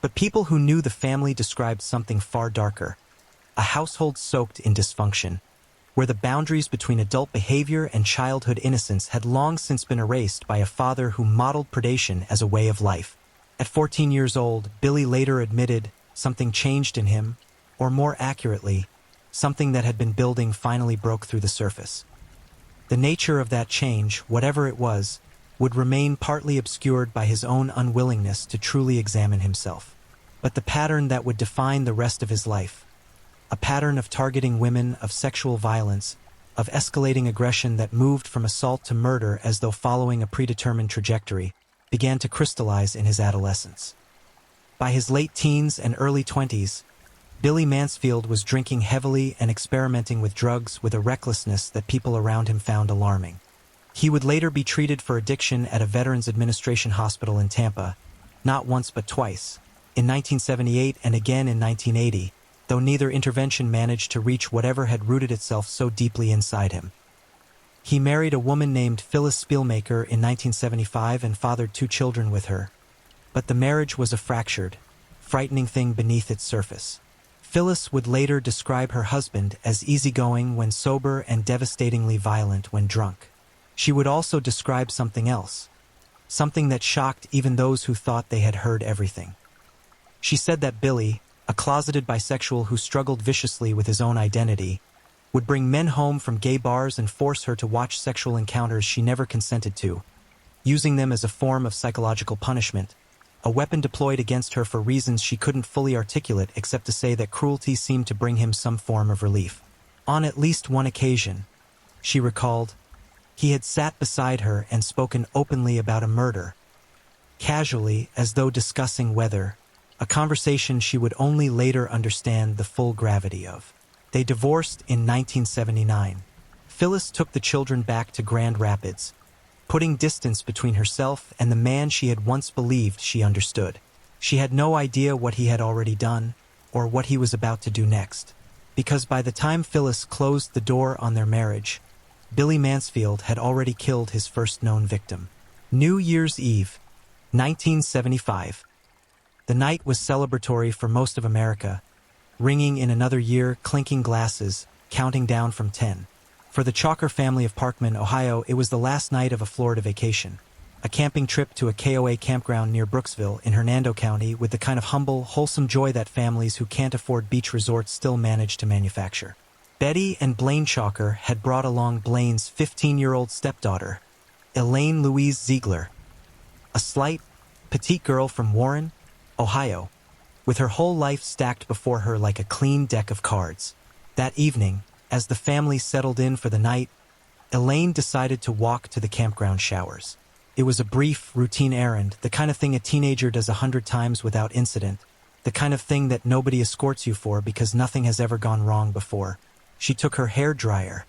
But people who knew the family described something far darker, a household soaked in dysfunction, where the boundaries between adult behavior and childhood innocence had long since been erased by a father who modeled predation as a way of life. At 14 years old, Billy later admitted something changed in him, or more accurately, something that had been building finally broke through the surface. The nature of that change, whatever it was, would remain partly obscured by his own unwillingness to truly examine himself. But the pattern that would define the rest of his life, a pattern of targeting women, of sexual violence, of escalating aggression that moved from assault to murder as though following a predetermined trajectory, began to crystallize in his adolescence. By his late teens and early 20s, Billy Mansfield was drinking heavily and experimenting with drugs with a recklessness that people around him found alarming. He would later be treated for addiction at a Veterans Administration hospital in Tampa, not once but twice, in 1978 and again in 1980, though neither intervention managed to reach whatever had rooted itself so deeply inside him. He married a woman named Phyllis Spielmaker in 1975 and fathered 2 children with her. But the marriage was a fractured, frightening thing beneath its surface. Phyllis would later describe her husband as easygoing when sober and devastatingly violent when drunk. She would also describe something else, something that shocked even those who thought they had heard everything. She said that Billy, a closeted bisexual who struggled viciously with his own identity, would bring men home from gay bars and force her to watch sexual encounters she never consented to, using them as a form of psychological punishment, a weapon deployed against her for reasons she couldn't fully articulate except to say that cruelty seemed to bring him some form of relief. On at least one occasion, she recalled, he had sat beside her and spoken openly about a murder, casually as though discussing whether, a conversation she would only later understand the full gravity of. They divorced in 1979. Phyllis took the children back to Grand Rapids, putting distance between herself and the man she had once believed she understood. She had no idea what he had already done, or what he was about to do next, because by the time Phyllis closed the door on their marriage, Billy Mansfield had already killed his first known victim. New Year's Eve, 1975. The night was celebratory for most of America, ringing in another year, clinking glasses, counting down from 10. For the Chalker family of Parkman, Ohio, it was the last night of a Florida vacation, a camping trip to a KOA campground near Brooksville in Hernando County with the kind of humble, wholesome joy that families who can't afford beach resorts still manage to manufacture. Betty and Blaine Chalker had brought along Blaine's 15-year-old stepdaughter, Elaine Louise Ziegler, a slight, petite girl from Warren, Ohio, with her whole life stacked before her like a clean deck of cards. That evening, as the family settled in for the night, Elaine decided to walk to the campground showers. It was a brief, routine errand, the kind of thing a teenager does 100 times without incident, the kind of thing that nobody escorts you for because nothing has ever gone wrong before. She took her hair dryer.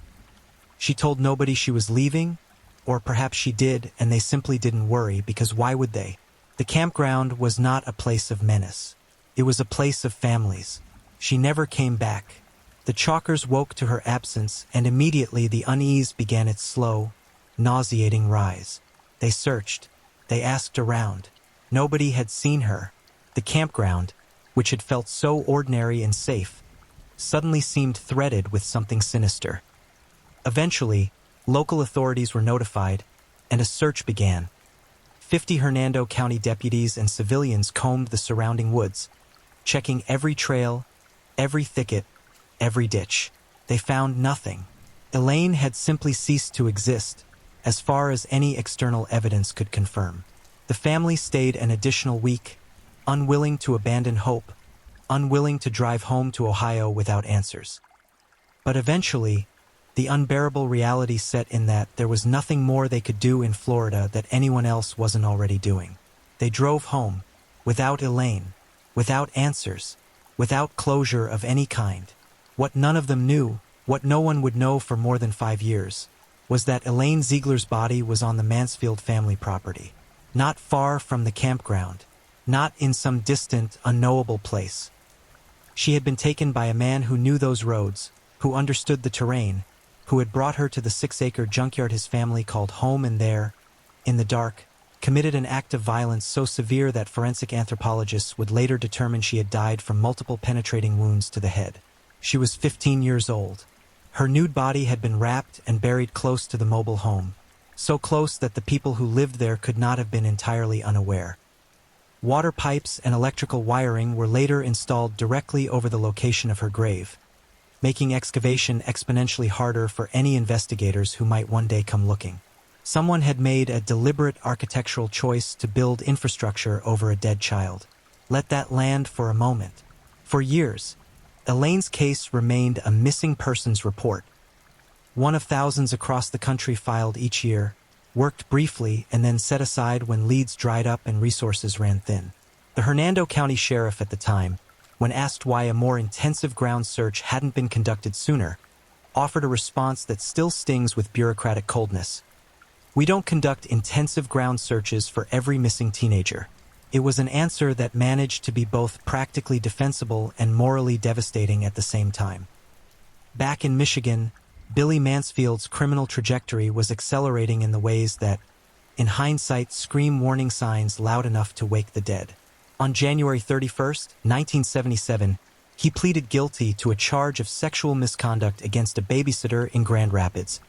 She told nobody she was leaving, or perhaps she did and they simply didn't worry because why would they? The campground was not a place of menace. It was a place of families. She never came back. The Chalkers woke to her absence, and immediately the unease began its slow, nauseating rise. They searched. They asked around. Nobody had seen her. The campground, which had felt so ordinary and safe, suddenly seemed threaded with something sinister. Eventually, local authorities were notified, and a search began. 50 Hernando County deputies and civilians combed the surrounding woods, checking every trail, every thicket, every ditch. They found nothing. Elaine had simply ceased to exist, as far as any external evidence could confirm. The family stayed an additional week, unwilling to abandon hope, unwilling to drive home to Ohio without answers. But eventually, the unbearable reality set in that there was nothing more they could do in Florida that anyone else wasn't already doing. They drove home, without Elaine, without answers, without closure of any kind. What none of them knew, what no one would know for more than 5 years, was that Elaine Ziegler's body was on the Mansfield family property, not far from the campground, not in some distant, unknowable place. She had been taken by a man who knew those roads, who understood the terrain, who had brought her to the 6-acre junkyard his family called home, and there, in the dark, committed an act of violence so severe that forensic anthropologists would later determine she had died from multiple penetrating wounds to the head. She was 15 years old. Her nude body had been wrapped and buried close to the mobile home, so close that the people who lived there could not have been entirely unaware. Water pipes and electrical wiring were later installed directly over the location of her grave, making excavation exponentially harder for any investigators who might one day come looking. Someone had made a deliberate architectural choice to build infrastructure over a dead child. Let that land for a moment. For years, Elaine's case remained a missing persons report, one of thousands across the country filed each year, worked briefly and then set aside when leads dried up and resources ran thin. The Hernando County Sheriff at the time, when asked why a more intensive ground search hadn't been conducted sooner, offered a response that still stings with bureaucratic coldness. "We don't conduct intensive ground searches for every missing teenager." It was an answer that managed to be both practically defensible and morally devastating at the same time. Back in Michigan, Billy Mansfield's criminal trajectory was accelerating in the ways that, in hindsight, scream warning signs loud enough to wake the dead. On January 31st, 1977, he pleaded guilty to a charge of sexual misconduct against a babysitter in Grand Rapids,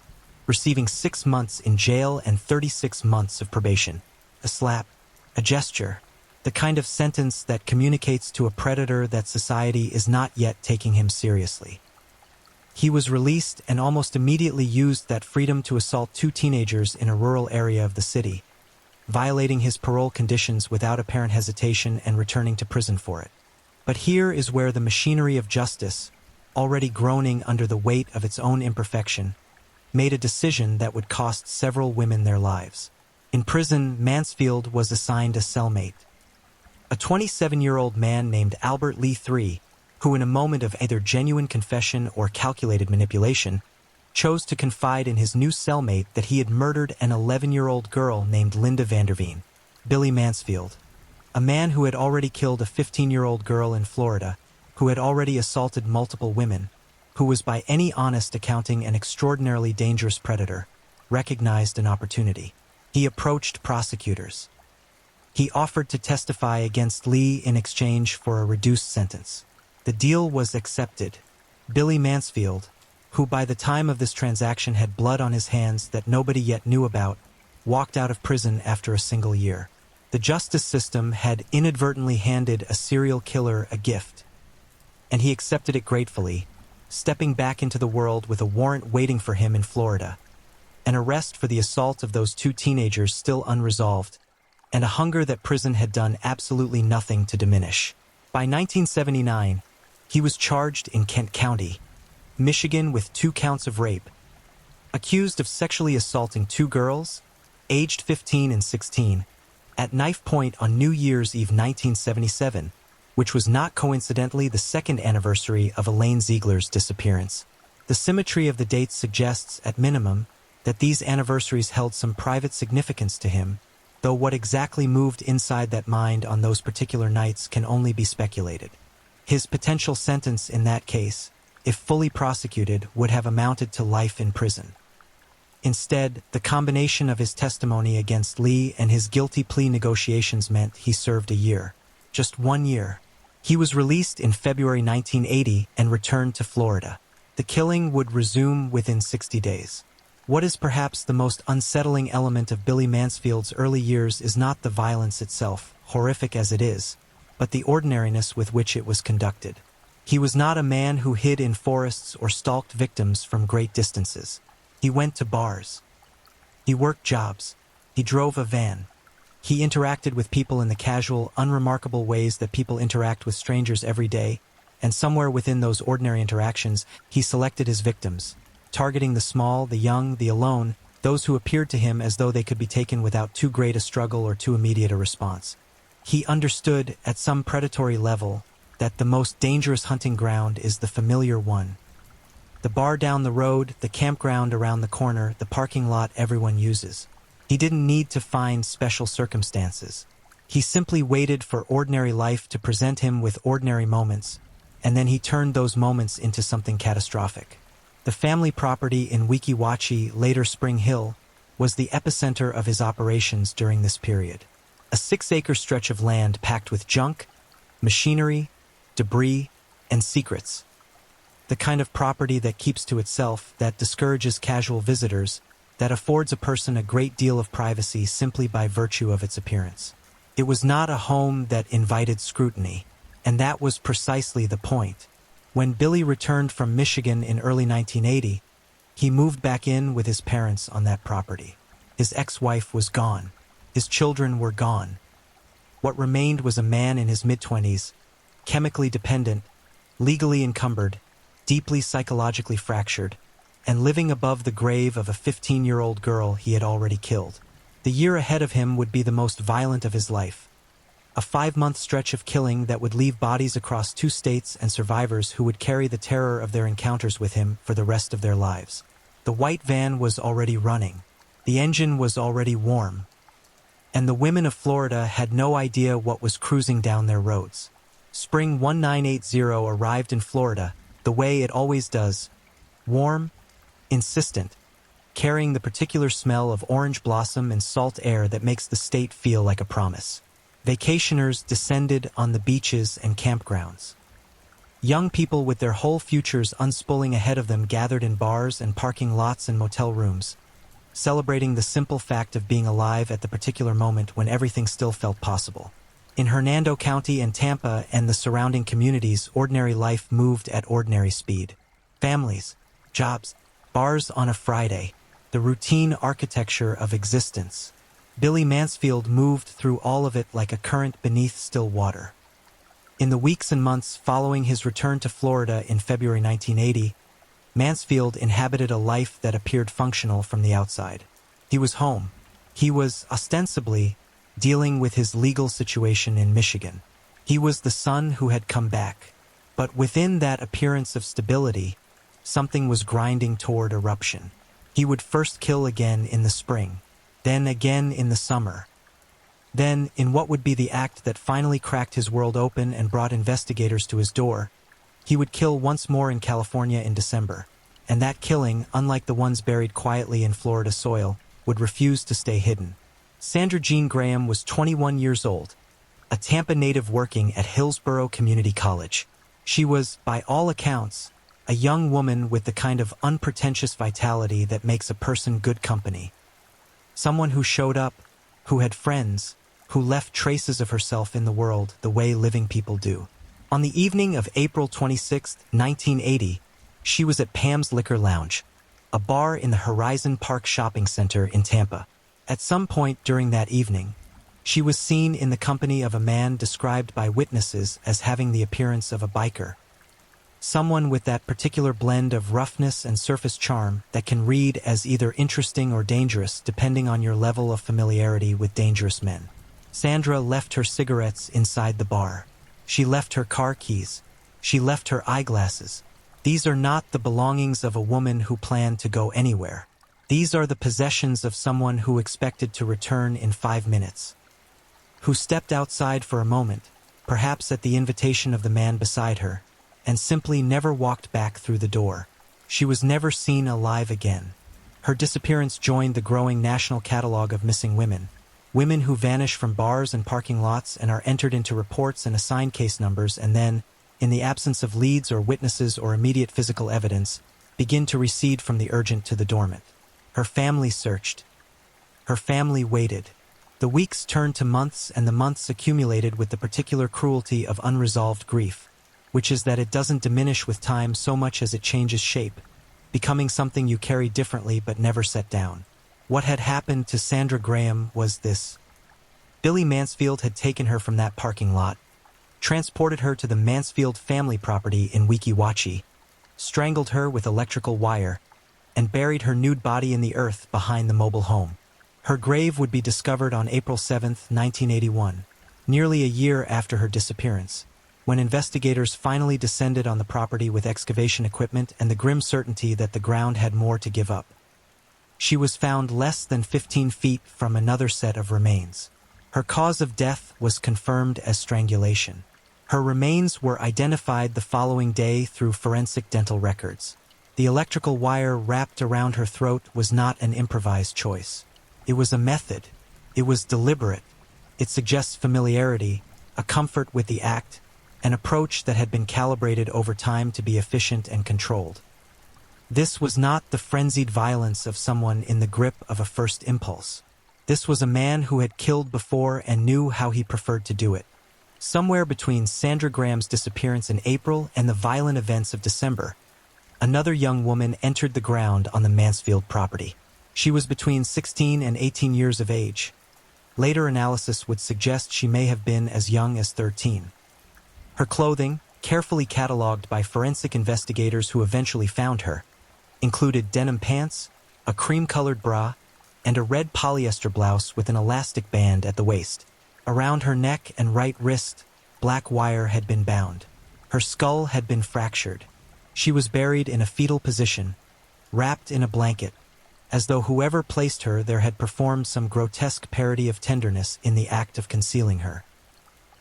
receiving 6 months in jail and 36 months of probation. A slap, a gesture, the kind of sentence that communicates to a predator that society is not yet taking him seriously. He was released and almost immediately used that freedom to assault 2 teenagers in a rural area of the city, violating his parole conditions without apparent hesitation and returning to prison for it. But here is where the machinery of justice, already groaning under the weight of its own imperfection, made a decision that would cost several women their lives. In prison, Mansfield was assigned a cellmate, a 27-year-old man named Albert Lee III, who in a moment of either genuine confession or calculated manipulation, chose to confide in his new cellmate that he had murdered an 11-year-old girl named Linda Vanderveen. Billy Mansfield, a man who had already killed a 15-year-old girl in Florida, who had already assaulted multiple women, who was by any honest accounting an extraordinarily dangerous predator, recognized an opportunity. He approached prosecutors. He offered to testify against Lee in exchange for a reduced sentence. The deal was accepted. Billy Mansfield, who by the time of this transaction had blood on his hands that nobody yet knew about, walked out of prison after a single year. The justice system had inadvertently handed a serial killer a gift, and he accepted it gratefully, stepping back into the world with a warrant waiting for him in Florida, an arrest for the assault of those 2 teenagers still unresolved, and a hunger that prison had done absolutely nothing to diminish. By 1979, he was charged in Kent County, Michigan with 2 counts of rape, accused of sexually assaulting 2 girls, aged 15 and 16, at knife point on New Year's Eve 1977, which was not coincidentally the 2nd anniversary of Elaine Ziegler's disappearance. The symmetry of the dates suggests, at minimum, that these anniversaries held some private significance to him, though what exactly moved inside that mind on those particular nights can only be speculated. His potential sentence in that case, if fully prosecuted, would have amounted to life in prison. Instead, the combination of his testimony against Lee and his guilty plea negotiations meant he served a year. Just 1 year. He was released in February 1980 and returned to Florida. The killing would resume within 60 days. What is perhaps the most unsettling element of Billy Mansfield's early years is not the violence itself, horrific as it is, but the ordinariness with which it was conducted. He was not a man who hid in forests or stalked victims from great distances. He went to bars. He worked jobs. He drove a van. He interacted with people in the casual, unremarkable ways that people interact with strangers every day, and somewhere within those ordinary interactions, he selected his victims, targeting the small, the young, the alone, those who appeared to him as though they could be taken without too great a struggle or too immediate a response. He understood, at some predatory level, that the most dangerous hunting ground is the familiar one. The bar down the road, the campground around the corner, the parking lot everyone uses. He didn't need to find special circumstances. He simply waited for ordinary life to present him with ordinary moments, and then he turned those moments into something catastrophic. The family property in Weeki Wachee, later Spring Hill, was the epicenter of his operations during this period. A 6-acre stretch of land packed with junk, machinery, debris, and secrets. The kind of property that keeps to itself, that discourages casual visitors, that affords a person a great deal of privacy simply by virtue of its appearance. It was not a home that invited scrutiny, and that was precisely the point. When Billy returned from Michigan in early 1980, he moved back in with his parents on that property. His ex-wife was gone. His children were gone. What remained was a man in his mid-20s, chemically dependent, legally encumbered, deeply psychologically fractured, and living above the grave of a 15-year-old girl he had already killed. The year ahead of him would be the most violent of his life. A 5-month stretch of killing that would leave bodies across 2 states and survivors who would carry the terror of their encounters with him for the rest of their lives. The white van was already running. The engine was already warm. And the women of Florida had no idea what was cruising down their roads. Spring 1980 arrived in Florida, the way it always does, warm, insistent, carrying the particular smell of orange blossom and salt air that makes the state feel like a promise. Vacationers descended on the beaches and campgrounds. Young people with their whole futures unspooling ahead of them gathered in bars and parking lots and motel rooms, celebrating the simple fact of being alive at the particular moment when everything still felt possible. In Hernando County and Tampa and the surrounding communities, ordinary life moved at ordinary speed. Families, jobs, bars on a Friday, the routine architecture of existence. Billy Mansfield moved through all of it like a current beneath still water. In the weeks and months following his return to Florida in February 1980, Mansfield inhabited a life that appeared functional from the outside. He was home. He was, ostensibly, dealing with his legal situation in Michigan. He was the son who had come back. But within that appearance of stability, something was grinding toward eruption. He would first kill again in the spring, then again in the summer. Then, in what would be the act that finally cracked his world open and brought investigators to his door, he would kill once more in California in December. And that killing, unlike the ones buried quietly in Florida soil, would refuse to stay hidden. Sandra Jean Graham was 21 years old, a Tampa native working at Hillsborough Community College. She was, by all accounts, a young woman with the kind of unpretentious vitality that makes a person good company. Someone who showed up, who had friends, who left traces of herself in the world the way living people do. On the evening of April 26, 1980, she was at Pam's Liquor Lounge, a bar in the Horizon Park Shopping Center in Tampa. At some point during that evening, she was seen in the company of a man described by witnesses as having the appearance of a biker. Someone with that particular blend of roughness and surface charm that can read as either interesting or dangerous depending on your level of familiarity with dangerous men. Sandra left her cigarettes inside the bar. She left her car keys. She left her eyeglasses. These are not the belongings of a woman who planned to go anywhere. These are the possessions of someone who expected to return in 5 minutes. Who stepped outside for a moment, perhaps at the invitation of the man beside her, and simply never walked back through the door. She was never seen alive again. Her disappearance joined the growing national catalog of missing women. Women who vanish from bars and parking lots and are entered into reports and assigned case numbers and then, in the absence of leads or witnesses or immediate physical evidence, begin to recede from the urgent to the dormant. Her family searched. Her family waited. The weeks turned to months, and the months accumulated with the particular cruelty of unresolved grief, which is that it doesn't diminish with time so much as it changes shape, becoming something you carry differently but never set down. What had happened to Sandra Graham was this. Billy Mansfield had taken her from that parking lot, transported her to the Mansfield family property in Weeki Wachee, strangled her with electrical wire, and buried her nude body in the earth behind the mobile home. Her grave would be discovered on April 7, 1981, nearly a year after her disappearance, when investigators finally descended on the property with excavation equipment and the grim certainty that the ground had more to give up. She was found less than 15 feet from another set of remains. Her cause of death was confirmed as strangulation. Her remains were identified the following day through forensic dental records. The electrical wire wrapped around her throat was not an improvised choice. It was a method. It was deliberate. It suggests familiarity, a comfort with the act, an approach that had been calibrated over time to be efficient and controlled. This was not the frenzied violence of someone in the grip of a first impulse. This was a man who had killed before and knew how he preferred to do it. Somewhere between Sandra Graham's disappearance in April and the violent events of December, another young woman entered the ground on the Mansfield property. She was between 16 and 18 years of age. Later analysis would suggest she may have been as young as 13. Her clothing, carefully catalogued by forensic investigators who eventually found her, included denim pants, a cream-colored bra, and a red polyester blouse with an elastic band at the waist. Around her neck and right wrist, black wire had been bound. Her skull had been fractured. She was buried in a fetal position, wrapped in a blanket, as though whoever placed her there had performed some grotesque parody of tenderness in the act of concealing her.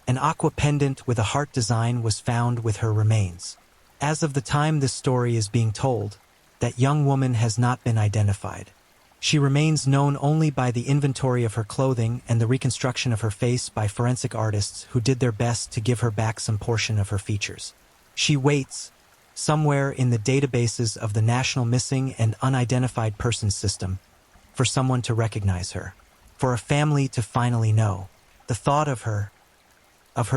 An aqua pendant with a heart design was found with her remains. As of the time this story is being told, that young woman has not been identified. She remains known only by the inventory of her clothing and the reconstruction of her face by forensic artists who did their best to give her back some portion of her features. She waits, somewhere in the databases of the National Missing and Unidentified Persons System, for someone to recognize her, for a family to finally know. The thought of her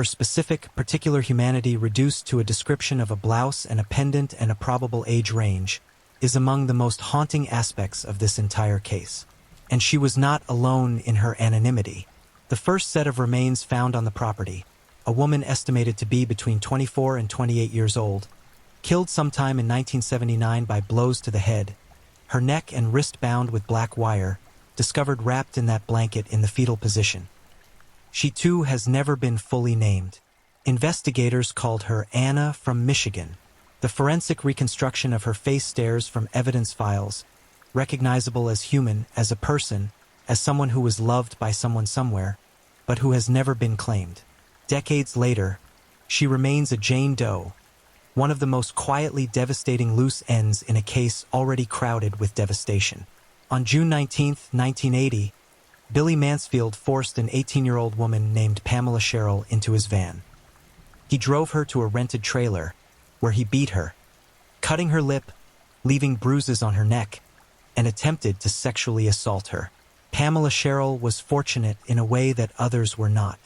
specific, particular humanity reduced to a description of a blouse and a pendant and a probable age range, is among the most haunting aspects of this entire case. And she was not alone in her anonymity. The first set of remains found on the property, a woman estimated to be between 24 and 28 years old, killed sometime in 1979 by blows to the head, her neck and wrist bound with black wire, discovered wrapped in that blanket in the fetal position. She too has never been fully named. Investigators called her Anna from Michigan. The forensic reconstruction of her face stares from evidence files, recognizable as human, as a person, as someone who was loved by someone somewhere, but who has never been claimed. Decades later, she remains a Jane Doe, one of the most quietly devastating loose ends in a case already crowded with devastation. On June 19, 1980, Billy Mansfield forced an 18-year-old woman named Pamela Sherrill into his van. He drove her to a rented trailer, where he beat her, cutting her lip, leaving bruises on her neck, and attempted to sexually assault her. Pamela Sherrill was fortunate in a way that others were not.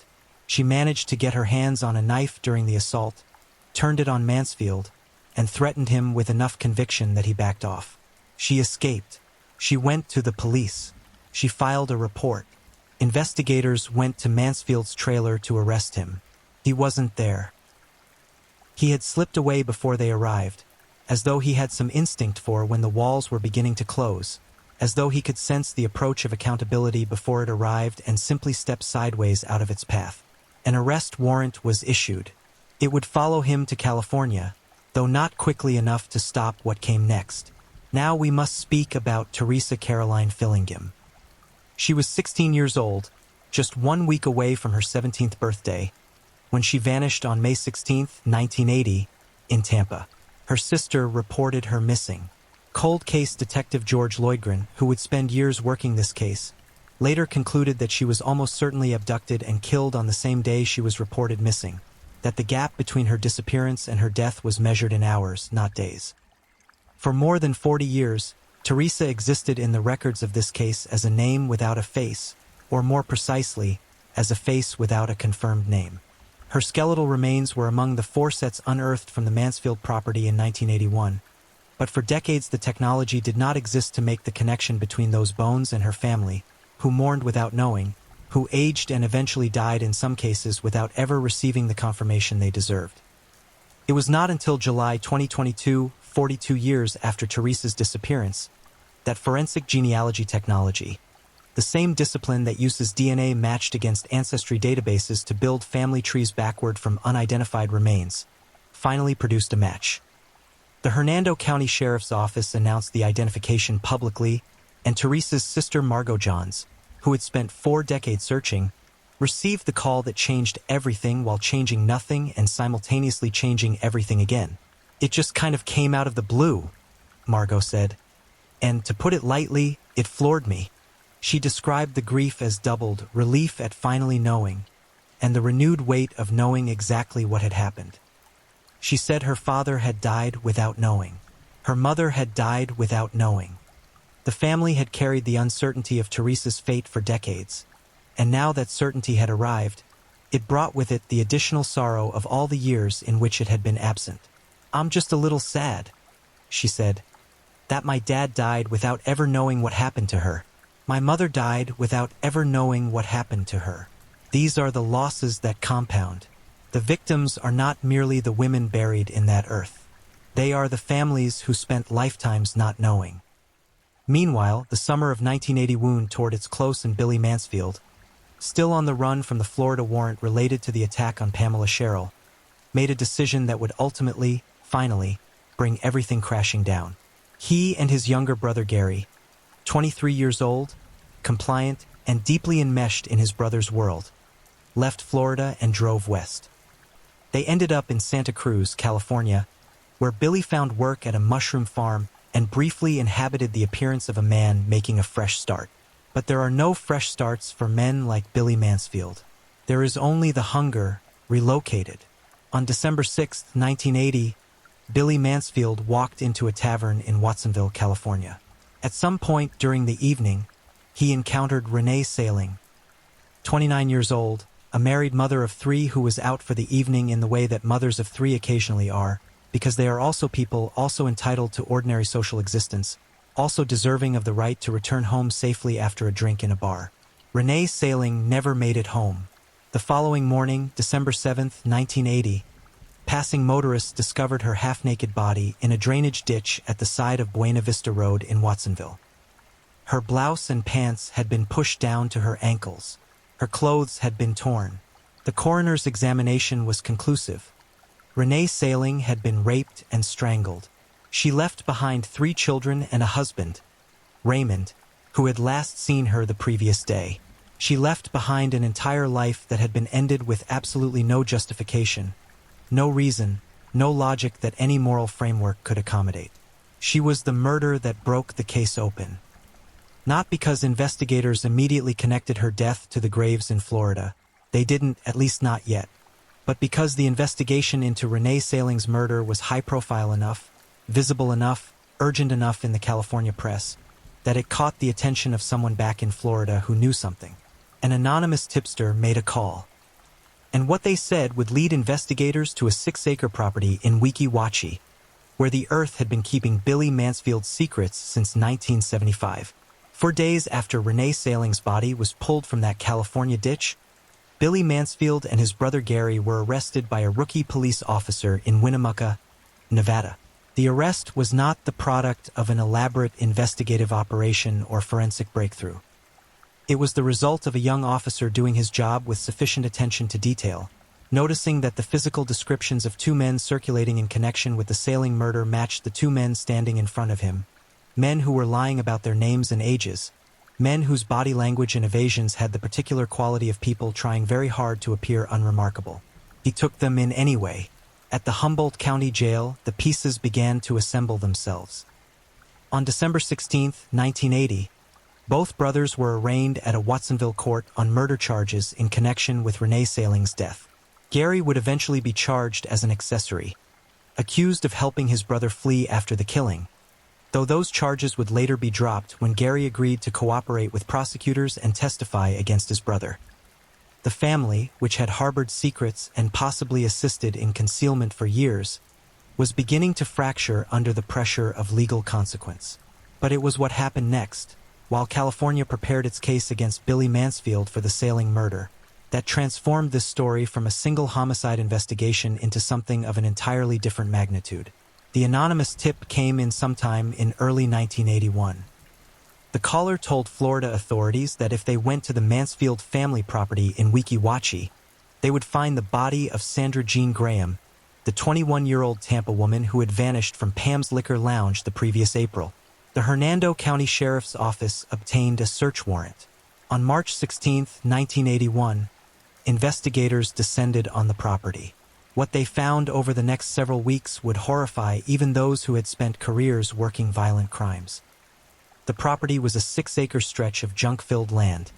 She managed to get her hands on a knife during the assault, turned it on Mansfield, and threatened him with enough conviction that he backed off. She escaped. She went to the police. She filed a report. Investigators went to Mansfield's trailer to arrest him. He wasn't there. He had slipped away before they arrived, as though he had some instinct for when the walls were beginning to close, as though he could sense the approach of accountability before it arrived and simply stepped sideways out of its path. An arrest warrant was issued. It would follow him to California, though not quickly enough to stop what came next. Now we must speak about Teresa Caroline Fillingham. She was 16 years old, just 1 week away from her 17th birthday, when she vanished on May 16, 1980, in Tampa. Her sister reported her missing. Cold case detective George Lloydgren, who would spend years working this case, later concluded that she was almost certainly abducted and killed on the same day she was reported missing, that the gap between her disappearance and her death was measured in hours, not days. For more than 40 years, Teresa existed in the records of this case as a name without a face, or more precisely, as a face without a confirmed name. Her skeletal remains were among the 4 sets unearthed from the Mansfield property in 1981, but for decades the technology did not exist to make the connection between those bones and her family, who mourned without knowing, who aged and eventually died in some cases without ever receiving the confirmation they deserved. It was not until July 2022, 42 years after Teresa's disappearance, that forensic genealogy technology, the same discipline that uses DNA matched against ancestry databases to build family trees backward from unidentified remains, finally produced a match. The Hernando County Sheriff's Office announced the identification publicly, and Teresa's sister Margot Johns, who had spent 4 decades searching, received the call that changed everything while changing nothing and simultaneously changing everything again. "It just kind of came out of the blue," Margot said. "And to put it lightly, it floored me." She described the grief as doubled, relief at finally knowing, and the renewed weight of knowing exactly what had happened. She said her father had died without knowing. Her mother had died without knowing. The family had carried the uncertainty of Teresa's fate for decades, and now that certainty had arrived, it brought with it the additional sorrow of all the years in which it had been absent. "I'm just a little sad," she said, "that my dad died without ever knowing what happened to her. My mother died without ever knowing what happened to her. These are the losses that compound. The victims are not merely the women buried in that earth. They are the families who spent lifetimes not knowing." Meanwhile, the summer of 1980 wound toward its close in Billy Mansfield, still on the run from the Florida warrant related to the attack on Pamela Sherrill, made a decision that would ultimately, finally, bring everything crashing down. He and his younger brother Gary, 23 years old, compliant, and deeply enmeshed in his brother's world, left Florida and drove west. They ended up in Santa Cruz, California, where Billy found work at a mushroom farm and briefly inhabited the appearance of a man making a fresh start. But there are no fresh starts for men like Billy Mansfield. There is only the hunger, relocated. On December 6, 1980, Billy Mansfield walked into a tavern in Watsonville, California. At some point during the evening, he encountered Renee Sailing, 29 years old, a married mother of 3 who was out for the evening in the way that mothers of 3 occasionally are, because they are also people also entitled to ordinary social existence, also deserving of the right to return home safely after a drink in a bar. Renee Sailing never made it home. The following morning, December 7, 1980, passing motorists discovered her half-naked body in a drainage ditch at the side of Buena Vista Road in Watsonville. Her blouse and pants had been pushed down to her ankles. Her clothes had been torn. The coroner's examination was conclusive. Renee Sailing had been raped and strangled. She left behind 3 children and a husband, Raymond, who had last seen her the previous day. She left behind an entire life that had been ended with absolutely no justification, no reason, no logic that any moral framework could accommodate. She was the murder that broke the case open. Not because investigators immediately connected her death to the graves in Florida. They didn't, at least not yet. But because the investigation into Renee Sailing's murder was high-profile enough, visible enough, urgent enough in the California press, that it caught the attention of someone back in Florida who knew something. An anonymous tipster made a call. And what they said would lead investigators to a 6-acre property in Weeki Wachee, where the earth had been keeping Billy Mansfield's secrets since 1975. 4 days after Renee Sailing's body was pulled from that California ditch, Billy Mansfield and his brother Gary were arrested by a rookie police officer in Winnemucca, Nevada. The arrest was not the product of an elaborate investigative operation or forensic breakthrough. It was the result of a young officer doing his job with sufficient attention to detail, noticing that the physical descriptions of 2 men circulating in connection with the Sailing murder matched the 2 men standing in front of him, men who were lying about their names and ages, men whose body language and evasions had the particular quality of people trying very hard to appear unremarkable. He took them in anyway. At the Humboldt County Jail, the pieces began to assemble themselves. On December 16, 1980, both brothers were arraigned at a Watsonville court on murder charges in connection with Renee Sailing's death. Gary would eventually be charged as an accessory, accused of helping his brother flee after the killing. though those charges would later be dropped when Gary agreed to cooperate with prosecutors and testify against his brother. The family, which had harbored secrets and possibly assisted in concealment for years, was beginning to fracture under the pressure of legal consequence. But it was what happened next, while California prepared its case against Billy Mansfield for the Sailing murder, that transformed this story from a single homicide investigation into something of an entirely different magnitude. The anonymous tip came in sometime in early 1981. The caller told Florida authorities that if they went to the Mansfield family property in Weeki Wachee, they would find the body of Sandra Jean Graham, the 21-year-old Tampa woman who had vanished from Pam's Liquor Lounge the previous April. The Hernando County Sheriff's Office obtained a search warrant. On March 16, 1981, investigators descended on the property. What they found over the next several weeks would horrify even those who had spent careers working violent crimes. The property was a 6-acre stretch of junk-filled land,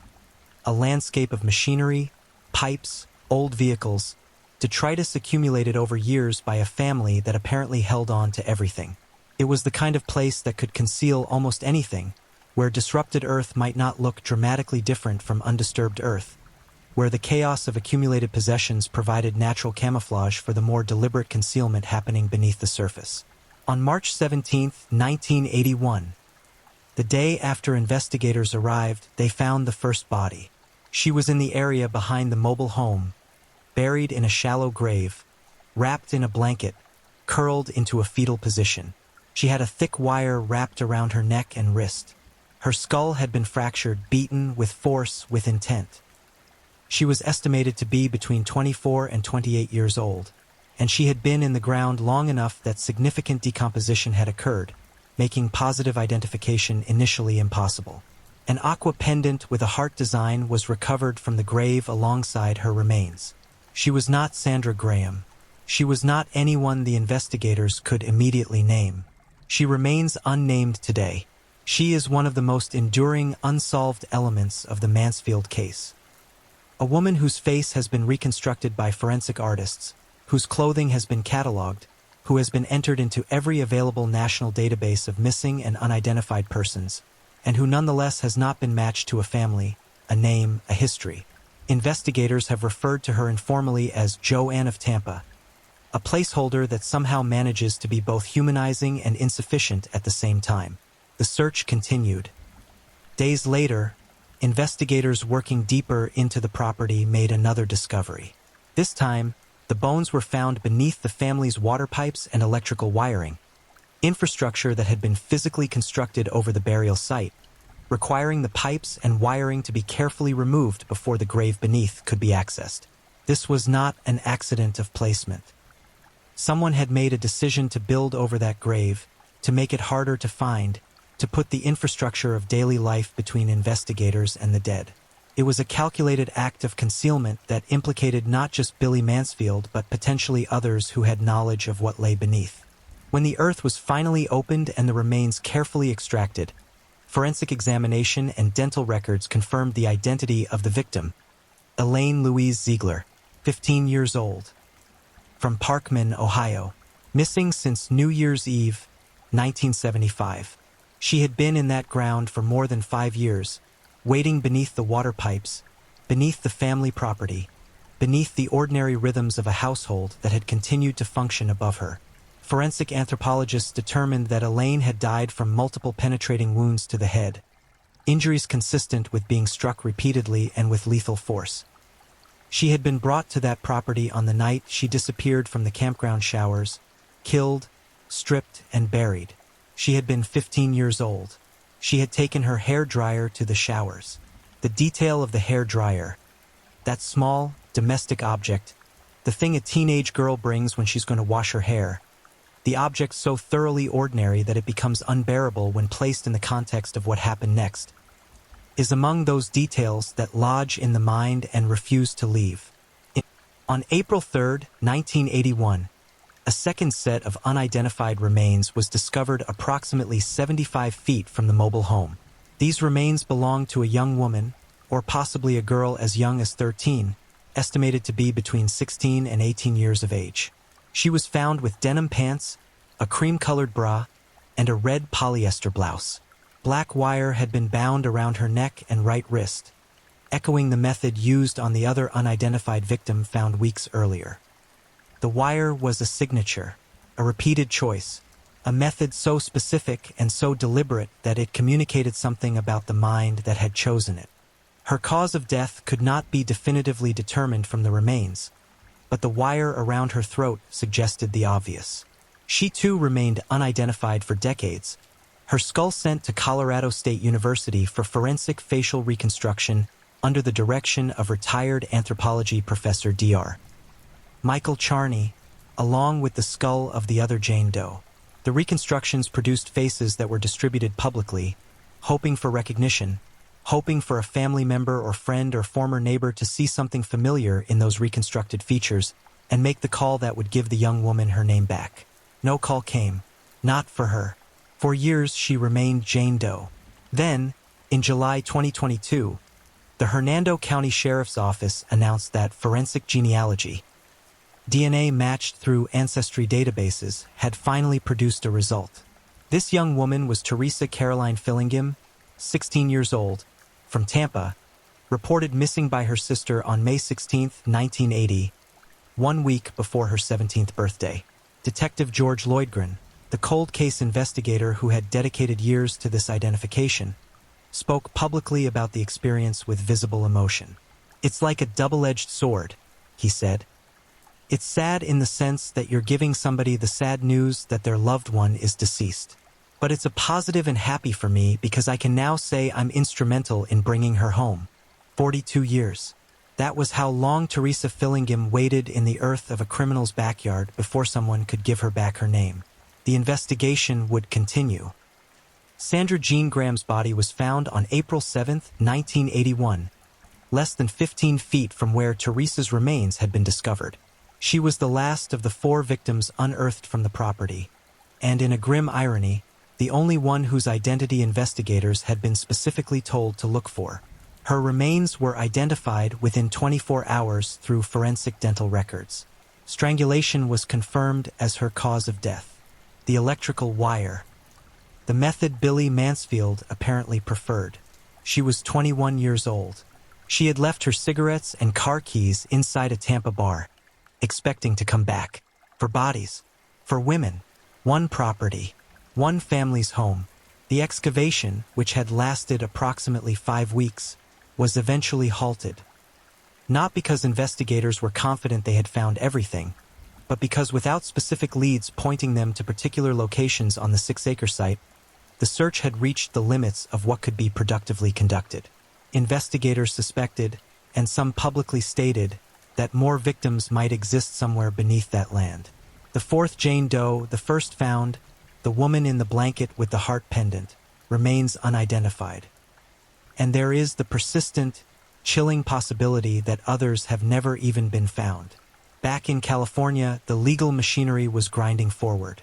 a landscape of machinery, pipes, old vehicles, detritus accumulated over years by a family that apparently held on to everything. It was the kind of place that could conceal almost anything, where disrupted earth might not look dramatically different from undisturbed earth, where the chaos of accumulated possessions provided natural camouflage for the more deliberate concealment happening beneath the surface. On March 17, 1981, the day after investigators arrived, they found the first body. She was in the area behind the mobile home, buried in a shallow grave, wrapped in a blanket, curled into a fetal position. She had a thick wire wrapped around her neck and wrist. Her skull had been fractured, beaten with force, with intent. She was estimated to be between 24 and 28 years old, and she had been in the ground long enough that significant decomposition had occurred, making positive identification initially impossible. An aqua pendant with a heart design was recovered from the grave alongside her remains. She was not Sandra Graham. She was not anyone the investigators could immediately name. She remains unnamed today. She is one of the most enduring, unsolved elements of the Mansfield case. A woman whose face has been reconstructed by forensic artists, whose clothing has been cataloged, who has been entered into every available national database of missing and unidentified persons, and who nonetheless has not been matched to a family, a name, a history. Investigators have referred to her informally as Joanne of Tampa, a placeholder that somehow manages to be both humanizing and insufficient at the same time. The search continued. Days later, investigators working deeper into the property made another discovery. This time, the bones were found beneath the family's water pipes and electrical wiring, infrastructure that had been physically constructed over the burial site, requiring the pipes and wiring to be carefully removed before the grave beneath could be accessed. This was not an accident of placement. Someone had made a decision to build over that grave, to make it harder to find, to put the infrastructure of daily life between investigators and the dead. It was a calculated act of concealment that implicated not just Billy Mansfield but potentially others who had knowledge of what lay beneath. When the earth was finally opened and the remains carefully extracted, forensic examination and dental records confirmed the identity of the victim, Elaine Louise Ziegler, 15 years old, from Parkman, Ohio, missing since New Year's Eve, 1975. She had been in that ground for more than 5 years, waiting beneath the water pipes, beneath the family property, beneath the ordinary rhythms of a household that had continued to function above her. Forensic anthropologists determined that Elaine had died from multiple penetrating wounds to the head, injuries consistent with being struck repeatedly and with lethal force. She had been brought to that property on the night she disappeared from the campground showers, killed, stripped, and buried. She had been 15 years old. She had taken her hair dryer to the showers. The detail of the hair dryer, that small, domestic object, the thing a teenage girl brings when she's going to wash her hair, the object so thoroughly ordinary that it becomes unbearable when placed in the context of what happened next, is among those details that lodge in the mind and refuse to leave. On April 3, 1981, a second set of unidentified remains was discovered approximately 75 feet from the mobile home. These remains belonged to a young woman, or possibly a girl as young as 13, estimated to be between 16 and 18 years of age. She was found with denim pants, a cream-colored bra, and a red polyester blouse. Black wire had been bound around her neck and right wrist, echoing the method used on the other unidentified victim found weeks earlier. The wire was a signature, a repeated choice, a method so specific and so deliberate that it communicated something about the mind that had chosen it. Her cause of death could not be definitively determined from the remains, but the wire around her throat suggested the obvious. She too remained unidentified for decades, her skull sent to Colorado State University for forensic facial reconstruction under the direction of retired anthropology professor Dr. Michael Charney, along with the skull of the other Jane Doe. The reconstructions produced faces that were distributed publicly, hoping for recognition, hoping for a family member or friend or former neighbor to see something familiar in those reconstructed features and make the call that would give the young woman her name back. No call came, not for her. For years she remained Jane Doe. Then, in July 2022, the Hernando County Sheriff's Office announced that forensic genealogy, DNA matched through ancestry databases, had finally produced a result. This young woman was Teresa Caroline Fillingham, 16 years old, from Tampa, reported missing by her sister on May 16, 1980, 1 week before her 17th birthday. Detective George Lloydgren, the cold case investigator who had dedicated years to this identification, spoke publicly about the experience with visible emotion. "It's like a double-edged sword," he said. "It's sad in the sense that you're giving somebody the sad news that their loved one is deceased. But it's a positive and happy for me because I can now say I'm instrumental in bringing her home. 42 years. That was how long Teresa Fillingham waited in the earth of a criminal's backyard before someone could give her back her name. The investigation would continue." Sandra Jean Graham's body was found on April 7, 1981, less than 15 feet from where Teresa's remains had been discovered. She was the last of the 4 victims unearthed from the property, and in a grim irony, the only one whose identity investigators had been specifically told to look for. Her remains were identified within 24 hours through forensic dental records. Strangulation was confirmed as her cause of death. The electrical wire, the method Billy Mansfield apparently preferred. She was 21 years old. She had left her cigarettes and car keys inside a Tampa bar, expecting to come back. For bodies, for women, one property, one family's home. The excavation, which had lasted approximately 5 weeks, was eventually halted. Not because investigators were confident they had found everything, but because without specific leads pointing them to particular locations on the 6-acre site, the search had reached the limits of what could be productively conducted. Investigators suspected, and some publicly stated, that more victims might exist somewhere beneath that land. The 4th Jane Doe, the first found, the woman in the blanket with the heart pendant, remains unidentified. And there is the persistent, chilling possibility that others have never even been found. Back in California, the legal machinery was grinding forward.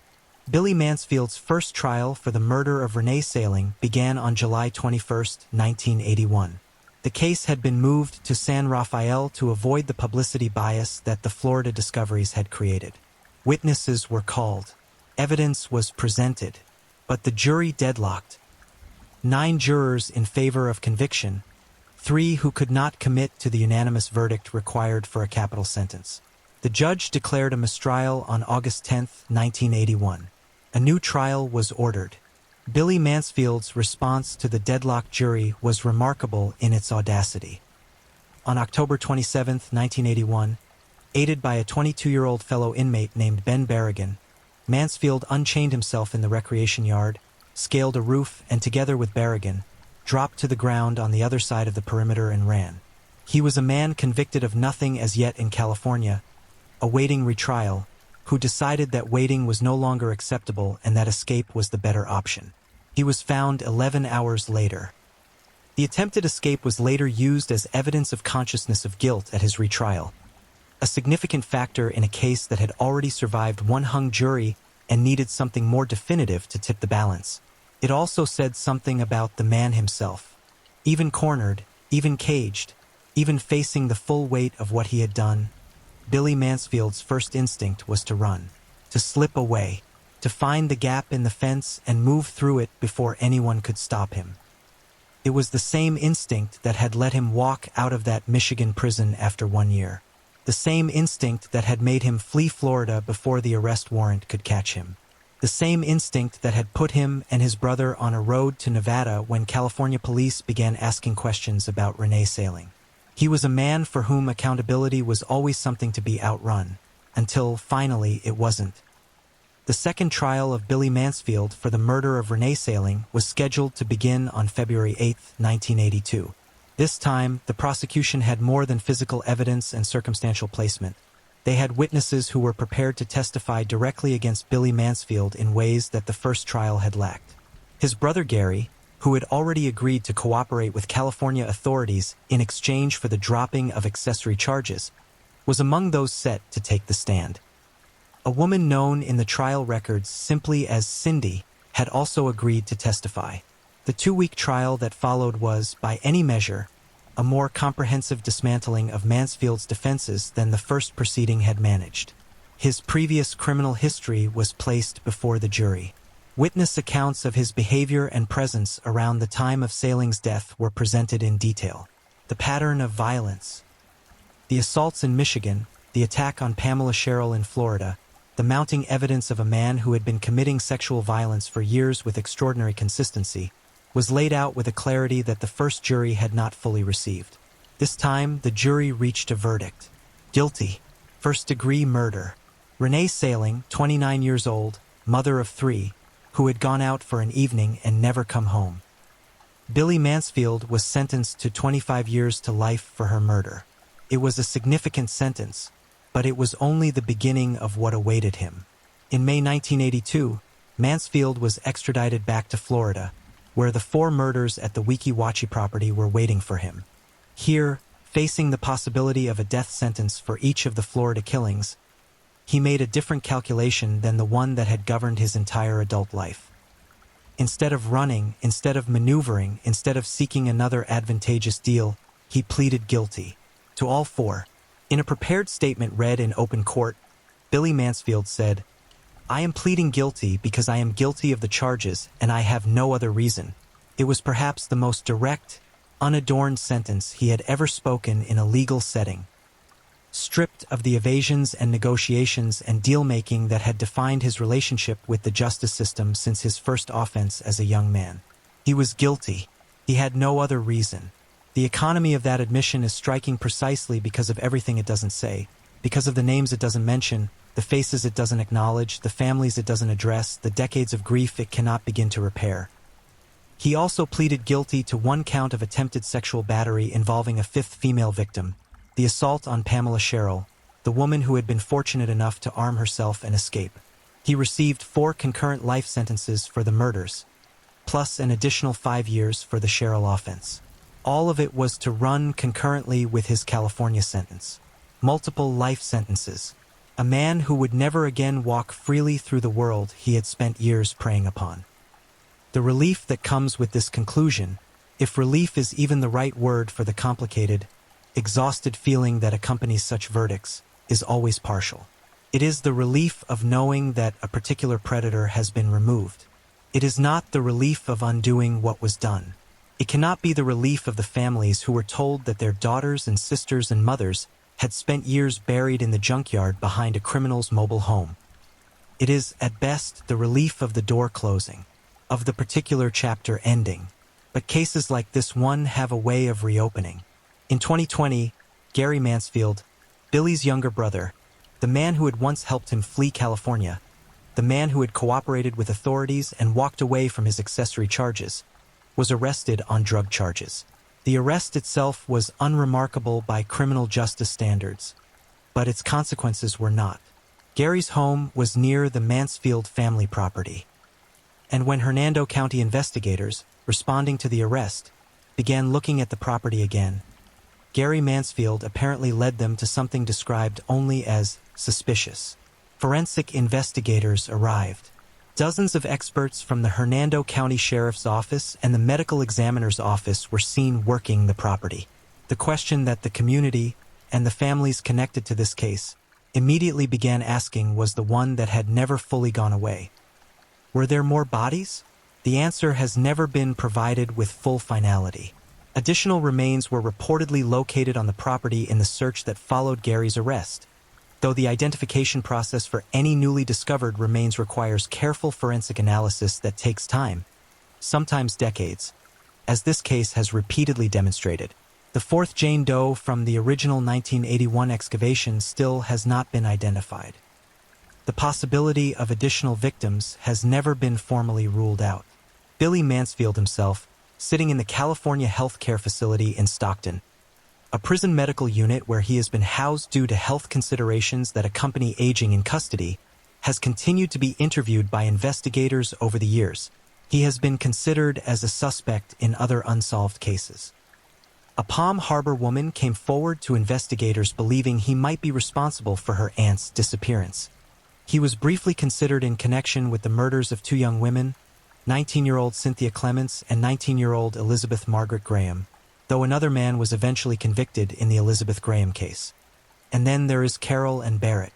Billy Mansfield's first trial for the murder of Renee Sailing began on July 21, 1981. The case had been moved to San Rafael to avoid the publicity bias that the Florida discoveries had created. Witnesses were called. Evidence was presented, but the jury deadlocked. 9 jurors in favor of conviction, 3 who could not commit to the unanimous verdict required for a capital sentence. The judge declared a mistrial on August 10, 1981. A new trial was ordered. Billy Mansfield's response to the deadlocked jury was remarkable in its audacity. On October 27, 1981, aided by a 22-year-old fellow inmate named Ben Berrigan, Mansfield unchained himself in the recreation yard, scaled a roof, and together with Berrigan, dropped to the ground on the other side of the perimeter and ran. He was a man convicted of nothing as yet in California, awaiting retrial, who decided that waiting was no longer acceptable and that escape was the better option. He was found 11 hours later. The attempted escape was later used as evidence of consciousness of guilt at his retrial, a significant factor in a case that had already survived one hung jury and needed something more definitive to tip the balance. It also said something about the man himself. Even cornered, even caged, even facing the full weight of what he had done, Billy Mansfield's first instinct was to run, to slip away, to find the gap in the fence and move through it before anyone could stop him. It was the same instinct that had let him walk out of that Michigan prison after 1 year. The same instinct that had made him flee Florida before the arrest warrant could catch him. The same instinct that had put him and his brother on a road to Nevada when California police began asking questions about Renee Sailing. He was a man for whom accountability was always something to be outrun, until finally it wasn't. The second trial of Billy Mansfield for the murder of Renee Sailing was scheduled to begin on February 8, 1982. This time, the prosecution had more than physical evidence and circumstantial placement. They had witnesses who were prepared to testify directly against Billy Mansfield in ways that the first trial had lacked. His brother Gary, who had already agreed to cooperate with California authorities in exchange for the dropping of accessory charges, was among those set to take the stand. A woman known in the trial records simply as Cindy had also agreed to testify. The 2-week trial that followed was, by any measure, a more comprehensive dismantling of Mansfield's defenses than the first proceeding had managed. His previous criminal history was placed before the jury. Witness accounts of his behavior and presence around the time of Sailing's death were presented in detail. The pattern of violence, the assaults in Michigan, the attack on Pamela Sherrill in Florida, the mounting evidence of a man who had been committing sexual violence for years with extraordinary consistency, was laid out with a clarity that the first jury had not fully received. This time, the jury reached a verdict. Guilty. First-degree murder. Renee Sailing, 29 years old, mother of 3, who had gone out for an evening and never come home. Billy Mansfield was sentenced to 25 years to life for her murder. It was a significant sentence, but it was only the beginning of what awaited him. In May 1982, Mansfield was extradited back to Florida, where the 4 murders at the Weeki Wachee property were waiting for him. Here, facing the possibility of a death sentence for each of the Florida killings, he made a different calculation than the one that had governed his entire adult life. Instead of running, instead of maneuvering, instead of seeking another advantageous deal, he pleaded guilty to all 4. In a prepared statement read in open court, Billy Mansfield said, "I am pleading guilty because I am guilty of the charges and I have no other reason." It was perhaps the most direct, unadorned sentence he had ever spoken in a legal setting. Stripped of the evasions and negotiations and deal-making that had defined his relationship with the justice system since his first offense as a young man. He was guilty. He had no other reason. The economy of that admission is striking precisely because of everything it doesn't say, because of the names it doesn't mention, the faces it doesn't acknowledge, the families it doesn't address, the decades of grief it cannot begin to repair. He also pleaded guilty to 1 count of attempted sexual battery involving a 5th female victim, the assault on Pamela Sherrill, the woman who had been fortunate enough to arm herself and escape. He received 4 concurrent life sentences for the murders, plus an additional 5 years for the Sherrill offense. All of it was to run concurrently with his California sentence. Multiple life sentences. A man who would never again walk freely through the world he had spent years preying upon. The relief that comes with this conclusion, if relief is even the right word for the complicated, exhausted feeling that accompanies such verdicts, is always partial. It is the relief of knowing that a particular predator has been removed. It is not the relief of undoing what was done. It cannot be the relief of the families who were told that their daughters and sisters and mothers had spent years buried in the junkyard behind a criminal's mobile home. It is, at best, the relief of the door closing, of the particular chapter ending. But cases like this one have a way of reopening. In 2020, Gary Mansfield, Billy's younger brother, the man who had once helped him flee California, the man who had cooperated with authorities and walked away from his accessory charges, was arrested on drug charges. The arrest itself was unremarkable by criminal justice standards, but its consequences were not. Gary's home was near the Mansfield family property, and when Hernando County investigators, responding to the arrest, began looking at the property again, Gary Mansfield apparently led them to something described only as suspicious. Forensic investigators arrived. Dozens of experts from the Hernando County Sheriff's Office and the Medical Examiner's Office were seen working the property. The question that the community and the families connected to this case immediately began asking was the one that had never fully gone away. Were there more bodies? The answer has never been provided with full finality. Additional remains were reportedly located on the property in the search that followed Gary's arrest, though the identification process for any newly discovered remains requires careful forensic analysis that takes time, sometimes decades, as this case has repeatedly demonstrated. The fourth Jane Doe from the original 1981 excavation still has not been identified. The possibility of additional victims has never been formally ruled out. Billy Mansfield himself, sitting in the California Healthcare Facility in Stockton, a prison medical unit where he has been housed due to health considerations that accompany aging in custody, has continued to be interviewed by investigators over the years. He has been considered as a suspect in other unsolved cases. A Palm Harbor woman came forward to investigators believing he might be responsible for her aunt's disappearance. He was briefly considered in connection with the murders of two young women, 19-year-old Cynthia Clements and 19-year-old Elizabeth Margaret Graham, though another man was eventually convicted in the Elizabeth Graham case. And then there is Carol and Barrett,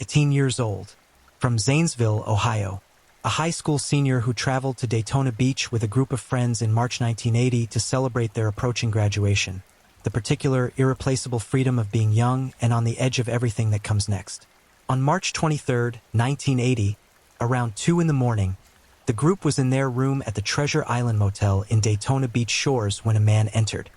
18 years old, from Zanesville, Ohio, a high school senior who traveled to Daytona Beach with a group of friends in March 1980 to celebrate their approaching graduation, the particular irreplaceable freedom of being young and on the edge of everything that comes next. On March 23, 1980, around 2 in the morning, the group was in their room at the Treasure Island Motel in Daytona Beach Shores when a man entered.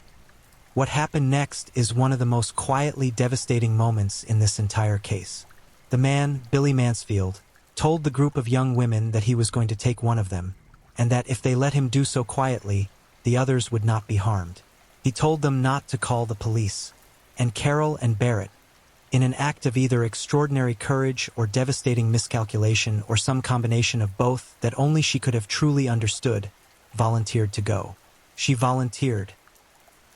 What happened next is one of the most quietly devastating moments in this entire case. The man, Billy Mansfield, told the group of young women that he was going to take one of them, and that if they let him do so quietly, the others would not be harmed. He told them not to call the police, and Carol and Barrett, in an act of either extraordinary courage or devastating miscalculation or some combination of both that only she could have truly understood, volunteered to go. She volunteered.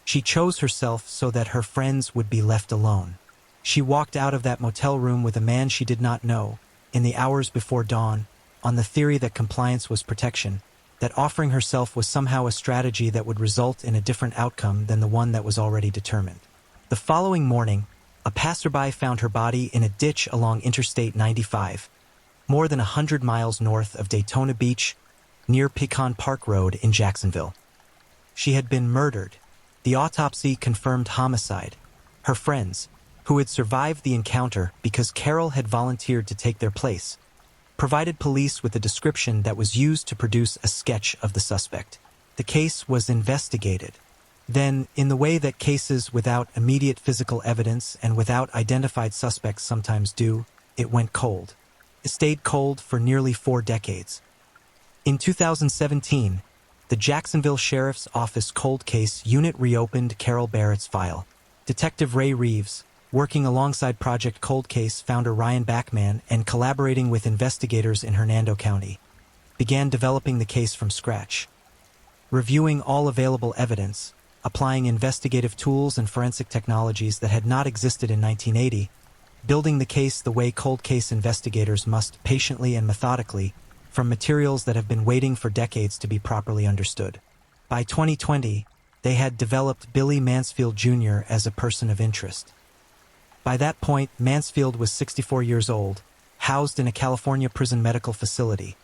She chose herself so that her friends would be left alone. She walked out of that motel room with a man she did not know, in the hours before dawn, on the theory that compliance was protection, that offering herself was somehow a strategy that would result in a different outcome than the one that was already determined. The following morning, a passerby found her body in a ditch along Interstate 95, more than 100 miles north of Daytona Beach, near Pecan Park Road in Jacksonville. She had been murdered. The autopsy confirmed homicide. Her friends, who had survived the encounter because Carol had volunteered to take their place, provided police with a description that was used to produce a sketch of the suspect. The case was investigated. Then, in the way that cases without immediate physical evidence and without identified suspects sometimes do, it went cold. It stayed cold for nearly 4 decades. In 2017, the Jacksonville Sheriff's Office Cold Case Unit reopened Carol Barrett's file. Detective Ray Reeves, working alongside Project Cold Case founder Ryan Bachman and collaborating with investigators in Hernando County, began developing the case from scratch. Reviewing all available evidence, applying investigative tools and forensic technologies that had not existed in 1980, building the case the way cold case investigators must patiently and methodically, from materials that have been waiting for decades to be properly understood. By 2020, they had developed Billy Mansfield Jr. as a person of interest. By that point, Mansfield was 64 years old, housed in a California prison medical facility,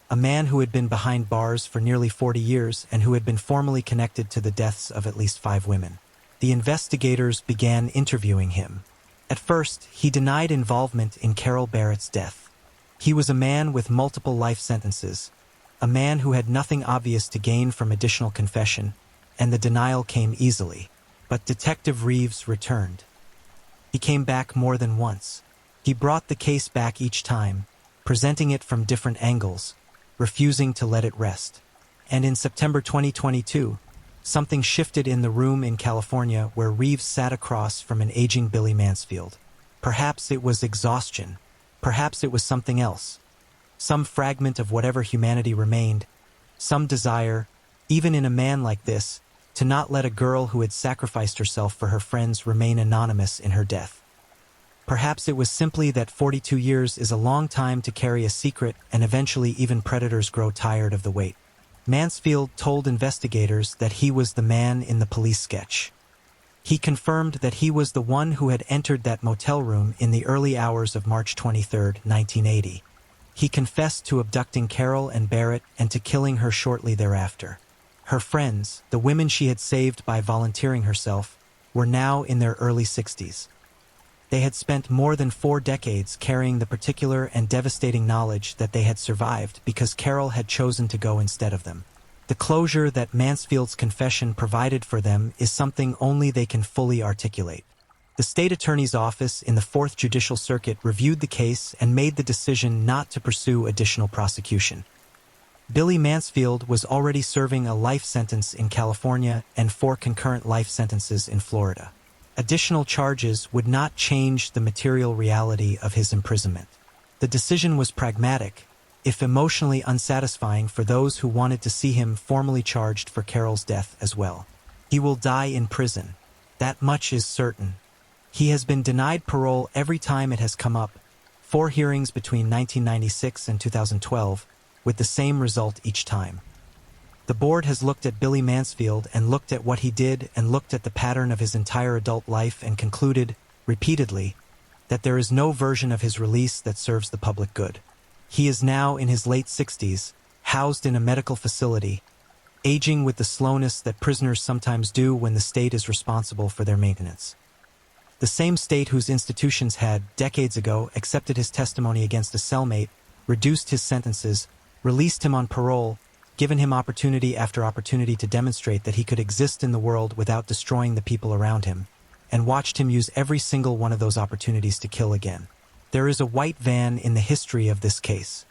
a man who had been behind bars for nearly 40 years and who had been formally connected to the deaths of at least 5 women. The investigators began interviewing him. At first, he denied involvement in Carol Barrett's death. He was a man with multiple life sentences, a man who had nothing obvious to gain from additional confession, and the denial came easily. But Detective Reeves returned. He came back more than once. He brought the case back each time, presenting it from different angles, refusing to let it rest. And in September 2022, something shifted in the room in California where Reeves sat across from an aging Billy Mansfield. Perhaps it was exhaustion. Perhaps it was something else. Some fragment of whatever humanity remained. Some desire, even in a man like this, to not let a girl who had sacrificed herself for her friends remain anonymous in her death. Perhaps it was simply that 42 years is a long time to carry a secret, and eventually even predators grow tired of the wait. Mansfield told investigators that he was the man in the police sketch. He confirmed that he was the one who had entered that motel room in the early hours of March 23, 1980. He confessed to abducting Carol and Barrett and to killing her shortly thereafter. Her friends, the women she had saved by volunteering herself, were now in their early 60s. They had spent more than 4 decades carrying the particular and devastating knowledge that they had survived because Carol had chosen to go instead of them. The closure that Mansfield's confession provided for them is something only they can fully articulate. The state attorney's office in the 4th Judicial Circuit reviewed the case and made the decision not to pursue additional prosecution. Billy Mansfield was already serving a life sentence in California and 4 concurrent life sentences in Florida. Additional charges would not change the material reality of his imprisonment. The decision was pragmatic, if emotionally unsatisfying for those who wanted to see him formally charged for Carol's death as well. He will die in prison. That much is certain. He has been denied parole every time it has come up, 4 hearings between 1996 and 2012, with the same result each time. The board has looked at Billy Mansfield and looked at what he did and looked at the pattern of his entire adult life and concluded, repeatedly, that there is no version of his release that serves the public good. He is now in his late 60s, housed in a medical facility, aging with the slowness that prisoners sometimes do when the state is responsible for their maintenance. The same state whose institutions had, decades ago, accepted his testimony against a cellmate, reduced his sentences, released him on parole, given him opportunity after opportunity to demonstrate that he could exist in the world without destroying the people around him, and watched him use every single one of those opportunities to kill again. There is a white van in the history of this case.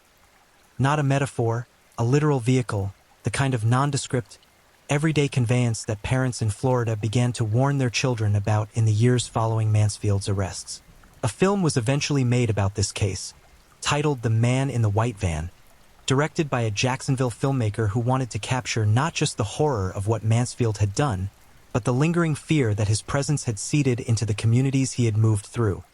Not a metaphor, a literal vehicle, the kind of nondescript, everyday conveyance that parents in Florida began to warn their children about in the years following Mansfield's arrests. A film was eventually made about this case, titled The Man in the White Van, directed by a Jacksonville filmmaker who wanted to capture not just the horror of what Mansfield had done, but the lingering fear that his presence had seeded into the communities he had moved through.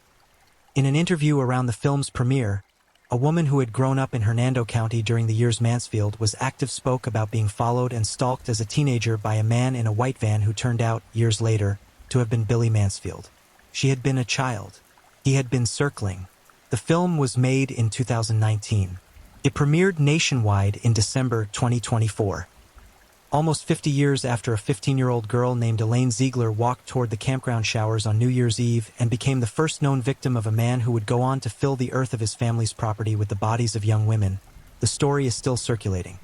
In an interview around the film's premiere, a woman who had grown up in Hernando County during the years Mansfield was active spoke about being followed and stalked as a teenager by a man in a white van who turned out, years later, to have been Billy Mansfield. She had been a child. He had been circling. The film was made in 2019. It premiered nationwide in December 2024. Almost 50 years after a 15-year-old girl named Elaine Ziegler walked toward the campground showers on New Year's Eve and became the first known victim of a man who would go on to fill the earth of his family's property with the bodies of young women, the story is still circulating.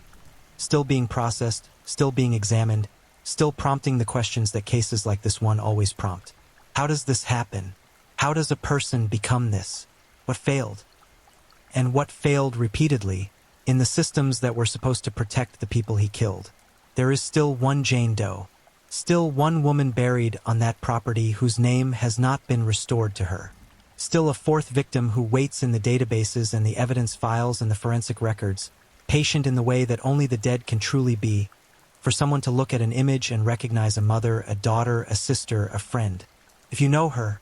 Still being processed, still being examined, still prompting the questions that cases like this one always prompt. How does this happen? How does a person become this? What failed? And what failed repeatedly in the systems that were supposed to protect the people he killed? There is still one Jane Doe, still one woman buried on that property whose name has not been restored to her, still a 4th victim who waits in the databases and the evidence files and the forensic records, patient in the way that only the dead can truly be, for someone to look at an image and recognize a mother, a daughter, a sister, a friend. If you know her,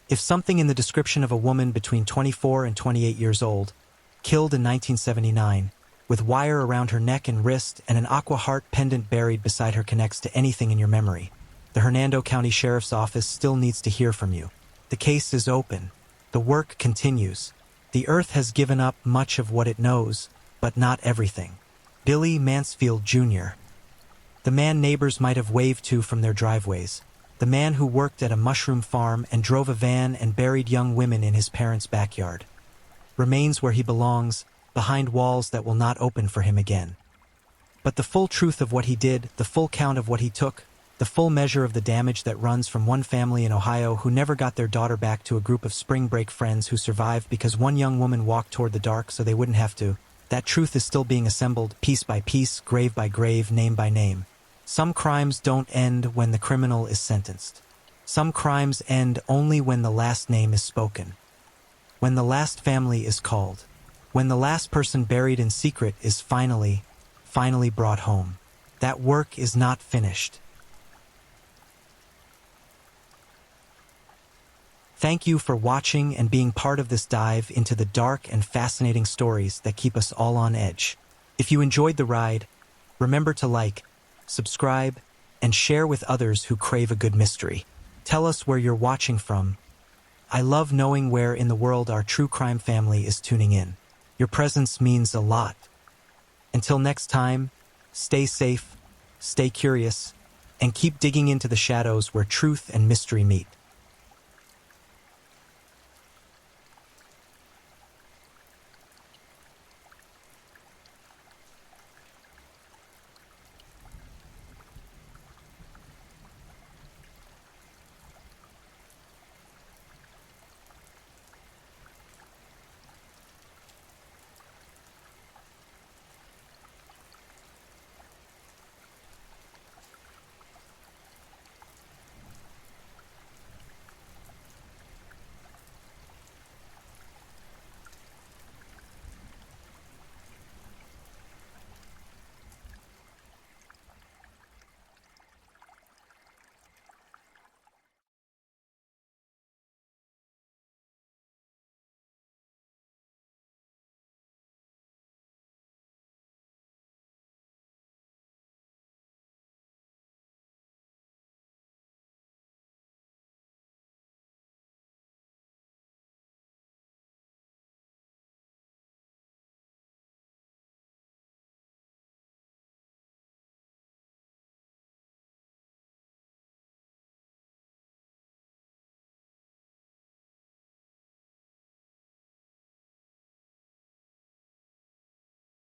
if something in the description of a woman between 24 and 28 years old, killed in 1979, with wire around her neck and wrist and an aqua heart pendant buried beside her connects to anything in your memory, the Hernando County Sheriff's Office still needs to hear from you. The case is open. The work continues. The earth has given up much of what it knows, but not everything. Billy Mansfield Jr. The man neighbors might have waved to from their driveways. The man who worked at a mushroom farm and drove a van and buried young women in his parents' backyard, remains where he belongs, behind walls that will not open for him again. But the full truth of what he did, the full count of what he took, the full measure of the damage that runs from one family in Ohio who never got their daughter back to a group of spring break friends who survived because one young woman walked toward the dark so they wouldn't have to, that truth is still being assembled, piece by piece, grave by grave, name by name. Some crimes don't end when the criminal is sentenced. Some crimes end only when the last name is spoken, when the last family is called, when the last person buried in secret is finally brought home. That work is not finished. Thank you for watching and being part of this dive into the dark and fascinating stories that keep us all on edge. If you enjoyed the ride, remember to like, subscribe, and share with others who crave a good mystery. Tell us where you're watching from. I love knowing where in the world our true crime family is tuning in. Your presence means a lot. Until next time, stay safe, stay curious, and keep digging into the shadows where truth and mystery meet.